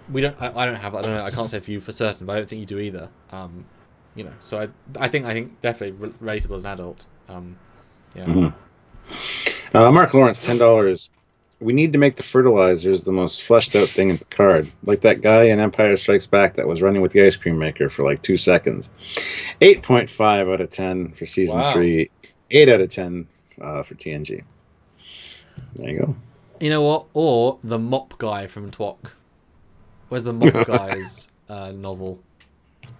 I don't have. I don't know. I can't say for you for certain, but I don't think you do either. So I think definitely relatable as an adult. Mark Lawrence, $10. We need to make the fertilizers the most fleshed out thing in Picard, like that guy in Empire Strikes Back that was running with the ice cream maker for like 2 seconds. 8.5 out of 10 for season 3. 8 out of 10 for TNG. There you go. You know what? Or the mop guy from Twok. Where's the mop guy's novel?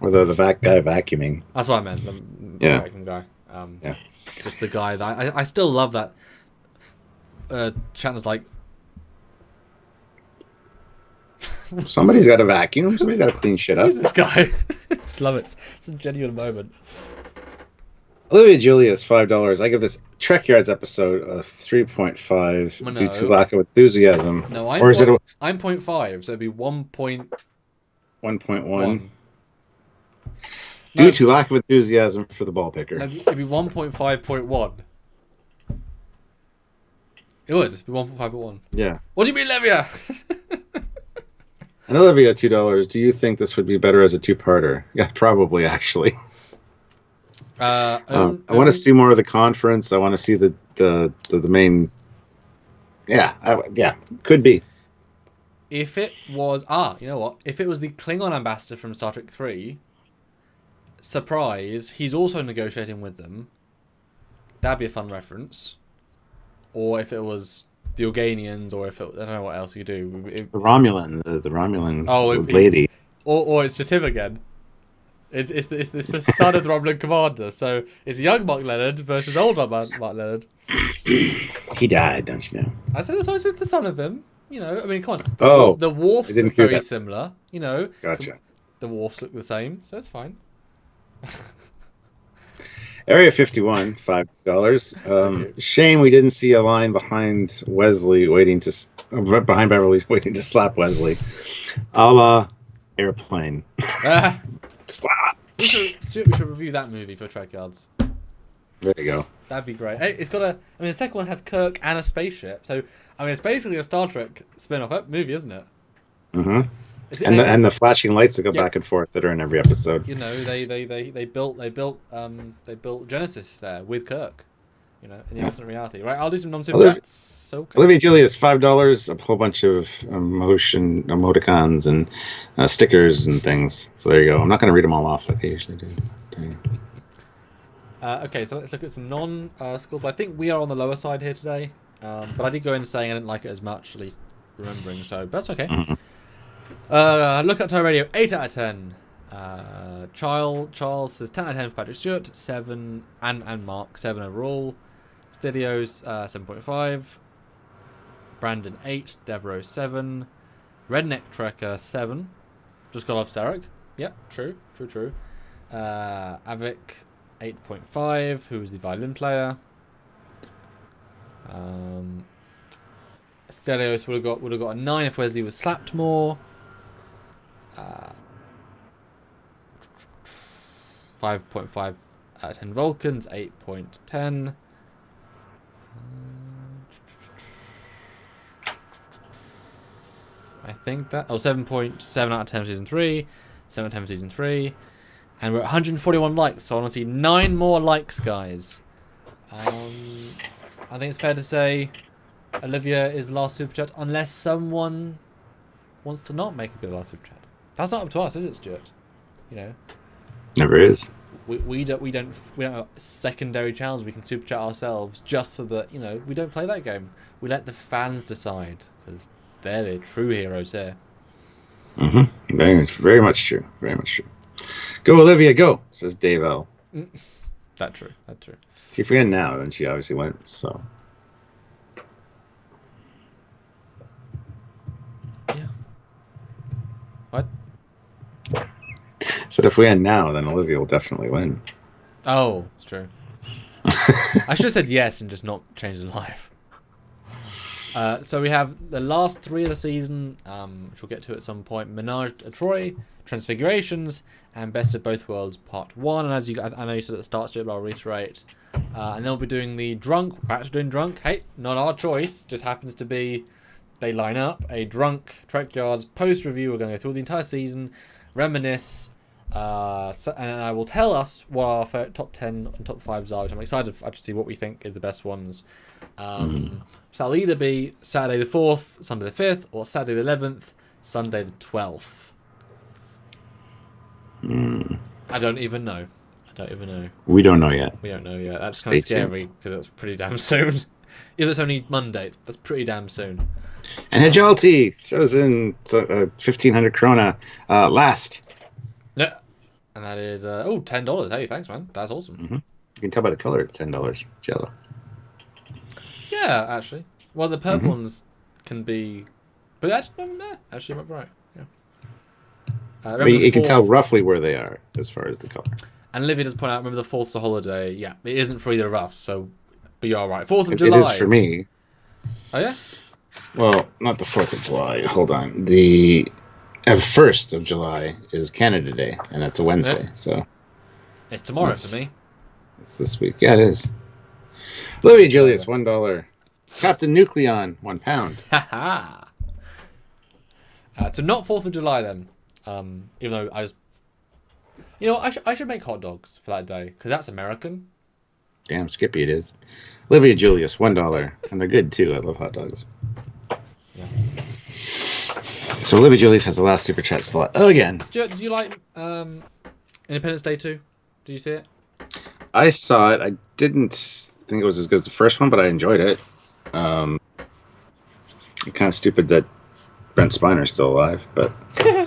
Or the guy vacuuming. That's what I meant. The vacuum guy. Just the guy that I still love that. Shatner's like, somebody's got to vacuum. Somebody's got to clean shit up. Who's this guy? Just love it. It's a genuine moment. Olivia Julius, $5. I give this Trekyards episode a 3.5 due to lack of enthusiasm. No, I'm 0.5, so it'd be 1.1. Due to lack of enthusiasm for the ball picker. It'd be 1.5.1. It would be 1.5.1. Yeah. What do you mean, Olivia? And Olivia, $2. Do you think this would be better as a two-parter? Yeah, probably, actually. I want to see more of the conference. I want to see the main. Yeah, could be. If it was you know what? If it was the Klingon ambassador from Star Trek 3, surprise, he's also negotiating with them. That'd be a fun reference. Or if it was the Organians, or if it, I don't know what else you do. The Romulan, the Romulan lady. Or it's just him again. It's the son of the Romulan commander. So it's young Mark Leonard versus old Mark Leonard. He died, don't you know? I said that's why I said the son of him. You know, I mean, come on. The Worfs look very similar. You know, gotcha. The Worfs look the same, so it's fine. Area 51, $5. Shame we didn't see a line behind Wesley behind Beverly waiting to slap Wesley, a la Airplane. Slap. We should review that movie for Trekyards. There you go. That'd be great. Hey, it's got the second one has Kirk and a spaceship, so I mean it's basically a Star Trek spin-off movie, isn't it? Mm-hmm. And the flashing lights that go back and forth that are in every episode. You know, they built Genesis there with Kirk. You know, in the alternate reality. Right, I'll do some non-super chats. So cool. Olivia Julius, $5. A whole bunch of emoticons and stickers and things. So there you go. I'm not going to read them all off like I usually do. Okay, so let's look at some non-school. I think we are on the lower side here today. But I did go in saying I didn't like it as much, at least remembering. So that's okay. Mm-hmm. Look at Time Radio, 8 out of 10. Charles says 10 out of 10 for Patrick Stewart, 7, and Mark, 7 overall. Studios, 7.5. Brandon, 8. Devereaux, 7. Redneck Trekker, 7. Just got off Sarek. Yep, true. Avik, 8.5. Who is the violin player? Stelios would have got a 9 if Wesley was slapped more. 5.5 out of 10 Vulcans, 8.10. I think that 7.7 out of 10 season 3, 7 out of 10 season 3, and we're at 141 likes. So I want to see 9 more likes, guys. I think it's fair to say Olivia is the last super chat, unless someone wants to not make it be the last super chat. That's not up to us, is it, Stuart? You know, never is. We don't have secondary channels we can super chat ourselves, just so that we don't play that game. We let the fans decide because they're the true heroes here. Mm-hmm. Very much true. Very much true. Go Olivia, go, says Dave L. That true. That true. See, if we end now, then she obviously wins. So. Yeah. What? Said if we end now, then Olivia will definitely win. Oh, it's true. I should have said yes and just not changed the life. So we have the last 3 of the season, which we'll get to at some point. Menage a Troy, Transfigurations, and Best of Both Worlds Part 1. And as I know you said at the start, Stuart, but I'll reiterate. And they'll be doing the Drunk, back to doing Drunk. Hey, not our choice, just happens to be they line up a Drunk Trekyards post-review. We're going to go through the entire season, reminisce, and I will tell us what our top 10 and top 5s are, which I'm excited to actually see what we think is the best ones. Shall either be Saturday the 4th, Sunday the 5th, or Saturday the 11th, Sunday the 12th. I don't even know. We don't know yet. We don't know yet. That's kind of scary because it's pretty damn soon. If it's only Monday, that's pretty damn soon. And Hedjalti throws in 1,500 krona last. Yeah. And that is, $10. Hey, thanks, man. That's awesome. Mm-hmm. You can tell by the color it's $10. Jello. Yeah, actually. Well, the purple ones can be... But actually, you might be right. Yeah. But you can tell roughly where they are as far as the color. And Livy does point out, remember the 4th's a holiday. Yeah, it isn't for either of us, so be all right. 4th of July. It is for me. Oh, yeah? Well, not the 4th of July. Hold on. The 1st of July is Canada Day, and that's a Wednesday. Yep. So it's tomorrow for me. It's this week. Yeah, it is. Louis Julius, $1. Captain Nucleon, £1. Haha. So not 4th of July then. Even though I was... You know, I should make hot dogs for that day, because that's American. Damn Skippy it is. Olivia Julius, $1. And they're good, too. I love hot dogs. Yeah. So Olivia Julius has the last super chat slot again. Stuart, did you like Independence Day 2? Did you see it? I saw it. I didn't think it was as good as the first one, but I enjoyed it. Kind of stupid that Brent Spiner's still alive, but